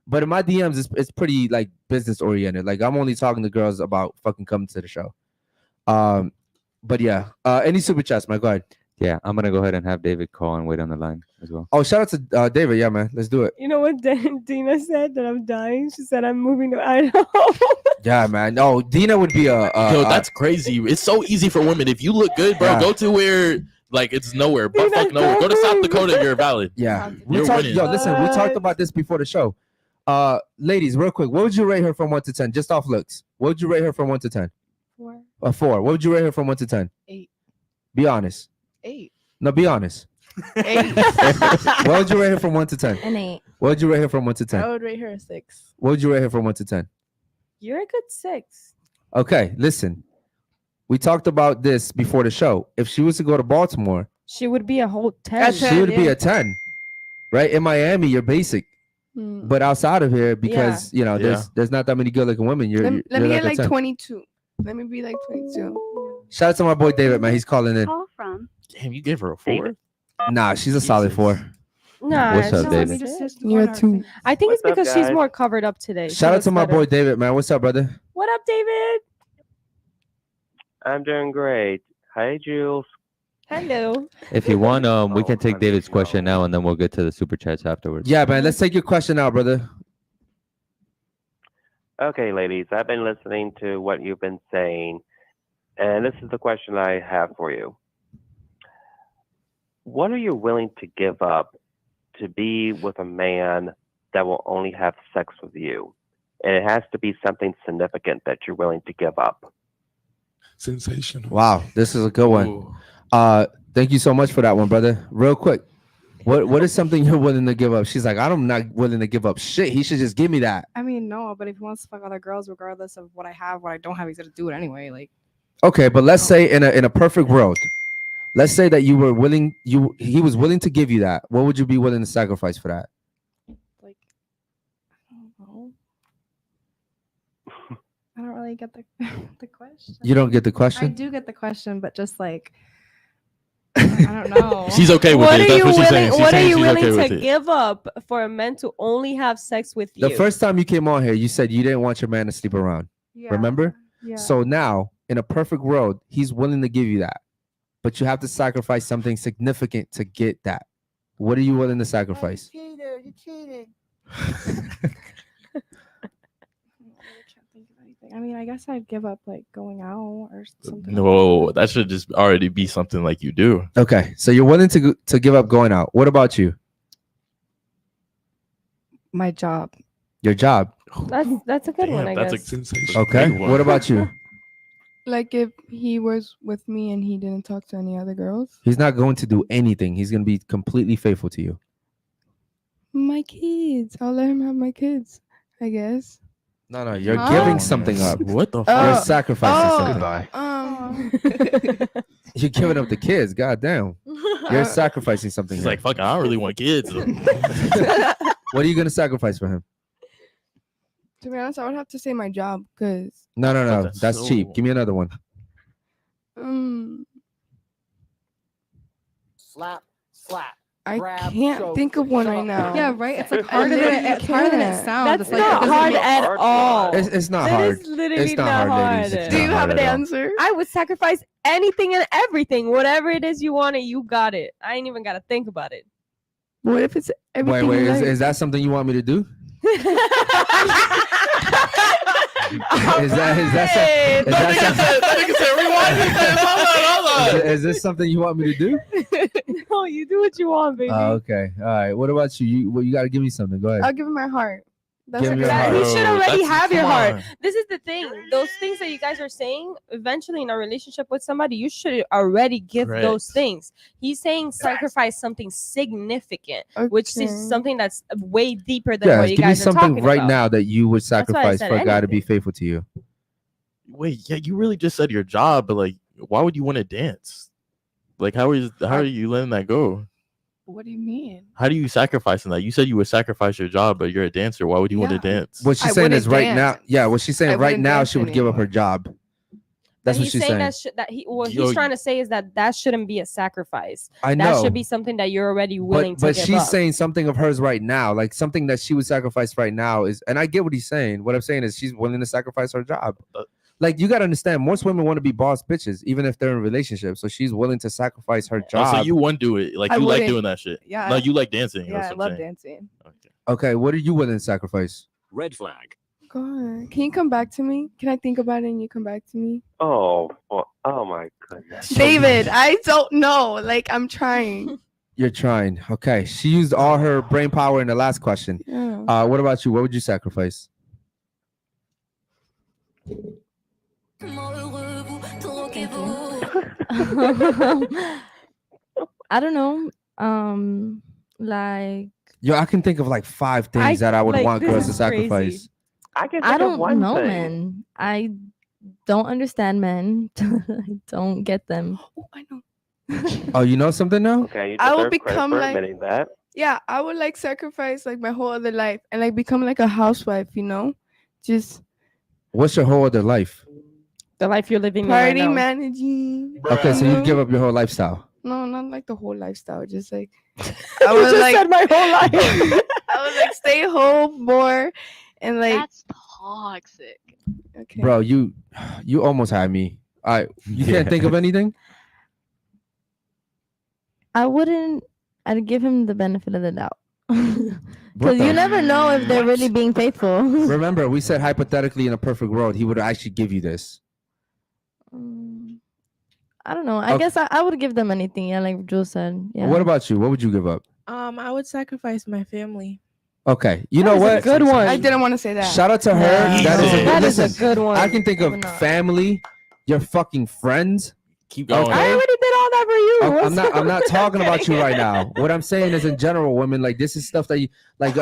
But in my DMs, it's pretty like business oriented. Like I'm only talking to girls about fucking coming to the show. But yeah, any super chats, man? Go ahead. Yeah, I'm gonna go ahead and have David call and wait on the line as well. Oh, shout out to David. Yeah, man, let's do it. You know what Dina said? That I'm dying. She said I'm moving to Idaho. Yeah, man. No, Dina would be a yo, that's crazy. It's so easy for women. If you look good, bro, go to where like it's nowhere, but fuck nowhere. Go to South Dakota, you're valid. Yeah, you're winning. Yo, listen, we talked about this before the show. Ladies, real quick, what would you rate her from 1 to 10? Just off looks. What would you rate her from 1 to 10? 4. A 4. What would you rate her from 1 to 10? 8. Be honest. 8. No, be honest. 8. What would you rate her from 1 to 10? An 8. What would you rate her from 1 to 10? I would rate her a 6. What would you rate her from 1 to 10? You're a good 6. Okay, listen. We talked about this before the show. If she was to go to Baltimore, She would be a whole 10. she would be a 10. Right? In Miami, you're basic. But outside of here, because you know, there's not that many good looking women. Let me get like 10. 22. Let me be like 22. Shout out to my boy David, man. He's calling in. Call from. Damn, you gave her a 4? Nah, she's a solid 4. Nah, What's up, it's David? just- You're a 2. I think it's What's up, because she's guys? more covered up today. Shout out to my better. boy David, man. What's up, brother? What up, David? I'm doing great. Hi, Jules. Hello. If you want, we Oh, can take David's question now, and then we'll get to the super chats afterwards. Yeah, man. Let's take your question out, brother. Okay, ladies, I've been listening to what you've been saying, and this is the question I have for you. What are you willing to give up to be with a man that will only have sex with you? And it has to be something significant that you're willing to give up. Sensational. Wow, this is a good one. Ooh. Thank you so much for that one, brother. Real quick, what is something you're willing to give up? She's like, I'm not willing to give up shit. He should just give me that. I mean, no, but if he wants to fuck other girls, regardless of what I have, what I don't have, he's gonna do it anyway. Like, Okay, but let's say in a perfect world, let's say that you were willing, he was willing to give you that. What would you be willing to sacrifice for that? like, I don't know. I don't really get the question. You don't get the I question? do get the question, but just like, I don't know. She's okay with What it. are That's you what she's willing? saying. She's What are saying you she's willing okay with to it. give up for a man to only have sex with you? The first time you came on here, you said you didn't want your man to sleep around. Yeah. Remember? Yeah. So now, in a perfect world, he's willing to give you that. But you have to sacrifice something significant to get that. What are you willing to sacrifice? You cheated. guess I'd give up like going out or something. No, that should just already be something like you do. Okay, so you're willing to give up going out. What about you? My job. Your job. That's a good one, I That's guess. a Sensation. Okay. great one. What about you? Like if he was with me and he didn't talk to any other girls. He's not going to do anything. He's going to be completely faithful to you. My kids. I'll let him have my kids, I guess. No, you're Huh? giving something up. What the You're fuck? sacrificing something. You're giving up the kids. God damn. You're sacrificing something. He's here. like, fuck, I don't really want kids. What are you going to sacrifice for him? To be honest, I would have to say my job because No. That's That's so- cheap. Give me another one. Slap, slap. I Grab, can't choke, think of one right choke. now. Yeah, right. It's like I harder than literally it's harder than it can't. sounds. That's It's like, not it doesn't hard make- at all. It's not That hard. is literally It's not hard, ladies. hard. It's Do not you have hard an at all. answer? I would sacrifice anything and everything. Whatever it is you want it, you got it. I ain't even gotta think about it. What if it's everything? Wait. you like? Is that something you want me to do? Is that is this something you want me to do? No, you do what you want, baby. Okay. All right. What about you? You got to give me something. Go ahead. I'll give him my heart. That's Give a me good your answer. heart. He should already have your come heart. on. This is the thing. Those things that you guys are saying, eventually in a relationship with somebody, you should already give Correct. those things. He's saying sacrifice something significant, which Okay. is something that's way deeper than Yeah. what you Give me guys are something talking right about. now that you would why I sacrifice said for a guy to be anything. faithful to you. Wait, yeah, you really just said your job, but like, why would you want to dance? Like, how are you letting that go? What do you mean? How do you sacrificing that? You said you would sacrifice your job, but you're a dancer. Why would you want to Yeah. dance? What she's I saying is wouldn't right now. dance. Yeah. What she's saying I right wouldn't now, dance she would give up her anymore. job. That's But what he's she's saying saying. that what Yo, he's trying to say is that shouldn't be a sacrifice. I That know. should be something that you're already willing But to give she's up. saying something of hers right now, like something that she would sacrifice right now is, and I get what he's saying. What I'm saying is she's willing to sacrifice her job. Like you gotta understand, most women want to be boss bitches, even if they're in relationships. So she's willing to sacrifice her Oh, job. so you wouldn't do it. Like I you like wouldn't. doing that shit. Yeah. No, you like dancing. Yeah, that's I what I'm love saying. dancing. Okay. Okay, what are you willing to sacrifice? Red flag. Go on. Can you come back to me? Can I think about it and you come back to me? Oh my goodness. David, I don't know. Like I'm trying. You're trying. Okay, she used all her brain power in the last question. Yeah. What about you? What would you sacrifice? I don't know. Like Yo, I can think of like 5 things that I would like, want this girls to is crazy. sacrifice. I can think I of don't one know thing. men. I don't understand men. I don't get them. Oh, I know. Oh, you know something now? Okay, you I will deserve credit become for like- admitting that. Yeah, I would like sacrifice like my whole other life and like become like a housewife, you know? Just What's your whole other life? The life you're living party right now. managing. Okay, so you you know? give up your whole lifestyle. No, not like the whole lifestyle. Just like I You would just like said my whole life. I would like stay home more and like That's toxic. okay. Bro, you almost had me. All right, you can't think of anything? I wouldn't. I'd give him the benefit of the doubt. What Because the- you never know if they're really being faithful. Remember, we said hypothetically in a perfect world, he would actually give you this. I don't know. I Okay. guess I would give them anything. Yeah, like Jules said. Yeah. What about you? What would you give up? I would sacrifice my family. Okay, you That know is a what? good one. I didn't want to say that. Shout out to her. Yeah. That is a, That is listen, a good one. I can think of would not. family, your fucking friends. Keep going. Okay. I already did all that for you. I'm What's not up? talking about you right now. What I'm saying is in general, women, like this is stuff that you like.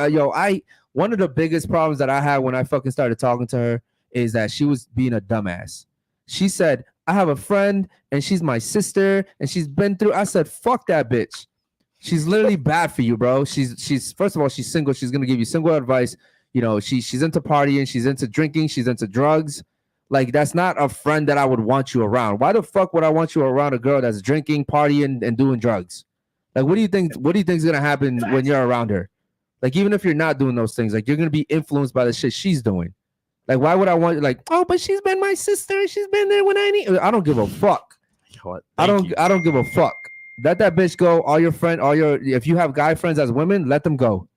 One of the biggest problems that I had when I fucking started talking to her is that she was being a dumbass. She said, I have a friend and she's my sister and she's been through. I said, fuck that bitch. She's literally bad for you, bro. She's first of all, she's single. She's gonna give you single advice. You know, she's into partying, she's into drinking, she's into drugs. Like that's not a friend that I would want you around. Why the fuck would I want you around a girl that's drinking, partying, and doing drugs? Like, what do you think? What do you think is gonna happen when you're around her? Like, even if you're not doing those things, like you're gonna be influenced by the shit she's doing. Like, why would I want? Like, oh, but she's been my sister. She's been there when I need. I don't give a fuck. What? I Thank don't give a fuck. Let that bitch go. If you have guy friends as women, let them go.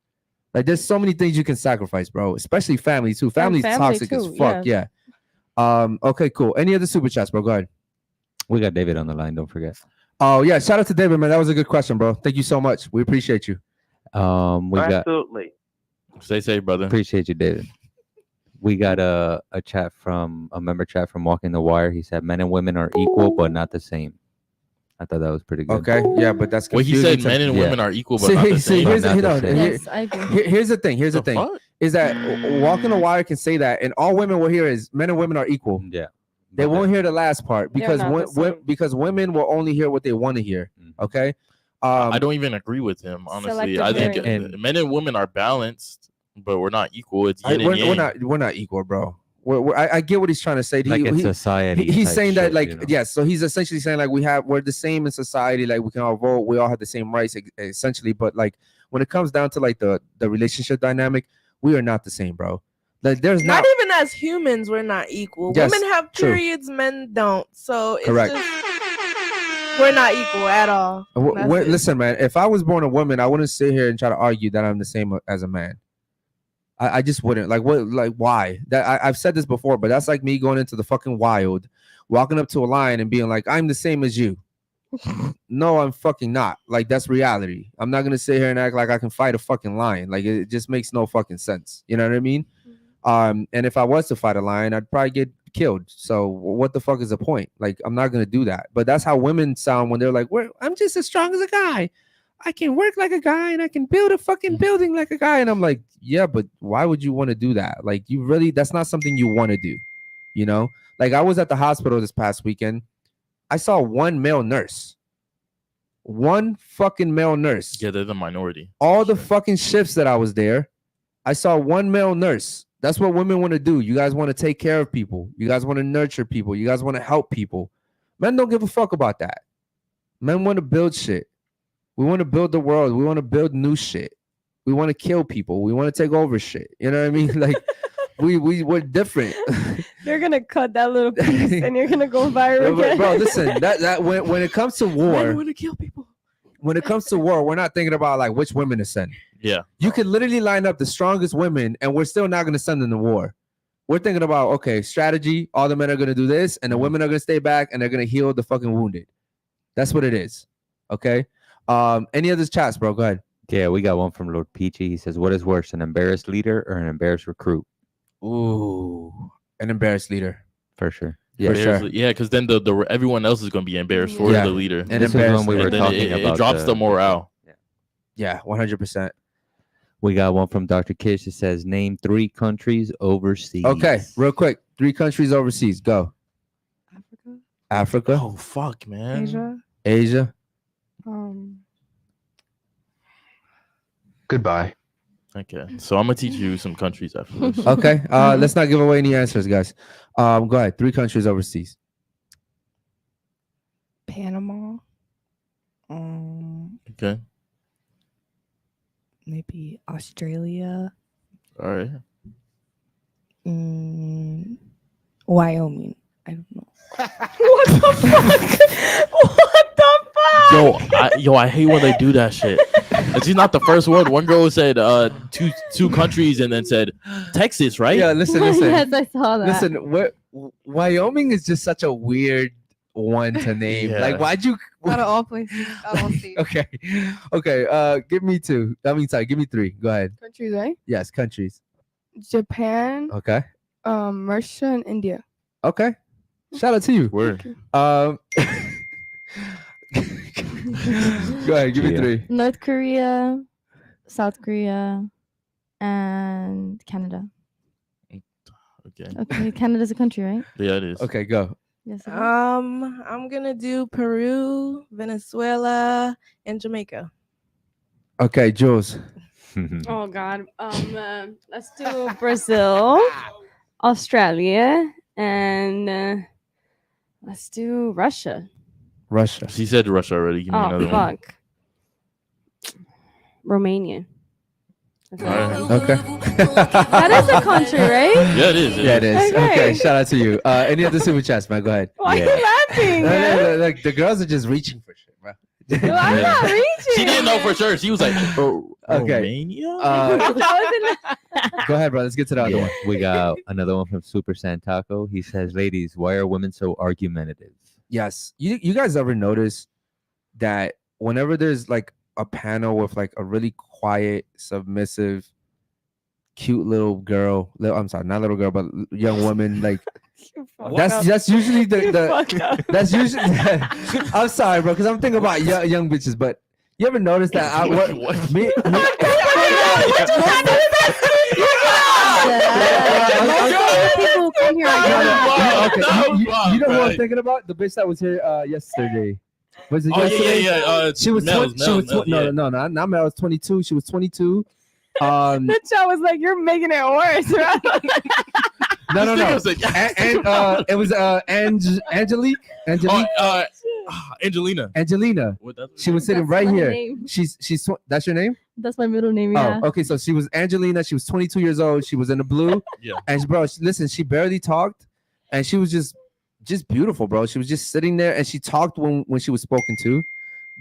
Like, there's so many things you can sacrifice, bro. Especially family too. Family's family toxic too, as fuck. Yeah. Okay, cool. Any other super chats, bro? Go ahead. We got David on the line. Don't forget. Oh yeah, shout out to David, man. That was a good question, bro. Thank you so much. We appreciate you. We got Absolutely. Stay safe, brother. appreciate you, David. We got a chat from a member chat from Walking the Wire. He said men and women are equal but not the same. I thought that was pretty good. Okay, yeah, but that's Well, he confusing said to- men and Yeah. women are equal, but not the same. here's, Not the no, same. here- Yes, I agree. here's the thing. Here's the thing. fuck? Is that Walking the Wire can say that, and all women will hear is men and women are equal. Yeah. They But won't hear the last part because not the same. because women will only hear what they want to hear. Okay. I don't even agree with him, honestly. Selective I think hearing. men and women are balanced, but we're not equal. It's yin and we're yang. not equal, bro. I get what he's trying to say. like in He- society. he's type saying that shit, like you know? yes, so he's essentially saying like we're the same in society, like we can all vote, we all have the same rights essentially, but like when it comes down to like the relationship dynamic, we are not the same, bro. Like there's Not not even as humans, we're not equal. Yes, Women have true. periods, men don't. So it's Correct. just, we're not equal at all. That's it. Listen, man, if I was born a woman, I wouldn't sit here and try to argue that I'm the same as a man. I just wouldn't. Like what? Like why? That I've said this before, but that's like me going into the fucking wild, walking up to a lion and being like, I'm the same as you. No, I'm fucking not. Like that's reality. I'm not gonna sit here and act like I can fight a fucking lion. Like it just makes no fucking sense. You know what I mean? And if I was to fight a lion, I'd probably get killed. So what the fuck is the point? Like I'm not gonna do that. But that's how women sound when they're like, I'm just as strong as a guy. I can work like a guy and I can build a fucking building like a guy. And I'm like, yeah, but why would you want to do that? Like you really, that's not something you want to do. You know, like I was at the hospital this past weekend. I saw one male nurse. One fucking male nurse. Yeah, they're the minority. All the fucking shifts that I was there, I saw one male nurse. That's what women want to do. You guys want to take care of people. You guys want to nurture people. You guys want to help people. Men don't give a fuck about that. Men want to build shit. We want to build the world. We want to build new shit. We want to kill people. We want to take over shit. You know what I mean? Like we're different. You're gonna cut that little piece and you're gonna go viral Bro, again. bro, listen, that when it comes to war, want to kill people. when it comes to war, we're not thinking about like which women to send. Yeah. You could literally line up the strongest women and we're still not going to send them to war. We're thinking about, okay, strategy. All the men are going to do this and the women are going to stay back and they're going to heal the fucking wounded. That's what it is. Okay. Any other chats, bro? Go ahead. Yeah, we got one from Lord Peachy. He says, what is worse, an embarrassed leader or an embarrassed recruit? Ooh, an embarrassed leader. For sure. For sure. Yeah, because then the everyone else is going to be embarrassed for Yeah. the leader. And This is embarrassed. when we were And then talking it about drops the morale. Yeah, 100%. We got one from Dr. Kish that says, name 3 countries overseas. Okay, real quick. 3 countries overseas. Go. Africa. Oh fuck, man. Asia. Goodbye. Okay, so I'm gonna teach you some countries after this. Okay. Let's not give away any answers, guys. Go ahead. 3 countries overseas. Panama. Okay. Maybe Australia. All right. Wyoming. I don't know. What the fuck? What the fuck? Yo, I hate when they do that shit. It's not the first word. One girl said two countries and then said Texas, right? Yeah, listen. Yes, I saw that. Listen, Wyoming is just such a weird one to name. Yeah. Like, why'd you? Out of all places, I don't see. Okay. Give me 2. Sorry, give me 3. Go ahead. Countries, right? Yes, countries. Japan, Okay. Russia, and India. Okay. Shout out to you. Word. Go ahead. Give me Yeah. 3. North Korea, South Korea, and Canada. Okay. Okay, Canada's a country, right? Yeah, it is. Okay, go. Yes. it is. I'm gonna do Peru, Venezuela, and Jamaica. Okay, Jules. Oh God. Let's do Brazil, Australia, and let's do Russia. Russia. She said Russia already. Give me Oh another one. fuck. Romania. All right. Okay. That is a country, right? Yeah, it is. Yeah, it is. Okay. Okay, shout out to you. Any other super chats, man? Go ahead. Why Yeah. are you laughing, man? Like the girls are just reaching for shit, bro. I'm not reaching. She didn't know for sure. She was like, Okay. Romania? Go ahead, bro. Let's get to the other Yeah, one. we got another one from Super Santaco. He says, ladies, why are women so argumentative? Yes. You guys ever notice that whenever there's like a panel with like a really quiet, submissive, cute little girl, I'm sorry, not little girl, but young woman, like that's usually the that's usually I'm sorry, bro, because I'm thinking about young bitches, but you ever notice that People come here. You know who I'm thinking about? The bitch that was here yesterday. Was it yesterday? Yeah. She was Mel's, no, not Mel. Was 22. She was 22. The show was like, you're making it worse. Right? No. And it was Angelique. Angelina. She was sitting right here. She's that's your name? That's my middle name. Yeah. Oh, okay. So she was Angelina. She was 22 years old. She was in the blue. Yeah. And bro, listen, she barely talked, and she was just beautiful, bro. She was just sitting there, and she talked when she was spoken to,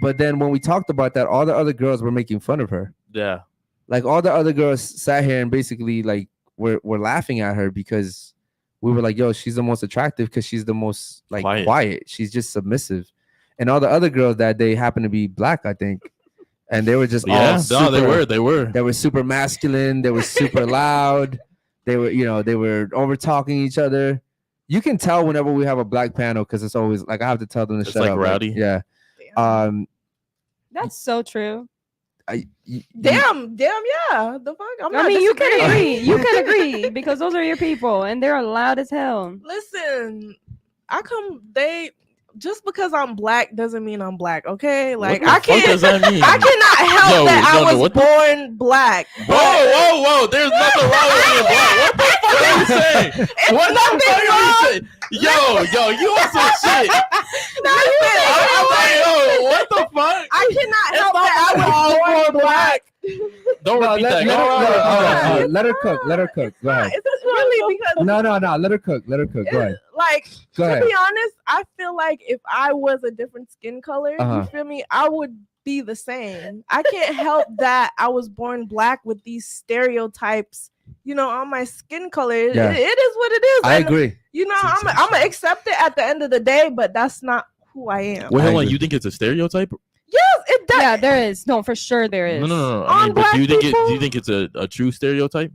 but then when we talked about that, all the other girls were making fun of her. Yeah. Like all the other girls sat here and basically like we're laughing at her because we were like, yo, she's the most attractive because she's the most like quiet. She's just submissive. And all the other girls that day happened to be black, I think. And they were just all super, they were. They were super masculine. They were super loud. They were over talking each other. You can tell whenever we have a black panel because it's always like I have to tell them to shut up. Rowdy. Yeah. That's so true. Damn, yeah. The fuck? I mean, you can agree. You can agree because those are your people and they're loud as hell. Listen, just because I'm black doesn't mean I'm black, okay? Like I cannot help that I was born black. Whoa! There's nothing wrong with being black. What the fuck are you saying? What the fuck are you saying? Yo, you want some shit? What the fuck? I cannot help that I was born black. Don't repeat that. Let her cook. Go ahead. It's really because no. Let her cook. Go ahead. Like Go to ahead. be honest, I feel like if I was a different skin color, you feel me, I would be the same. I can't help that I was born black with these stereotypes, on my skin color. Yeah. It is what it is. I agree. I'm gonna accept it at the end of the day, but that's not who I am. Wait, hold on. You think it's a stereotype? Yes, it does. Yeah, there is. No, for sure there is. No. I mean, but do you think it's a true stereotype?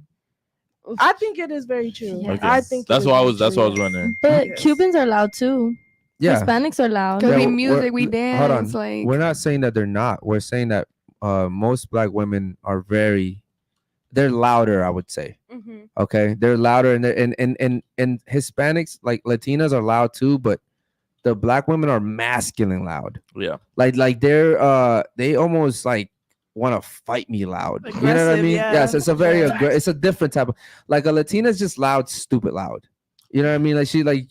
I think it is very true. Yes. I think that's why I was running. But Cubans are loud too. Yeah. Hispanics are loud. Because Yeah, we music, we hold dance. on. Like We're not saying that they're not. We're saying that most black women are they're louder, I would say. Mm-hmm. Okay, they're louder, and Hispanics, like Latinas, are loud too, but the black women are masculine loud. Yeah, like they're they almost like want to fight me loud. You know what I mean? Yeah. Yes, it's a very it's a different type of, like, a Latina's just loud, stupid loud. You know what I mean? Like she like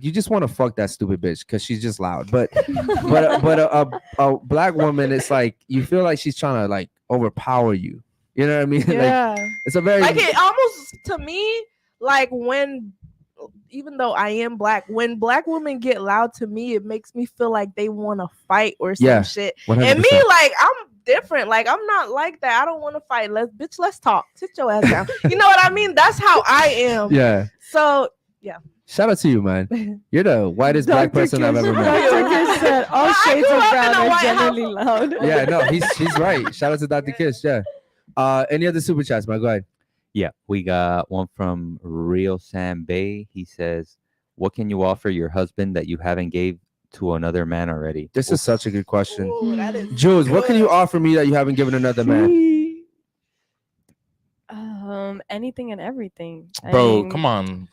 you just want to fuck that stupid bitch because she's just loud. But a black woman, it's like you feel like she's trying to like overpower you. You know what I mean? Yeah. Like, it's a very like it almost, to me, like when, even though I am black, when black women get loud to me, it makes me feel like they want to fight or some shit. 100%. And me, like, I'm different. Like, I'm not like that. I don't want to fight. Let's talk. Sit your ass down. You know what I mean? That's how I am. Yeah. So yeah. Shout out to you, man. You're the whitest black person I've ever met. Dr. Kish said all shades of brown are generally loud. Yeah, no, he's right. Shout out to Dr. Kish. Yeah. Any other super chats, man? Go ahead. Yeah, we got one from Real Sam Bay. He says, what can you offer your husband that you haven't gave to another man already? This is such a good question. Ooh, that is Jules, what can you offer me that you haven't given another man? Anything and everything. Bro, come on.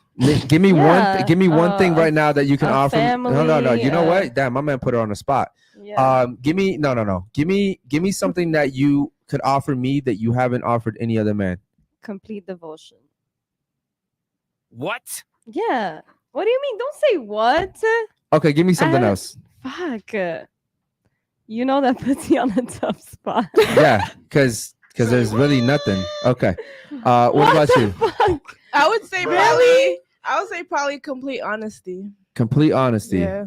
Give me one thing right now that you can offer me. No. You know what? Damn, my man put her on the spot. Yeah. Give me Give me something that you could offer me that you haven't offered any other man. Complete devotion. What? Yeah. What do you mean? Don't say what. Okay, give me something else. Fuck. You know that puts you on a tough spot. Yeah, because there's really nothing. Okay. What about you? Fuck? I would say probably complete honesty. Complete honesty. Yeah.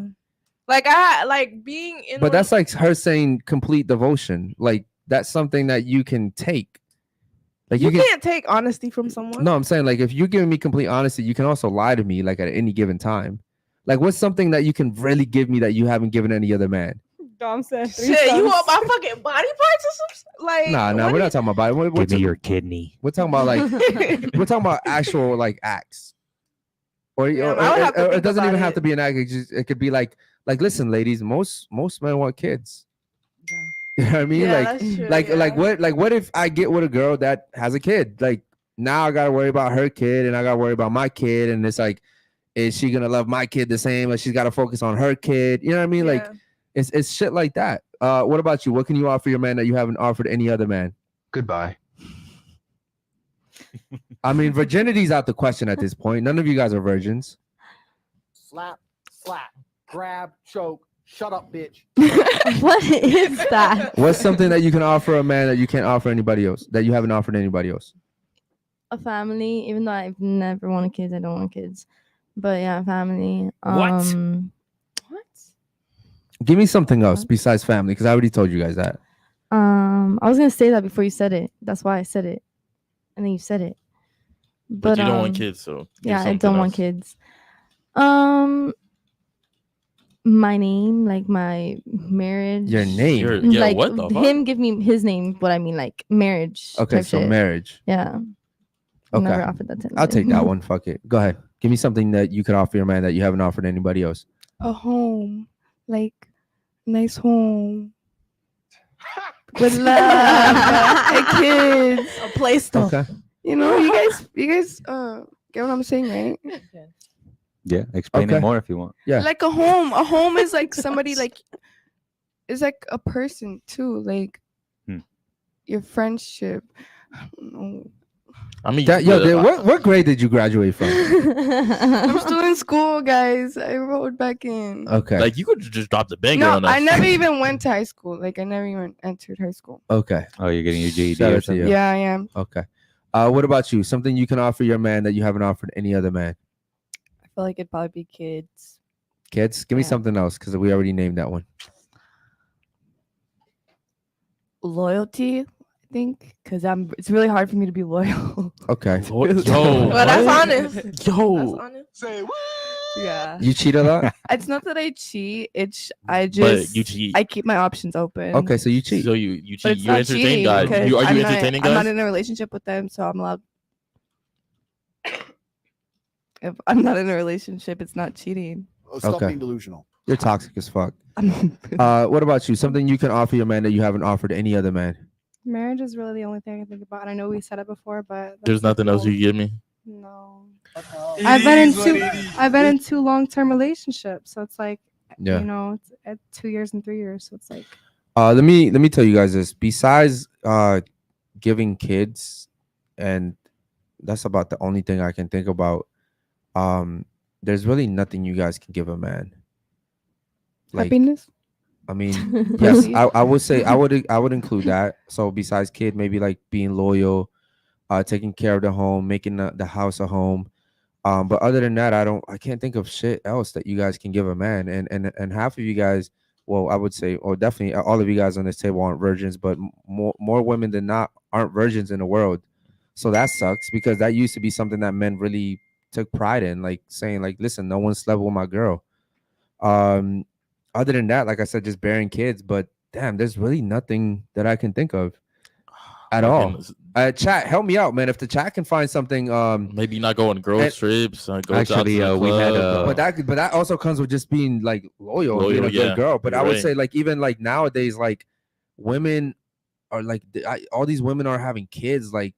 Like I like being in. But that's like her saying complete devotion. Like that's something that you can take. Like you can't take honesty from someone. No, I'm saying like if you're giving me complete honesty, you can also lie to me like at any given time. Like what's something that you can really give me that you haven't given any other man? Dom said Shit, you want my fucking body parts or something? Like Nah, we're not talking about body. Give me your kidney. We're talking about like we're talking about actual like acts. Or it doesn't even have to be an act. It could be like listen, ladies, most men want kids. You know what I mean? Yeah, like that's true, like what if I get with a girl that has a kid? Like now I gotta worry about her kid and I gotta worry about my kid, and it's like, is she gonna love my kid the same? Like she's gotta focus on her kid. You know what I mean? Like it's shit like that. What about you? What can you offer your man that you haven't offered any other man? Goodbye. I mean, virginity's out the question at this point. None of you guys are virgins. Slap, slap, grab, choke, shut up, bitch. What is that? What's something that you can offer a man that you can't offer anybody else, that you haven't offered anybody else? A family, even though I've never wanted kids, I don't want kids. But yeah, family. What? Give me something else besides family, because I already told you guys that. I was gonna say that before you said it. That's why I said it, and then you said it. But you don't want kids, so yeah, I don't want kids. My name, like my marriage. Your name? Yeah, like what the fuck? him give me his name. What I mean, like marriage. Okay, type so shit. marriage. Yeah. Okay. Never offered that to I'll take that anybody. one. Fuck it. Go ahead. Give me something that you could offer your man that you haven't offered anybody else. A home, like nice home with love and kids, a place to. Okay. You know, you guys get what I'm saying, right? Yeah, explain Okay. it more if you want. Yeah. Like a home is like somebody like is like a person too, like your friendship. I don't know. I mean, what grade did you graduate from? I'm still in school, guys. I enrolled back in. Okay. Like you could just drop the banger No, on us. I never even went to high school. Like I never even entered high school. Okay. Oh, you're getting your GED Shout or out to something? you. Yeah, I am. Okay. What about you? Something you can offer your man that you haven't offered any other man? I feel like it'd probably be kids. Kids? Give me something else, because we already named that one. Loyalty, I think, because it's really hard for me to be loyal. Okay. Yo, Well, that's honest. Yo, That's honest. Say what? Yeah. You cheat a lot? It's not that I cheat. I but just you cheat. I keep my options open. Okay, so you cheat. So you But cheat. it's You not entertain cheating guys. because Are you I'm not- entertaining I'm not guys? in a relationship with them, so I'm allowed. If I'm not in a relationship, it's not cheating. Oh, stop Okay. being delusional. You're toxic as fuck. What about you? Something you can offer your man that you haven't offered any other man? Marriage is really the only thing I can think about. And I know we said it before, but There's nothing else you can give me. No. I've been in two long-term relationships, so it's like, Yeah. you know, it's at 2 years and 3 years, so it's like, Let me tell you guys this. Besides giving kids, and that's about the only thing I can think about. There's really nothing you guys can give a man. Like, Happiness. I mean, yes, I would say I would include that. So besides kid, maybe like being loyal, taking care of the home, making the house a home. But other than that, I can't think of shit else that you guys can give a man. And half of you guys, well, I would say, or definitely all of you guys on this table aren't virgins, but more women than not aren't virgins in the world. So that sucks, because that used to be something that men really took pride in, like saying like, listen, no one slept with my girl. Other than that, like I said, just bearing kids. But damn, there's really nothing that I can think of at all. Chat, help me out, man. If the chat can find something, maybe not go on girls trips. Go Actually, out to the we had club. but that also comes with just being like loyal and being a yeah. good girl. But You're I would right. say like even like nowadays, like women are like all these women are having kids. Like,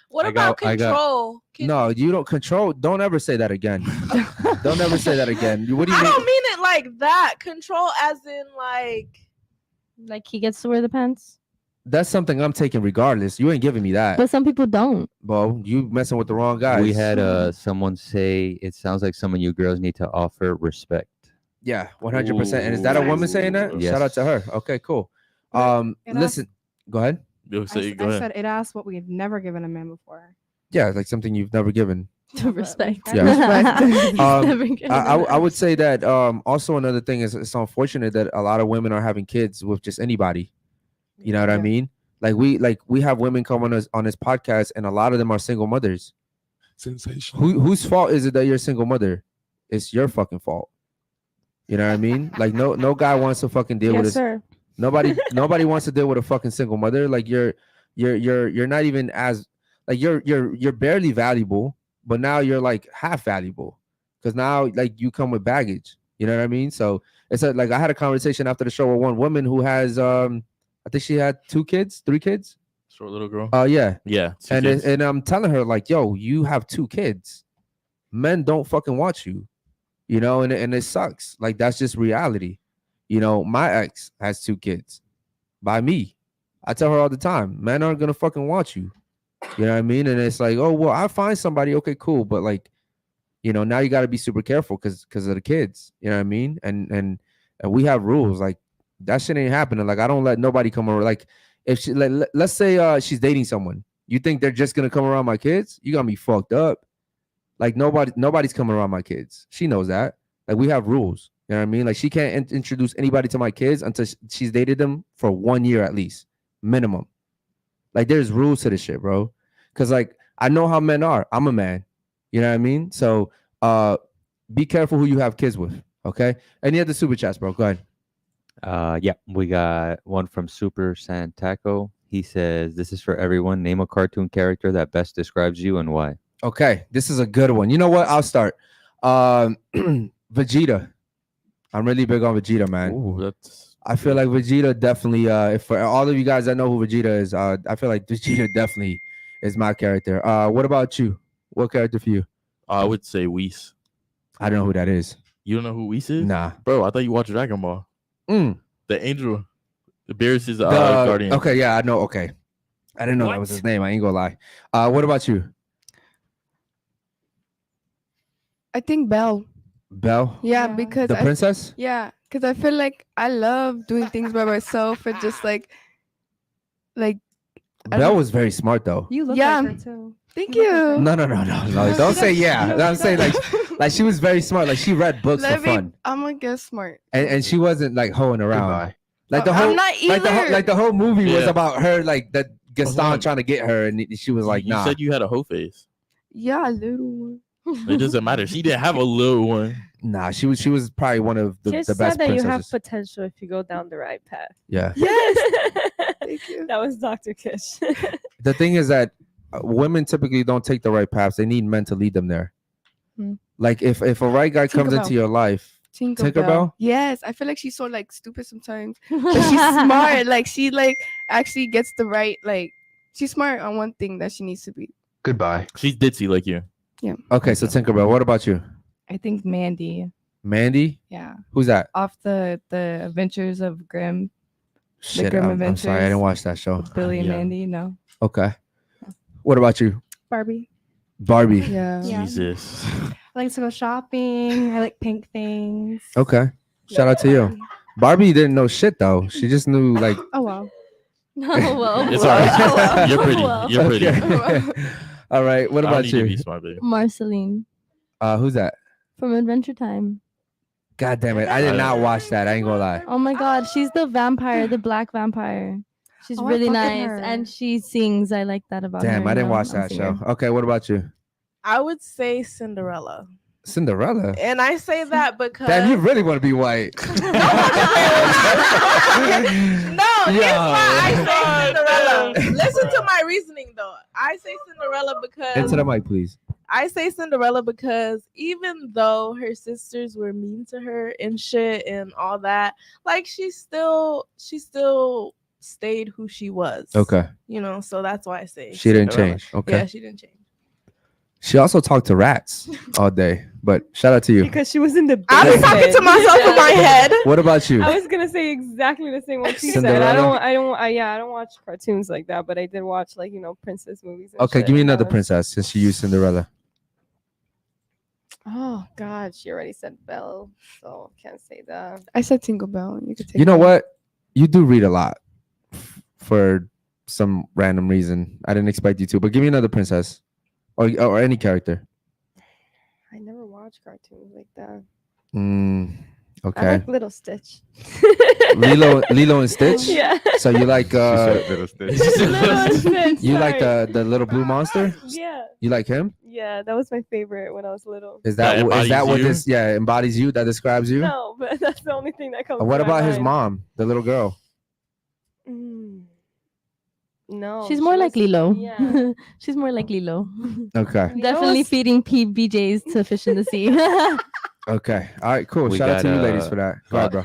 What about control? no, you don't control. Don't ever say that again. Don't ever say that again. What do you I mean? don't mean it like that. Control as in like he gets to wear the pants. That's something I'm taking regardless. You ain't giving me that. But some people don't. Well, you messing with the wrong guys. We had someone say it sounds like some of you girls need to offer respect. Yeah, 100%. And is that a woman saying that? Yes. Shout out to her. Okay, cool. It Listen, go ahead. I said it asked what we had never given a man before. Yeah, like something you've never given. Respect. Yeah. Never get I would say that also another thing is it's unfortunate that a lot of women are having kids with just anybody. You know what I Yeah. mean? Like we have women come on this podcast, and a lot of them are single mothers. Sensational. Whose fault is it that you're a single mother? It's your fucking fault. You know what I mean? Like no guy wants to fucking deal with Yes, this. sir. Nobody wants to deal with a fucking single mother. Like you're not even as like you're barely valuable, but now you're like half valuable because now like you come with baggage. You know what I mean? So it's like I had a conversation after the show with one woman who has I think she had 3 kids. Short little girl. Yeah. Yeah. And I'm telling her like, yo, you have 2 kids. Men don't fucking watch you, you know, and it sucks. Like that's just reality. You know, my ex has 2 kids by me. I tell her all the time, men aren't gonna fucking watch you. You know what I mean? And it's like, oh well, I'll find somebody. Okay, cool, but like, you know, now you got to be super careful because of the kids. You know what I mean? And we have rules. Like that shit ain't happening. Like I don't let nobody come over. Like if she let's say she's dating someone, you think they're just gonna come around my kids? You got me fucked up. Like nobody's coming around my kids. She knows that. Like we have rules. You know what I mean? Like she can't introduce anybody to my kids until she's dated them for 1 year at least, minimum. Like there's rules to this shit, bro. Cause like I know how men are. I'm a man. You know what I mean? So be careful who you have kids with. Okay. Any other super chats, bro? Go ahead. Yeah, we got one from Super Santaco. He says, "This is for everyone. Name a cartoon character that best describes you and why." Okay, this is a good one. You know what? I'll start. Vegeta. I'm really big on Vegeta, man. Ooh, I feel like Vegeta definitely. If for all of you guys that know who Vegeta is, I feel like Vegeta definitely is my character. What about you? What character for you? I would say Whis. I don't know who that is. You don't know who Whis is? Nah, Bro, I thought you watched Dragon Ball. The angel. The Beerus is guardian. Okay, yeah, I know. Okay, I didn't know that was his name. I ain't gonna lie. What about you? I think Belle. Belle? Yeah, because The princess? Yeah, because I feel like I love doing things by myself and just like Belle was very smart though. You look Yeah. like her too. thank you. No. Don't say yeah. I'm saying like she was very smart. Like she read books for fun, I'm gonna get smart. and she wasn't like hoeing around. Like the I'm whole not like the whole movie was Yeah. about her like that Gaston on. trying to get her, and she was like, You nah. said you had a hoe face. Yeah, a little one. It doesn't matter. She didn't have a little one. Nah, she was probably one of the Kish best said that you have princesses. potential if you go down the right path. Yeah. Yes. Thank you. That was Dr. Kish. The thing is that women typically don't take the right paths. They need men to lead them there. Hmm. Like if a right guy comes Tinkerbell. into your life, Tinkerbell. Tinkerbell? Yes, I feel like she's so like stupid sometimes, but she's smart. Like she like actually gets the right like she's smart on one thing that she needs to be. Goodbye. She's ditzy like you. okay. So Tinkerbell, what about you? I think Mandy. Mandy? Yeah. Who's that? Off the Adventures of Grimm. Shit, Grimm I'm sorry, I Adventures. didn't watch that show. Billy and Yeah. Mandy. No. Okay. What about you? Barbie. Barbie. Yeah. Yeah. Jesus. I like to go shopping. I like pink things. Okay. Shout out to you. Barbie didn't know shit though. She just knew like Oh well. No, well, It's well, all right. well, You're pretty. well. You're pretty. Okay. All right. What I don't about need to be you? smart, baby. Marceline Who's that? from Adventure Time. God damn it. I did not watch that. I ain't gonna lie. Oh my god, she's the vampire, the black vampire. She's Oh, I really fuck with nice her. and she sings. I like that about her. Damn, I didn't you know, watch I'm that show. singer. Okay, what about you? I would say Cinderella. Cinderella. And I say that because Damn, you really want to be white. No, here's why I say Oh. Cinderella. Listen to my reasoning though. I say Cinderella because Into the mic, please. I say Cinderella because even though her sisters were mean to her and shit and all that, like she still stayed who she was. Okay. You know, so that's why I say She didn't Cinderella. change. Okay. Yeah, she didn't change. She also talked to rats all day. But shout out to you. Because she was in the I was talking to myself in my head. What about you? I was gonna say exactly the same what she said. Cinderella? I don't watch cartoons like that, but I did watch like princess movies. And Okay, shit, give me and another I was- princess since you used Cinderella. Oh God, she already said Belle, so can't say that. I said Tinkerbell. You could take You know that. what? You do read a lot for some random reason. I didn't expect you to, but give me another princess or any character. I never watched cartoons like that. I Okay. like Little Stitch. Lilo and Stitch. Yeah. So you like Little Stitch. Little Stitch, you like sorry. the little blue monster? Yeah. You like him? Yeah, that was my favorite when I was little. Is that embodies what you? this embodies you? That describes you? No, but that's the only thing that comes. What to my about his mind. mom, the little girl? No, She's she more like was- Lilo. Yeah. She's more like Lilo. Okay. Definitely Lilo's- feeding PBJs to fish in the sea. Okay. All right. Cool. We Shout out to got, you ladies for that. Go ahead, bro.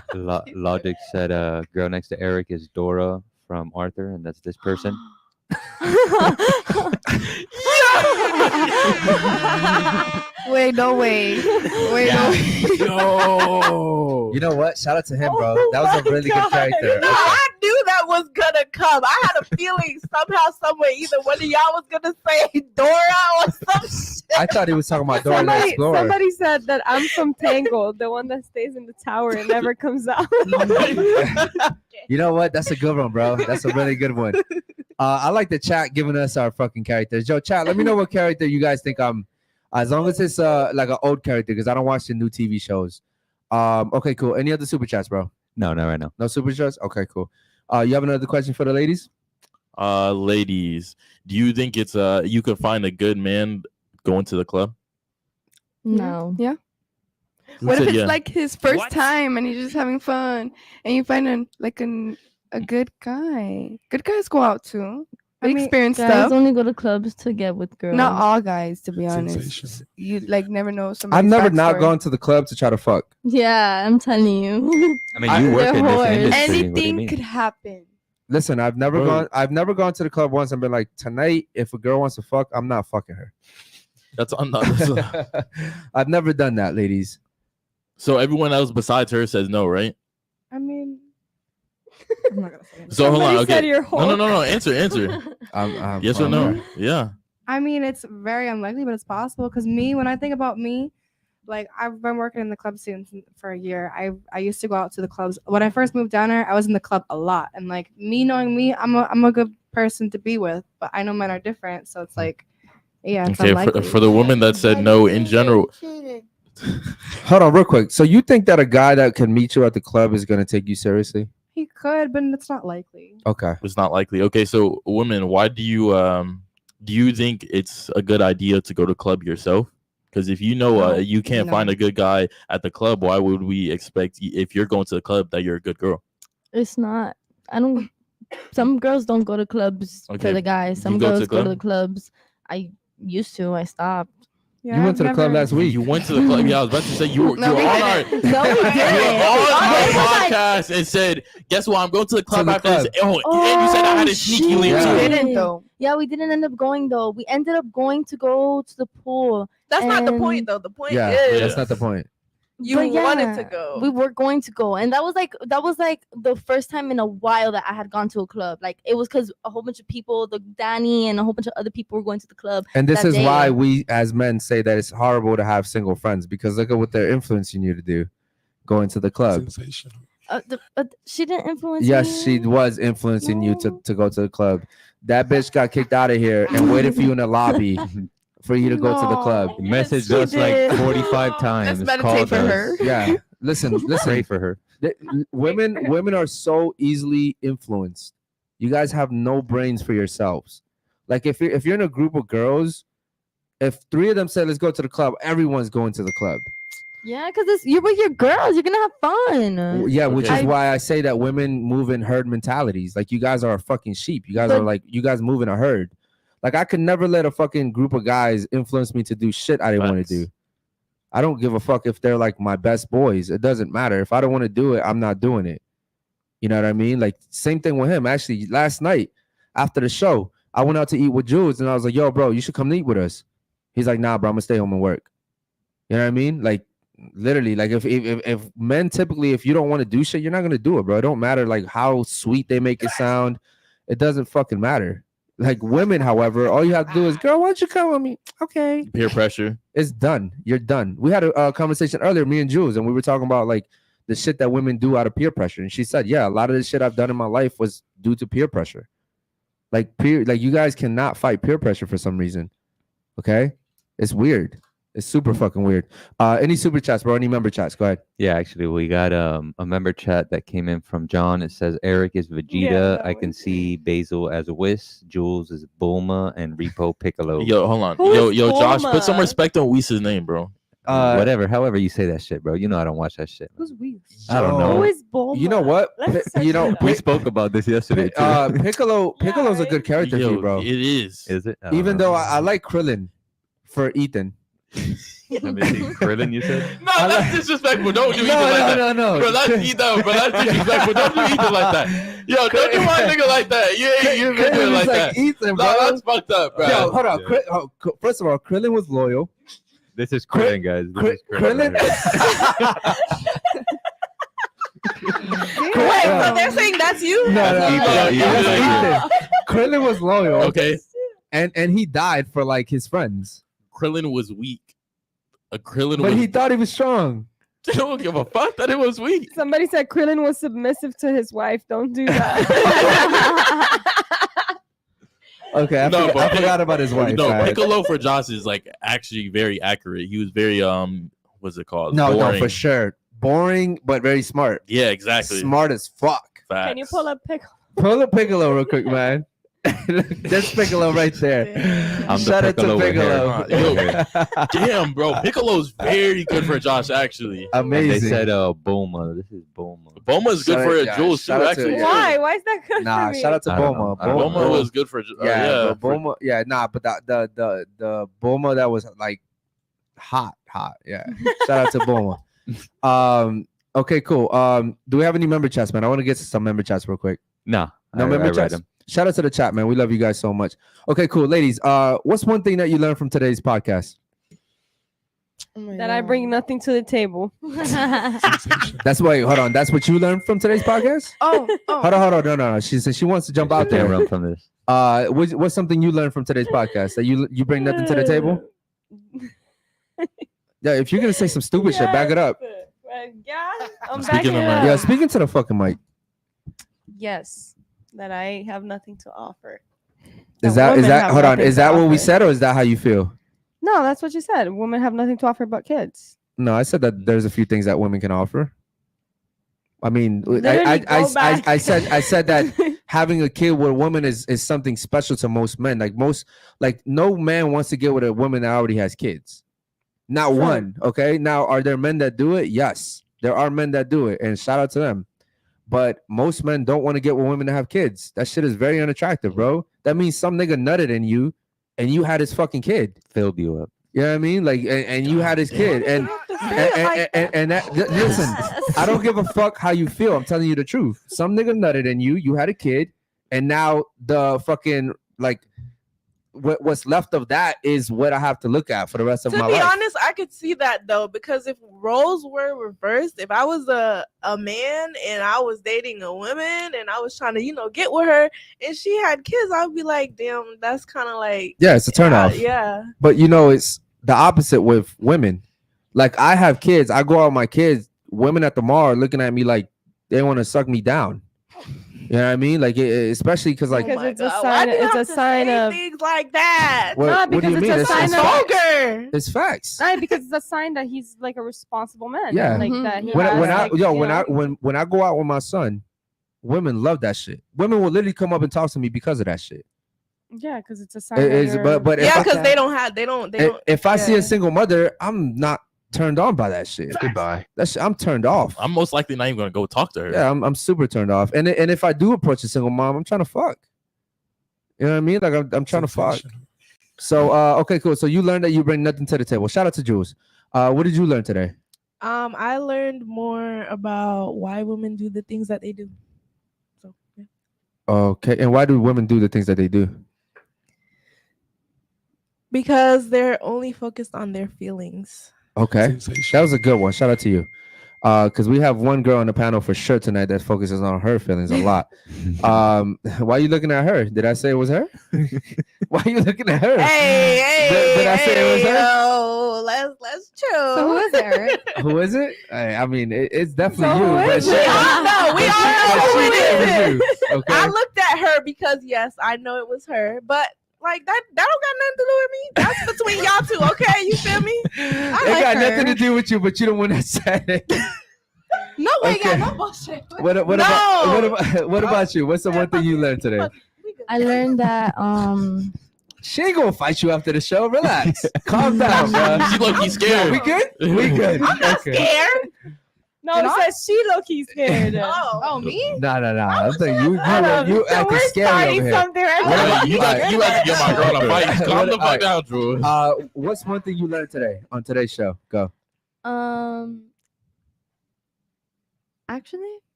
Logic said, "Girl next to Eric is Dora from Arthur, and that's this person." Wait, no way. Wait, no way. Yo. You know what? Shout out to him, bro. Oh That was a really good character. No, Okay. I knew that was gonna come. I had a feeling somehow, somewhere, either one of y'all was gonna say Dora or some shit. I thought he was talking about Dora the Somebody, Explorer. somebody said that I'm from Tangled, the one that stays in the tower and never comes out. You know what? That's a good one, bro. That's a really good one. I like the chat giving us our fucking characters. Yo, chat, let me know what character you guys think I'm. As long as it's like an old character, because I don't watch the new TV shows. Okay, cool. Any other super chats, bro? No, not right now. No super chats? Okay, cool. You have another question for the ladies? Ladies, do you think it's you could find a good man going to the club? No. Yeah. Who What if said it's yeah? like his first What? time and he's just having fun and you find a good guy? Good guys go out too. They experience guys stuff. only go to clubs to get with girls. Not all guys, to be honest. Sensation. You like never know somebody. I've never not gone to the club to try to fuck. Yeah, I'm telling you. I mean, you work in this whores. industry. What do you Anything mean? could happen. Listen, I've never Bro. gone to the club once and been like, tonight, if a girl wants to fuck, I'm not fucking her. That's I've never done that, ladies. So everyone else besides her says no, right? I mean, I'm not gonna say anything. So hold on. Somebody said Okay. you're No. Answer. Yes or no? Yeah. I mean, it's very unlikely, but it's possible. Because when I think about me, like I've been working in the club scene for a year. I used to go out to the clubs. When I first moved down here, I was in the club a lot. And like me knowing me, I'm a good person to be with. But I know men are different, so it's like, yeah, it's Okay. unlikely. For the woman that said no in general, Hold on, real quick. So you think that a guy that can meet you at the club is gonna take you seriously? He could, but it's not likely. Okay. it's not likely. Okay. So women, why do you think it's a good idea to go to club yourself? Because if you know you can't find a good guy at the club, why would we expect if you're going to the club that you're a good girl? It's not. I don't. Some girls don't go to clubs Okay, for the guys. Some you go to girls the go to club? the clubs. I used to. I stopped. Yeah, You went to the club last week. You went to the club. Yeah, I was about to say you were No, on we our didn't. No, we you were didn't. on our It was like- podcast and said, "Guess what? I'm going to the club the after this." club. Oh, and you said I had a sneaky link shit. too. We didn't though. Yeah, we didn't end up going though. We ended up going to go to the pool. That's not the And- point, though. The point Yeah, is that's not the point. you But wanted to yeah, go. We were going to go, and that was like the first time in a while that I had gone to a club. Like it was because a whole bunch of people, Danny and a whole bunch of other people were going to the club. And this that is day. why we as men say that it's horrible to have single friends, because look at what they're influencing you to do. Going to the club. Sensational. She didn't influence Yes, me. she was influencing you to go to the club. That bitch got kicked out of here and waited for you in the lobby for you to go to the club. Messaged she us like did. 45 times. Let's meditate called for us. her. Yeah. Listen, Pray listen. for her. Women are so easily influenced. You guys have no brains for yourselves. Like if you're in a group of girls, if 3 of them say let's go to the club, everyone's going to the club. Yeah, because you're with your girls. You're gonna have fun. Yeah, which Okay. is why I say that women move in herd mentalities. Like you guys are a fucking sheep. You guys are like you guys move in a herd. Like I could never let a fucking group of guys influence me to do shit I didn't want Facts. to do. I don't give a fuck if they're like my best boys. It doesn't matter. If I don't want to do it, I'm not doing it. You know what I mean? Like same thing with him. Actually, last night after the show, I went out to eat with Jules and I was like, yo, bro, you should come eat with us. He's like, nah, bro, I'm gonna stay home and work. You know what I mean? Like literally, like if men typically, if you don't want to do shit, you're not gonna do it, bro. It don't matter like how sweet they make it sound. It doesn't fucking matter. Like women, however, all you have to do is, girl, why don't you come with me? Okay. Peer pressure. It's done. You're done. We had a conversation earlier, me and Jules, and we were talking about like the shit that women do out of peer pressure. And she said, yeah, a lot of the shit I've done in my life was due to peer pressure. Like you guys cannot fight peer pressure for some reason. Okay? It's weird. It's super fucking weird. Any super chats, bro? Any member chats? Go ahead. Yeah, actually, we got a member chat that came in from John. It says Eric is Vegeta. I can see Basil as Whis, Jules is Bulma, and Repo Piccolo. Yo, hold on. Who is Yo, Josh, put some Bulma? respect on Whis' name, bro. Whatever, however you say that shit, bro. You know I don't watch that shit. Who's we? I don't know. Who is Bulma? You know what? Let's search You know, it up. We spoke about this yesterday too. Piccolo's a good character for you, bro. It is. Is it? Even though I like Krillin for Ethan. Let me see. Krillin, you said? No, that's disrespectful. Don't do Ethan like that. No. Bro, that's disrespectful. Don't do Ethan like that. Yo, don't do my nigga like that. You been doing like that. Ethan, bro. No, that's fucked up, bro. Yo, hold on. Yeah. First of all, Krillin was loyal. This is Krillin, guys. This is Krillin. Wait, so they're saying that's you? No. Ethan. That's Ethan. Krillin was loyal. Okay. And he died for like his friends. Krillin was weak. But he thought he was strong. They don't give a fuck that it was weak. Somebody said Krillin was submissive to his wife. Don't do that. Okay, I forgot about his wife. No, guys. Piccolo for Josh is like actually very accurate. He was very what's it called? No, Boring. for sure. Boring, but very smart. Yeah, exactly. Smart as fuck. Facts. Can you pull up Piccolo? Pull up Piccolo real quick, man. There's Piccolo right there. I'm the Shout out to Piccolo with hair. Piccolo. Damn, bro. Piccolo's very good for Josh, actually. And they Amazing. said Bulma. This is Bulma. Bulma's good for Jules, too, shout out to- actually. yeah. Why? Why is that good Nah, for me? shout out to I don't Bulma. know. I don't know. Bulma was good for Yeah, but for- Bulma. Yeah, nah, but the Bulma that was like hot. Yeah. Shout out to Bulma. Okay, cool. Do we have any member chats, man? I want to get to some member chats real quick. No, No I member read chats. them. Shout out to the chat, man. We love you guys so much. Okay, cool, ladies. What's one thing that you learned from today's podcast? That I bring nothing to the table. That's why. Hold on. That's what you learned from today's podcast. Oh. Hold on. No. She said she wants to jump out Can't there. run from this. What's something you learned from today's podcast that you bring nothing to the table? Yeah, if you're gonna say some stupid shit, back it up. Yeah, I'm Speaking backing of it my- up. Yeah, speaking to the fucking mic. Yes, that I have nothing to offer. Is That that women have hold on? nothing Is to that what we offer. said, or is that how you feel? No, that's what you said. Women have nothing to offer but kids. No, I said that there's a few things that women can offer. I mean, Literally go back. I said that having a kid with a woman is something special to most men. Like no man wants to get with a woman that already has kids. Not Sure. one. Okay. Now, are there men that do it? Yes, there are men that do it, and shout out to them. But most men don't want to get with women that have kids. That shit is very unattractive, bro. That means some nigga nutted in you, and you had his fucking kid. Filled you up. You know what I mean? Like, and you had his kid, and that, listen, I don't give a fuck how you feel. I'm telling you the truth. Some nigga nutted in you. You had a kid, and now the fucking like, what's left of that is what I have to look at for the rest of To my be life. honest, I could see that though, because if roles were reversed, if I was a man and I was dating a woman and I was trying to, get with her and she had kids, I'd be like, damn, that's kind of like, Yeah, it's a turn off. yeah. But it's the opposite with women. Like I have kids. I go out with my kids. Women at the mall are looking at me like they want to suck me down. You know what I mean? Like, especially because like, Because it's a God, sign. why do you It's a have to sign say of. things like that. what do because you it's mean? a It's sign facts. of- Vulgar. It's facts. Right, because it's a sign that he's like a responsible man. Yeah. Like Mhm. that. He When has, I like, you know- when I go out with my son, women love that shit. Women will literally come up and talk to me because of that shit. Yeah, because it's a sign. It that is, you're- but if Yeah, I, because they don't. if I see yeah. a single mother, I'm not turned on by that shit. Goodbye. That shit, I'm turned off. I'm most likely not even gonna go talk to her. Yeah, I'm super turned off. And if I do approach a single mom, I'm trying to fuck. You know what I mean? Like I'm trying to fuck. So okay, cool. So you learned that you bring nothing to the table. Shout out to Jules. What did you learn today? I learned more about why women do the things that they do. So yeah. Okay, and why do women do the things that they do? Because they're only focused on their feelings. Okay, that was a good one. Shout out to you. Because we have one girl on the panel for sure tonight that focuses on her feelings a lot. Why are you looking at her? Did I say it was her? Why are you looking at her? Hey, Did I say it was her? yo, let's chill. So who is it? Who is it? I mean, it's definitely So you. who but is she- it? We all know but who she it is. you, Okay. I looked at her because yes, I know it was her, but Like that don't got nothing to do with me. That's between y'all two, okay? You feel me? It got nothing to do with you, but you don't want to say it. No way, Okay. no bullshit. What about you? What's the one thing you learned today? I learned that She ain't gonna fight you after the show. Relax. Calm down, bro. She low-key scared. We good? We good. I'm not scared. No, it says she low-key scared. Oh, me? Nah. I'm saying you acting we're scary starting over here. something right Right, now. you have to get my girl to fight. Calm the fuck down, Drew. What's one thing you learned today on today's show? Go. Actually,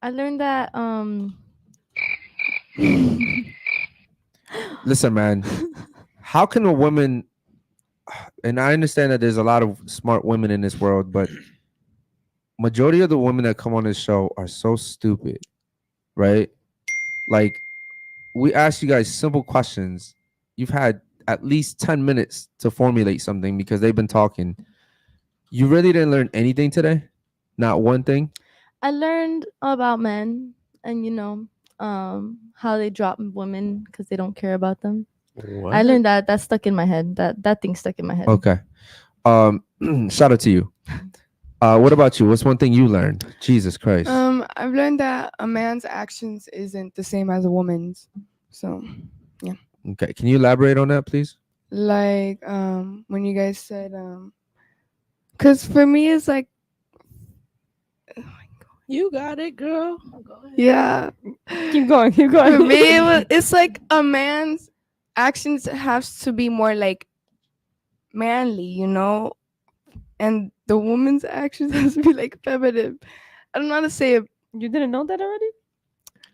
I learned that Listen, man. How can a woman? And I understand that there's a lot of smart women in this world, but majority of the women that come on this show are so stupid, right? Like, we ask you guys simple questions. You've had at least 10 minutes to formulate something because they've been talking. You really didn't learn anything today? Not one thing? I learned about men and how they drop women because they don't care about them. What? I learned that stuck in my head. That thing stuck in my head. Okay. Shout out to you. What about you? What's one thing you learned? Jesus Christ. I've learned that a man's actions isn't the same as a woman's. So, yeah. Okay. Can you elaborate on that, please? Like, when you guys said, because for me, it's like, You got it, girl. Go ahead. yeah. Keep going. For me, it's like a man's actions has to be more like manly, and the woman's actions has to be like feminine. I don't know how to say it. You didn't know that already?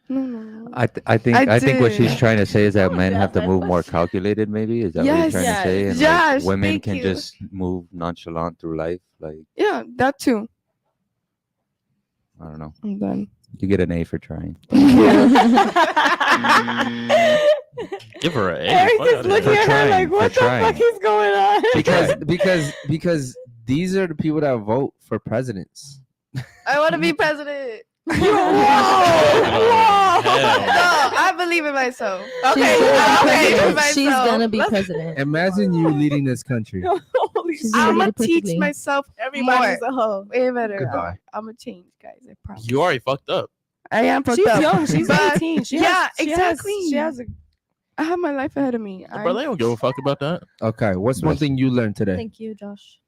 No. I think what she's did. trying to say is that men yeah, have to that move more was- calculated. Maybe is that what Yes. you're trying to say? And Yes, women thank can you. just move nonchalant through life. Like, Yeah, that too. I don't know. I'm done. You get an A for trying. Give her an A. Eric Fuck is outta looking here. at her trying, like, for what the trying. fuck is going on? because these are the people that vote for presidents. I want to be president. Hell. No, I believe in myself. Okay, I believe in myself. She's gonna be president. Imagine you leading this country. Holy She's shit. gonna I'm lead gonna it teach perfectly. myself Everybody's more. a hoe. Way better. Goodbye. I'm gonna change, guys. I promise. You already fucked up. I am fucked She's up. young. She's but 18. exactly. She has a I have my life ahead of me. Bro, they don't give a fuck about that. Okay. What's one thing you learned today? Thank you, Josh.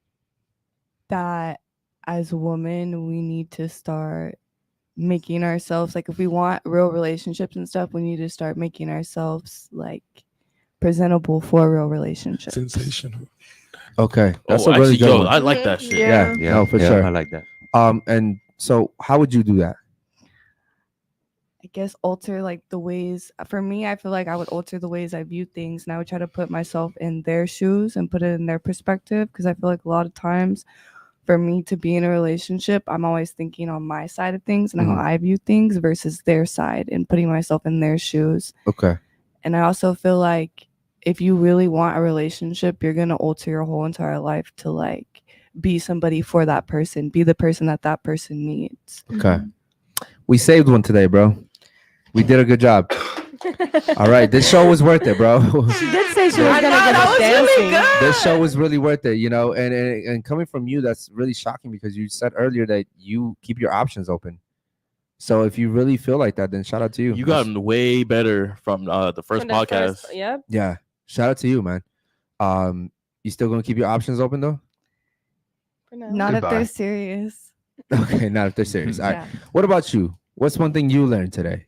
That as women, we need to start making ourselves, like, if we want real relationships and stuff, we need to start making ourselves like presentable for a real relationship. Sensational. Okay. That's a Actually, really good yo, one. I like that shit. Yeah. No, for sure. I like that. And so how would you do that? I guess alter like the ways, for me, I feel like I would alter the ways I view things, and I would try to put myself in their shoes and put it in their perspective, because I feel like a lot of times for me to be in a relationship, I'm always thinking on my side of things and how I view things versus their side, and putting myself in their shoes. Okay. And I also feel like if you really want a relationship, you're going to alter your whole entire life to like be somebody for that person, be the person that person needs. Okay. We saved one today, bro. We did a good job. All right. This show was worth it, bro. She did say she was I gonna know, get that us was dancing. really good. This show was really worth it, and coming from you, that's really shocking because you said earlier that you keep your options open. So if you really feel like that, then shout out to you. You gotten way better from the first From the podcast. Yep. Yeah. Shout out to you, man. You still gonna keep your options open though? For now. Not if Goodbye. they're serious. Okay, not if they're serious. All right. Yeah. What about you? What's one thing you learned today?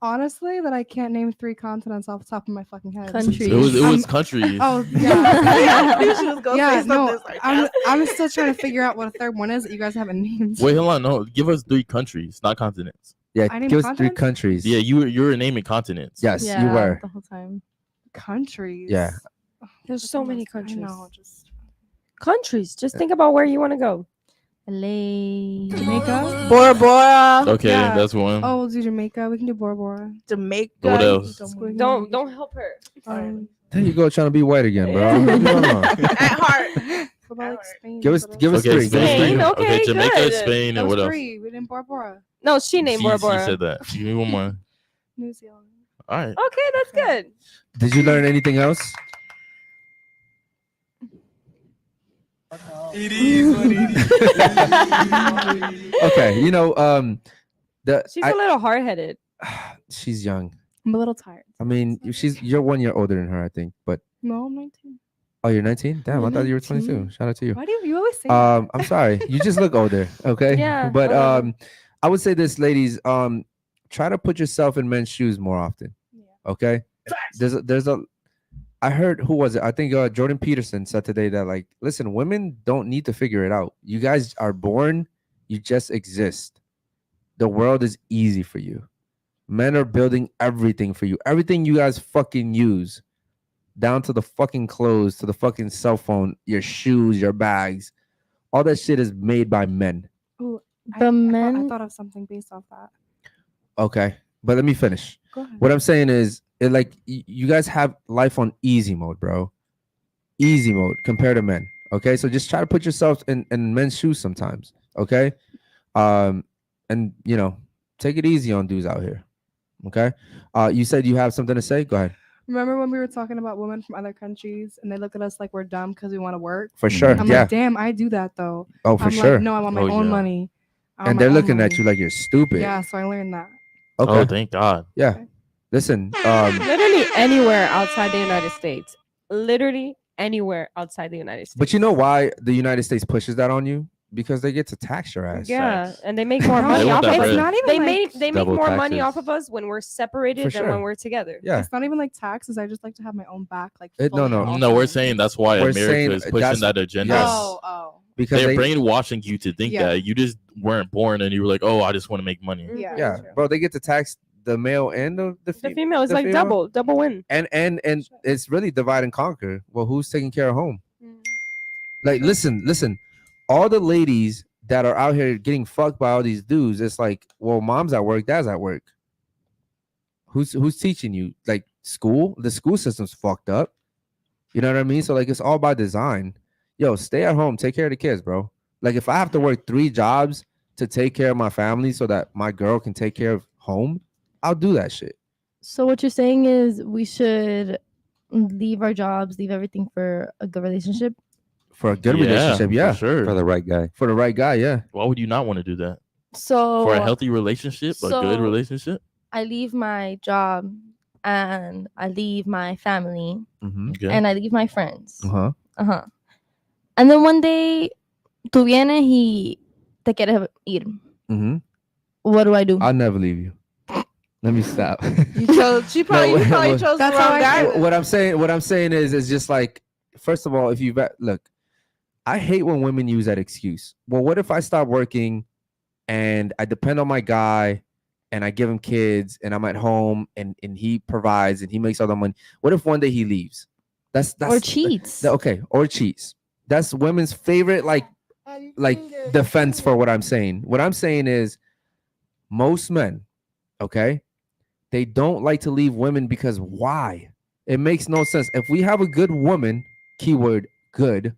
Honestly, that I can't name 3 continents off the top of my fucking head. Countries. It was countries. Oh yeah. I knew she was gonna Yeah, say no, something like I'm still trying to figure out what a third one is that you guys haven't named. Wait, hold on. No, give us 3 countries, not continents. Yeah, I named give us 3 continents? countries. Yeah, you were naming continents. Yes, Yeah, you were. the whole time. Countries. Yeah. There's so many I countries. know, just Countries. Just think about where you want to go. LA. Jamaica. Bora Bora, Okay, Yeah. that's one. Oh, we'll do Jamaica. We can do Bora Bora. Jamaica. What else? Don't help her. There you go, trying to be white again, bro. What's going on? At heart. What about like Spain? Give us What else? give us Okay, 3. Give us Spain. 3. Okay, Jamaica, good. Spain, That and was what else? 3. We did Bora Bora. No, she named Bora She Bora. said that. Give me one more. New Zealand. All right. Okay, that's good. Did you learn anything else? It is what it is. Okay, you know, She's a little hard-headed. she's young. I'm a little tired. I mean, you're 1 year older than her, I think. But No, I'm 19. oh, you're 19. Damn, I I'm thought you were 22. 19. Shout out to you. Why do you always say that? I'm sorry. You just look older. Okay. Yeah, But whatever. I would say this, ladies. Try to put yourself in men's shoes more often. Okay. There's a. I heard, who was it? I think Jordan Peterson said today that, like, listen, women don't need to figure it out. You guys are born. You just exist. The world is easy for you. Men are building everything for you. Everything you guys fucking use, down to the fucking clothes, to the fucking cell phone, your shoes, your bags, all that shit is made by men. Ooh, The I men. thought of something based off that. Okay, but let me finish. Go ahead. What I'm saying is, you guys have life on easy mode, bro. Easy mode compared to men. Okay, so just try to put yourself in men's shoes sometimes. Okay, and you know, take it easy on dudes out here. Okay, you said you have something to say. Go ahead. Remember when we were talking about women from other countries and they look at us like we're dumb because we want to work? For sure. I'm Yeah. like, damn, I do that though. Oh, for I'm sure. Like, no, I want my Oh, own yeah. money. I want And my they're own looking at money. you like you're stupid. Yeah, so I learned that. Okay. Oh, thank God. Yeah. Okay. Listen. Literally anywhere outside the United States. Literally anywhere outside the United States. But you know why the United States pushes that on you? Because they get to tax your ass. Yeah, and they make more No, money They want off that of us. bread. Not even They like, make Double more money taxes. off of us when we're separated For than sure. when we're together. Yeah. it's not even like taxes. I just like to have my own back. Like No, fully no. at all No, we're times. saying that's why We're America saying is pushing that's- that agenda. Yes. Oh. Because They're they, brainwashing you to think Yeah. that you just weren't born and you were like, oh, I just want to make money. Yeah. yeah, bro, they get to tax the male and the The female is the like female. double win. And it's really divide and conquer. Well, who's taking care of home? Like, listen, all the ladies that are out here getting fucked by all these dudes, it's like, well, mom's at work, dad's at work. Who's teaching you? Like, school? The school system's fucked up. You know what I mean? So, like, it's all by design. Yo, stay at home, take care of the kids, bro. Like, if I have to work 3 jobs to take care of my family so that my girl can take care of home, I'll do that shit. So what you're saying is we should leave our jobs, leave everything for a good relationship. For a good relationship, yeah. For sure. For the right guy. For the right guy, yeah. Why would you not want to do that? So For a healthy relationship, a good so- relationship? I leave my job and I leave my family Mm-hmm. Okay. and I leave my friends. Uh-huh. And then one day tú vienes y te quieres ir. Mm-hmm. What do I do? I'll never leave you. Let me stop. You chose. You probably chose the That's how wrong I guy. feel. What I'm saying is just like, first of all, if you look, I hate when women use that excuse. Well, what if I stop working and I depend on my guy and I give him kids and I'm at home and he provides and he makes all the money? What if one day he leaves? That's or cheats. okay, or cheats. That's women's favorite like defense for what I'm saying. What I'm saying is most men, okay, they don't like to leave women because why? It makes no sense. If we have a good woman, keyword good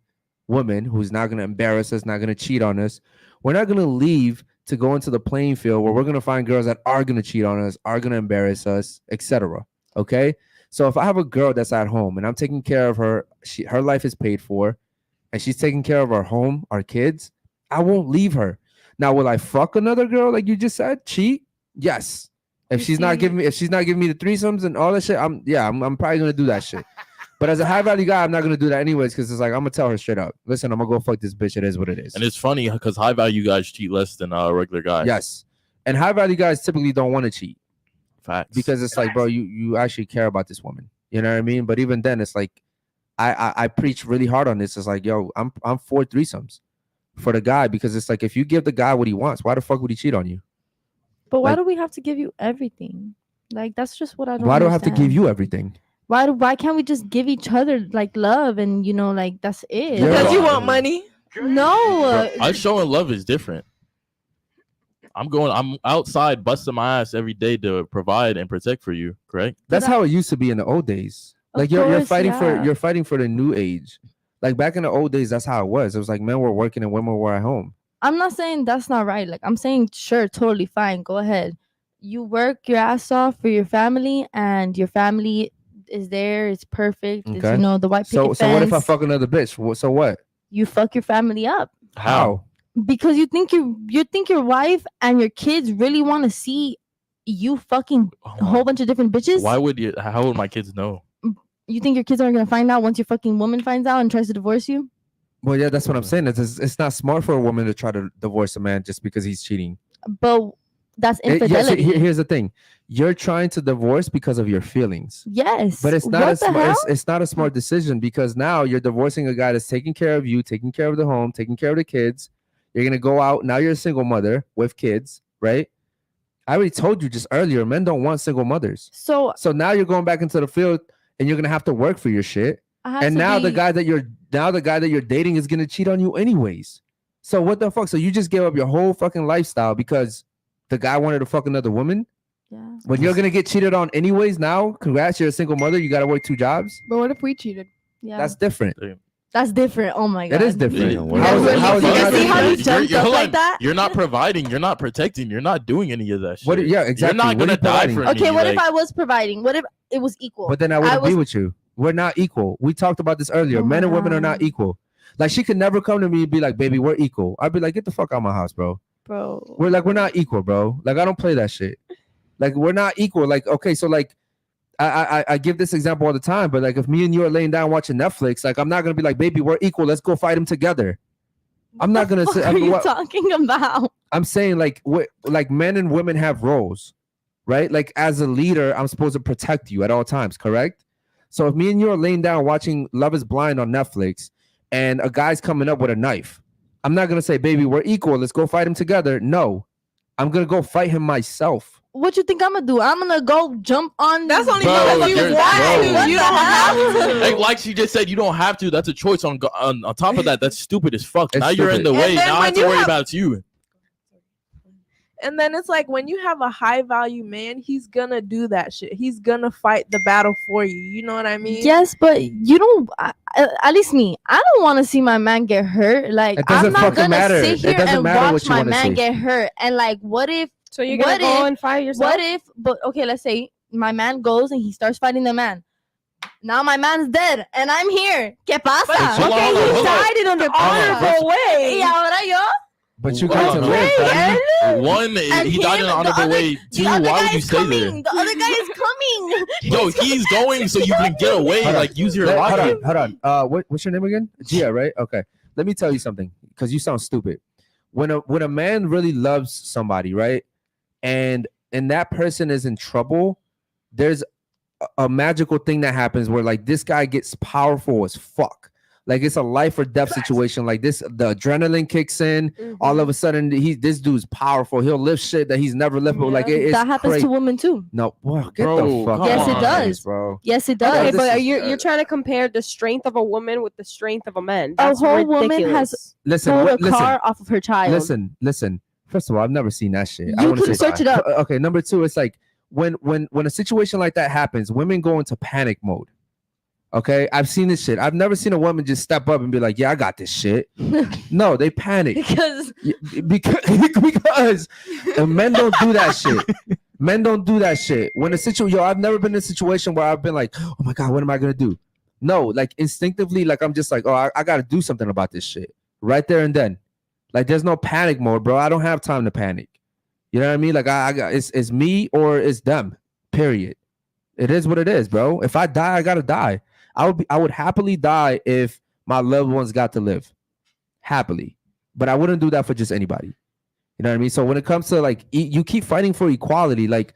woman, who's not going to embarrass us, not going to cheat on us, we're not going to leave to go into the playing field where we're going to find girls that are going to cheat on us, are going to embarrass us, etc. Okay? So if I have a girl that's at home and I'm taking care of her, her life is paid for, and she's taking care of our home, our kids, I won't leave her. Now, will I fuck another girl like you just said? Cheat? Yes. If she's not giving me the threesomes and all that shit, I'm probably gonna do that shit. But as a high value guy, I'm not gonna do that anyways, because it's like I'm gonna tell her straight up. Listen, I'm gonna go fuck this bitch. It is what it is. And it's funny because high value guys cheat less than regular guys. Yes. And high value guys typically don't want to cheat. Facts. Because it's like, bro, you actually care about this woman. You know what I mean? But even then, it's like I preach really hard on this. It's like, yo, I'm for threesomes for the guy, because it's like if you give the guy what he wants, why the fuck would he cheat on you? But why like- do we have to give you everything? Like that's just what I don't. Why do I have to give understand. you everything? Why can't we just give each other like love and like that's it? Yeah. Because you want money. No. Us showing love is different. I'm outside busting my ass every day to provide and protect for you, correct? That's how it used to be in the old days. Of Like you're course, fighting yeah. you're fighting for the new age. Like back in the old days, that's how it was. It was like men were working and women were at home. I'm not saying that's not right. Like I'm saying, sure, totally fine. Go ahead. you work your ass off for your family, and your family is there. It's perfect. It's, Okay. you know, the white So picket so what if I fence. fuck another bitch? So what? You fuck your family up How? because you think your wife and your kids really want to see you fucking a whole bunch of different bitches. Why would you? How would my kids know? You think your kids aren't gonna find out once your fucking woman finds out and tries to divorce you? Well, yeah, that's what I'm saying. It's not smart for a woman to try to divorce a man just because he's cheating. But that's Yeah, see, infidelity. here's the thing: you're trying to divorce because of your feelings. Yes, But it's not What a the hell? it's not a smart decision because now you're divorcing a guy that's taking care of you, taking care of the home, taking care of the kids. You're gonna go out now. You're a single mother with kids, right? I already told you just earlier. Men don't want single mothers. So now you're going back into the field and you're gonna have to work for your shit. I have And to now the be- guy that you're dating is gonna cheat on you anyways. So what the fuck? So you just gave up your whole fucking lifestyle because the guy wanted to fuck another woman? Yeah. When you're gonna get cheated on anyways now, congrats, you're a single mother, you gotta work 2 jobs. But what if we cheated? Yeah. That's different. That's different. Oh my god. That is different. Yeah. How is it? How is it? You not see how different? he jumped up hold like on. that? You're not providing. You're not protecting. You're not doing any of that shit. What? Yeah, exactly. You're not What are gonna you die providing? for Okay, me. what if like- I was providing? What if it was equal? But then I wouldn't be was- with you. We're not equal. We talked about this earlier. Oh Men and women are my not equal. Like she could never come to me and be like, "Baby, we're equal." I'd be like, "Get the fuck out of my house, bro." Bro. We're not equal, bro. Like I don't play that shit. Like we're not equal. Like okay, so like I give this example all the time, but like if me and you are laying down watching Netflix, like I'm not gonna be like, "Baby, we're equal. Let's go fight them together." I'm not gonna say. What are you talking about? I'm saying like like men and women have roles, right? Like as a leader, I'm supposed to protect you at all times, correct? So if me and you are laying down watching Love is Blind on Netflix and a guy's coming up with a knife, I'm not gonna say, "Baby, we're equal. Let's go fight him together." No, I'm gonna go fight him myself. What you think I'm gonna do? I'm gonna go jump on. That's only Bro, because you're- you want bro. to. You don't have to. Hey, like she just said, you don't have to. That's a choice. On top of that, that's stupid as fuck. It's Now you're in stupid. the way. And then Now I when have to you worry have- about you. And then it's like when you have a high value man, he's gonna do that shit. He's gonna fight the battle for you. You know what I mean? Yes, but you don't. At least me, I don't want to see my man get hurt. Like It doesn't I'm not fucking gonna matter. sit It here doesn't and matter what watch you my wanna man see. get hurt. And like, what if? So you're gonna What go if- and fight yourself? What if? But okay, let's say my man goes and he starts fighting the man. Now my man's dead and I'm here. ¿Qué pasa? Hold on, Okay, hold on, he hold on. died in an Hold on. honorable way. Y ahora yo. But you Hold got to on, live. Hey, buddy. One, And he died in him, an honorable the other- way. The Two, other why guy would you is stay coming. there? The other guy is coming. Yo, he's going so you can get away. Hold on. Like use your Hold logic. on. What's your name again? Gia, right? Okay. Let me tell you something because you sound stupid. When a man really loves somebody, right, and that person is in trouble, there's a magical thing that happens where like this guy gets powerful as fuck. Like it's a life or death situation. Like this, the adrenaline kicks in. All of a sudden, this dude's powerful. He'll lift shit that he's never lifted. Like it's that happens crazy. to women too. No, well, get Bro, the fuck. come Yes, it on. does. bro. Yes, it does. Okay, this but is- you're trying to compare the strength of a woman with the strength of a man. A That's whole woman ridiculous. has Listen, pulled a listen, car off of her child. listen. First of all, I've never seen that shit. I You wanna can say- search it up. Okay, number two, it's like when a situation like that happens, women go into panic mode. Okay, I've seen this shit. I've never seen a woman just step up and be like, "Yeah, I got this shit." No, they panic because because and men don't do that shit. Men don't do that shit. When a situation, I've never been in a situation where I've been like, "Oh my god, what am I gonna do?" No, like instinctively, like I'm just like, "Oh, I gotta do something about this shit right there and then." Like there's no panic mode, bro. I don't have time to panic. You know what I mean? Like I got it's me or it's them. Period. It is what it is, bro. If I die, I gotta die. I would happily die if my loved ones got to live happily, but I wouldn't do that for just anybody. You know what I mean? So when it comes to like you keep fighting for equality, like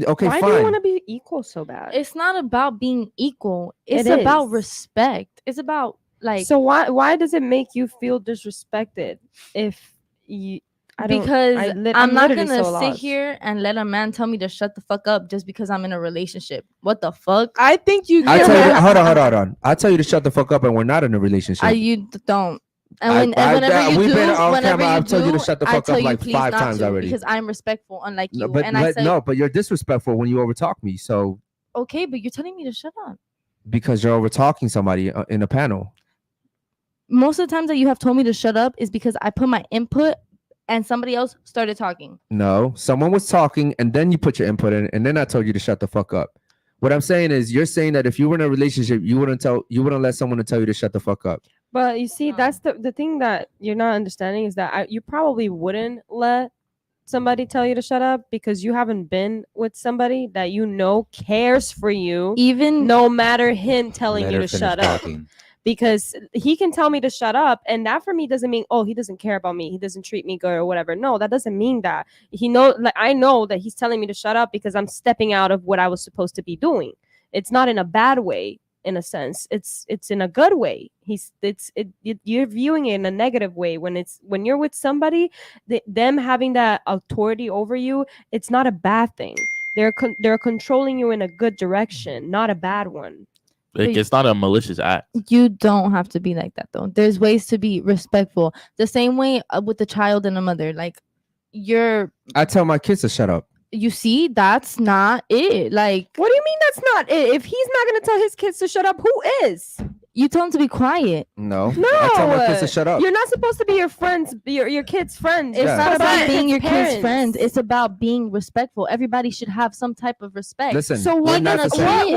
okay, Why fine. do you want to be equal so bad? it's not about being equal. It's It about is. respect. It's about like So why does it make you feel disrespected if you? I don't- because I'm I'm not literally gonna so sit lost. here and let a man tell me to shut the fuck up just because I'm in a relationship. What the fuck? I think you I get tell you, that. hold on. I tell you to shut the fuck up, and we're not in a relationship. You don't. And, I- and I- whenever you we've do, been on whenever camera, you I've told you to do, shut the I fuck tell up you like please 5 not times to, already. because I'm respectful, unlike you. No, but and I say, but you're disrespectful when you overtalk me. So okay, but you're telling me to shut up. because you're overtalking somebody in a panel. Most of the times that you have told me to shut up is because I put my input and somebody else started talking. No, someone was talking, and then you put your input in, and then I told you to shut the fuck up. What I'm saying is, you're saying that if you were in a relationship, you wouldn't let someone to tell you to shut the fuck up. But you see, that's the thing that you're not understanding is that you probably wouldn't let somebody tell you to shut up because you haven't been with somebody that you know cares for you, even no matter him telling Let you her to finish shut up. talking. Because he can tell me to shut up, and that for me doesn't mean, oh, he doesn't care about me, he doesn't treat me good or whatever. No, that doesn't mean that. I know that he's telling me to shut up because I'm stepping out of what I was supposed to be doing. It's not in a bad way, in a sense. It's in a good way. You're viewing it in a negative way when you're with somebody, them having that authority over you. It's not a bad thing. They're controlling you in a good direction, not a bad one. Like, it's not a malicious act. You don't have to be like that, though. There's ways to be respectful. The same way with the child and a mother. Like, I tell my kids to shut up. You see, that's not it. Like, what do you mean that's not it? If he's not gonna tell his kids to shut up, who is? You tell them to be quiet. No, I tell my kids to shut up. You're not supposed to be your friends, your kids' friends. It's not about being your parents. kids' friends. It's about being respectful. Everybody should have some type of respect. Listen, So we're what? not the same.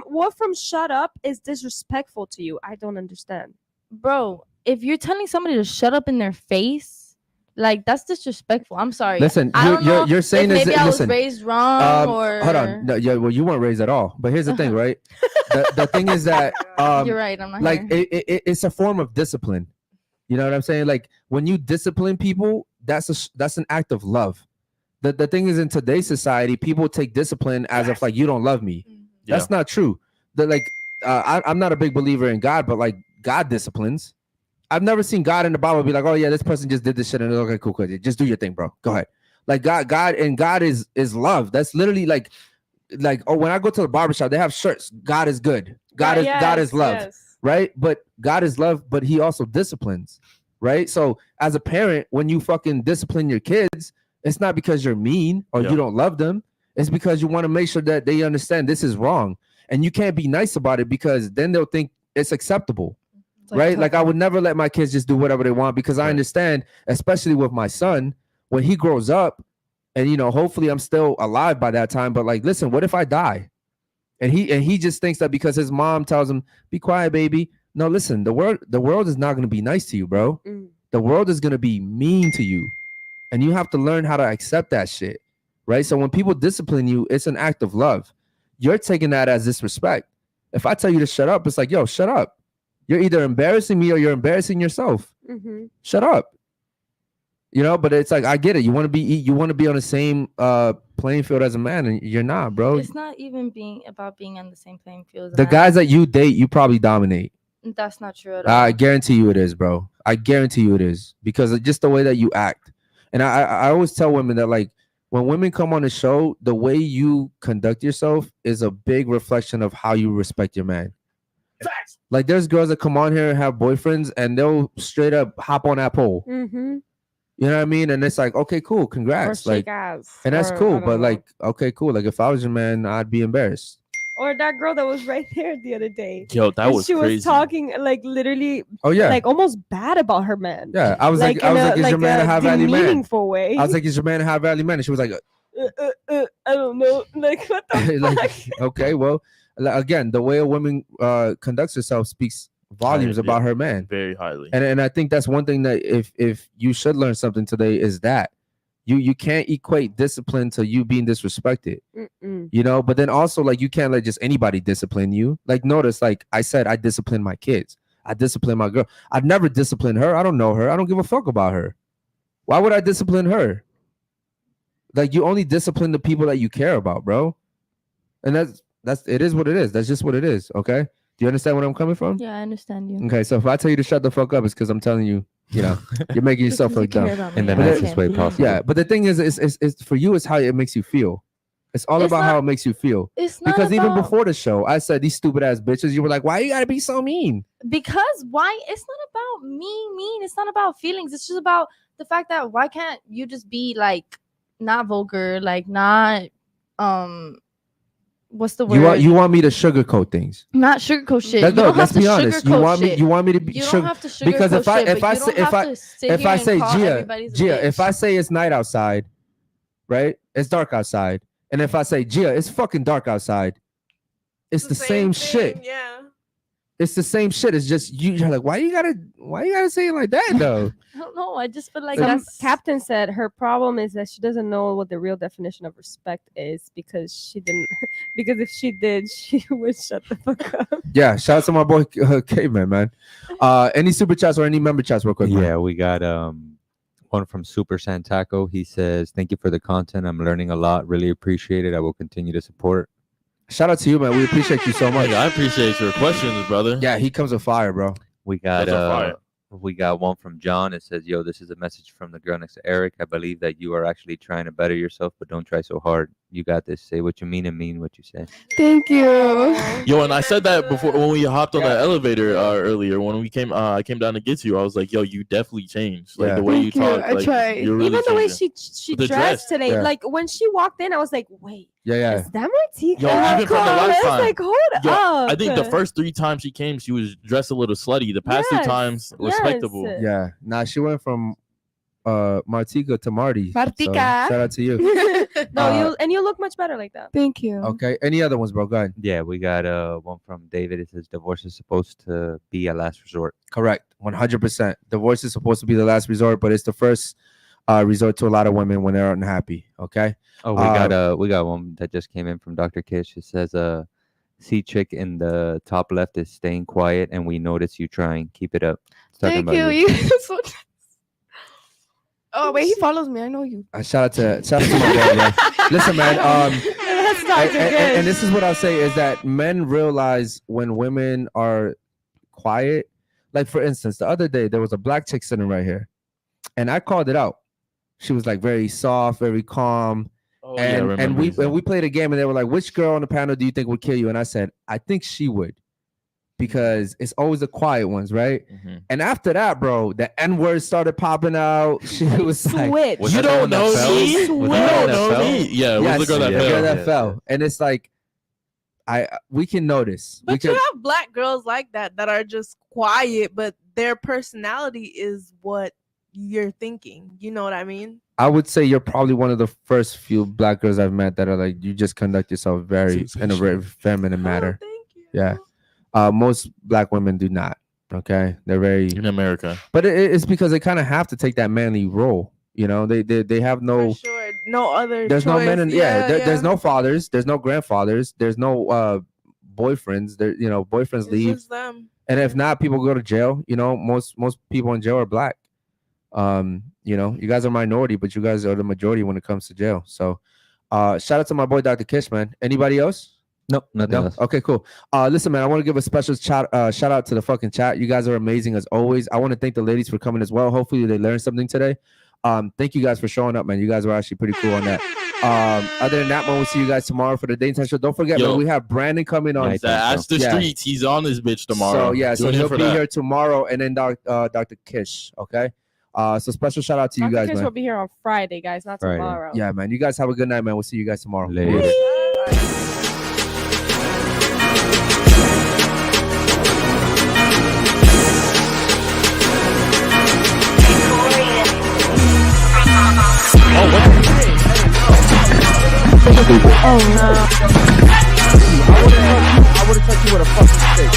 What from shut up is disrespectful to you? I don't understand, bro. If you're telling somebody to shut up in their face, like, that's disrespectful. I'm sorry. Listen, you're saying if maybe I was listen, raised wrong or hold on. No, yeah, well, you weren't raised at all. But here's the thing, right? The thing is that you're right. I'm not like here. it's a form of discipline. You know what I'm saying? Like, when you discipline people, that's an act of love. The thing is, in today's society, people take discipline as if like, you don't love me. That's not true. I'm not a big believer in God, but like, God disciplines. I've never seen God in the Bible be like, oh yeah, this person just did this shit and okay, cool. Just do your thing, bro. Go ahead. Like, God is love. That's literally like, oh, when I go to the barbershop, they have shirts. God is good. God is love. Yes. Right? But God is love, but he also disciplines. Right? So as a parent, when you fucking discipline your kids, it's not because you're mean or you don't love them. It's because you want to make sure that they understand this is wrong. And you can't be nice about it because then they'll think it's acceptable. Right? Like, I would never let my kids just do whatever they want because I understand, especially with my son, when he grows up, and you know, hopefully I'm still alive by that time. But like, listen, what if I die? And he just thinks that because his mom tells him, be quiet, baby. No, listen, the world is not going to be nice to you, bro. The world is going to be mean to you. And you have to learn how to accept that shit. Right? So when people discipline you, it's an act of love. You're taking that as disrespect. If I tell you to shut up, it's like, yo, shut up. You're either embarrassing me or you're embarrassing yourself. Shut up. You know, but it's like, I get it. You want to be on the same playing field as a man, and you're not, bro. It's not even about being on the same playing field. The guys that you date, you probably dominate. That's not true at all. I guarantee you it is, bro. I guarantee you it is, because of just the way that you act. And I always tell women that, like, when women come on the show, the way you conduct yourself is a big reflection of how you respect your man. Like, there's girls that come on here and have boyfriends and they'll straight up hop on that pole. You know what I mean? And it's like, okay, cool, congrats. Like, and that's cool. But like, okay, cool. Like, if I was your man, I'd be embarrassed. Or that girl that was right there the other day. Yo, that was she crazy. was talking like literally, oh yeah, like almost bad about her man. Yeah, I was like, is your man a high value man? Meaningful way. I was like, is your man a high value man? And she was like, I don't know. Like, what the like, fuck? okay, well, again, the way a woman conducts herself speaks volumes about her man very highly. And I think that's one thing that if you should learn something today is that you can't equate discipline to you being disrespected. You know, but then also, like, you can't let just anybody discipline you. Like, notice, like I said, I discipline my kids. I discipline my girl. I've never disciplined her. I don't know her. I don't give a fuck about her. Why would I discipline her? Like, you only discipline the people that you care about, bro. And that's it is what it is. That's just what it is. Okay. Do you understand where I'm coming from? Yeah, I understand you. Okay, so if I tell you to shut the fuck up, it's because I'm telling you, you know, you're making yourself look dumb in the nicest way possible. Yeah, but the thing is, it's for you, it's how it makes you feel. It's all about how it makes you feel. It's not because even about- before the show, I said these stupid ass bitches. You were like, why you gotta be so mean? Because why? It's not about mean. It's not about feelings. It's just about the fact that why can't you just be like not vulgar, like not what's the word? You want me to sugarcoat things? Not sugarcoat shit. Let's You don't let's have to be honest. sugarcoat You want me to be You don't sugar have to sugarcoat because if I say Gia, Gia, if I say it's night outside, right? It's dark outside, and if I say Gia, it's fucking dark outside. It's the same shit. Yeah. It's the same shit. It's just you're like, why you gotta say it like that though? I don't know. I just feel like Some that's captain said her problem is that she doesn't know what the real definition of respect is because she didn't. Because if she did, she would shut the fuck up. Yeah, shout out to my boy Caveman, man. Any super chats or any member chats real quick? Man? Yeah, we got one from Super Santaco. He says, "Thank you for the content. I'm learning a lot. Really appreciate it. I will continue to support." Shout out to you, man. We appreciate you so much. I appreciate your questions, brother. Yeah, he comes with fire, bro. We got one from John. It says, "Yo, this is a message from the girl next to Eric. I believe that you are actually trying to better yourself, but don't try so hard. You got this. Say what you mean and mean what you say." Thank you. Yo, and I said that before when we hopped on the elevator earlier. When we came, I came down to get you. I was like, "Yo, you definitely changed. Like the way Thank you you. talk. I Like, tried. you're really Even the way changing." she The dressed dress. today, Yeah. like when she walked in, I was like, "Wait, Yeah. is that Martika?" Yo, Oh, even from the God. last I was time. like, hold Yo, up. I think the first 3 times she came, she was dressed a little slutty. The past 2 Yes, times, yes. respectable. Yeah. Nah, she went from Martika to Marty. So, Martika. shout out to you. No, you look much better like that. Thank you. Okay. Any other ones, bro? Go ahead. Yeah, we got one from David. It says, "Divorce is supposed to be a last resort." Correct. 100%. Divorce is supposed to be the last resort, but it's the first resort to a lot of women when they're unhappy. Okay. Oh, we got one that just came in from Dr. Kish. It says, "See chick in the top left is staying quiet, and we notice you trying. Keep it up." It's talking Thank about you. You so nice. Oh wait, he follows me. I know you. Shout out to my boy, man. Listen, man. That's Dr. And this is what I'll say is that men realize when women are quiet. Like for instance, the other day there was a black chick sitting right here, and I called it out. She was like very soft, very calm, Oh, yeah, I remember you saying. we played a game, and they were like, "Which girl on the panel do you think would kill you?" And I said, "I think she would." Because it's always the quiet ones, right? Mhm. And after that, bro, the N-word started popping out. She was like, Switch. Was You that the don't one that know fell? me. Was You that the one don't that know fell? me. Yeah, it yes, was the girl that the fell. girl that Yeah. fell. And it's like, we can notice. We But you can, have black girls like that are just quiet, but their personality is what you're thinking. You know what I mean? I would say you're probably one of the first few black girls I've met that are like, you just conduct yourself in a very feminine manner. Oh, thank you. Yeah. Most black women do not. Okay. They're very, In America. but it's because they kind of have to take that manly role. You know, they have no, For sure. No other there's no choice. men, there's no fathers, there's no grandfathers, there's no boyfriends. There, boyfriends It's leave, just them. and if not, people go to jail. Most people in jail are black. You guys are minority, but you guys are the majority when it comes to jail. So, shout out to my boy Dr. Kish, man. Anybody else? Nope, nothing else. Okay, cool. Listen, man, I want to give a special shout out to the fucking chat. You guys are amazing as always. I want to thank the ladies for coming as well. Hopefully they learned something today. Thank you guys for showing up, man. You guys were actually pretty cool on that. Other than that, man, we'll see you guys tomorrow for the daytime show. Don't forget, man, we have Brandon coming on. Ask the streets. He's on this bitch tomorrow. So Tune in he'll for be that. here tomorrow, and then Dr. Kish. Okay. So special shout out to you Dr. guys, Kish man. will be here on Friday, guys, not Friday. tomorrow. Yeah, man. You guys have a good night, man. We'll see you guys tomorrow. Later. Oh no. I would have touched you with a fucking stick.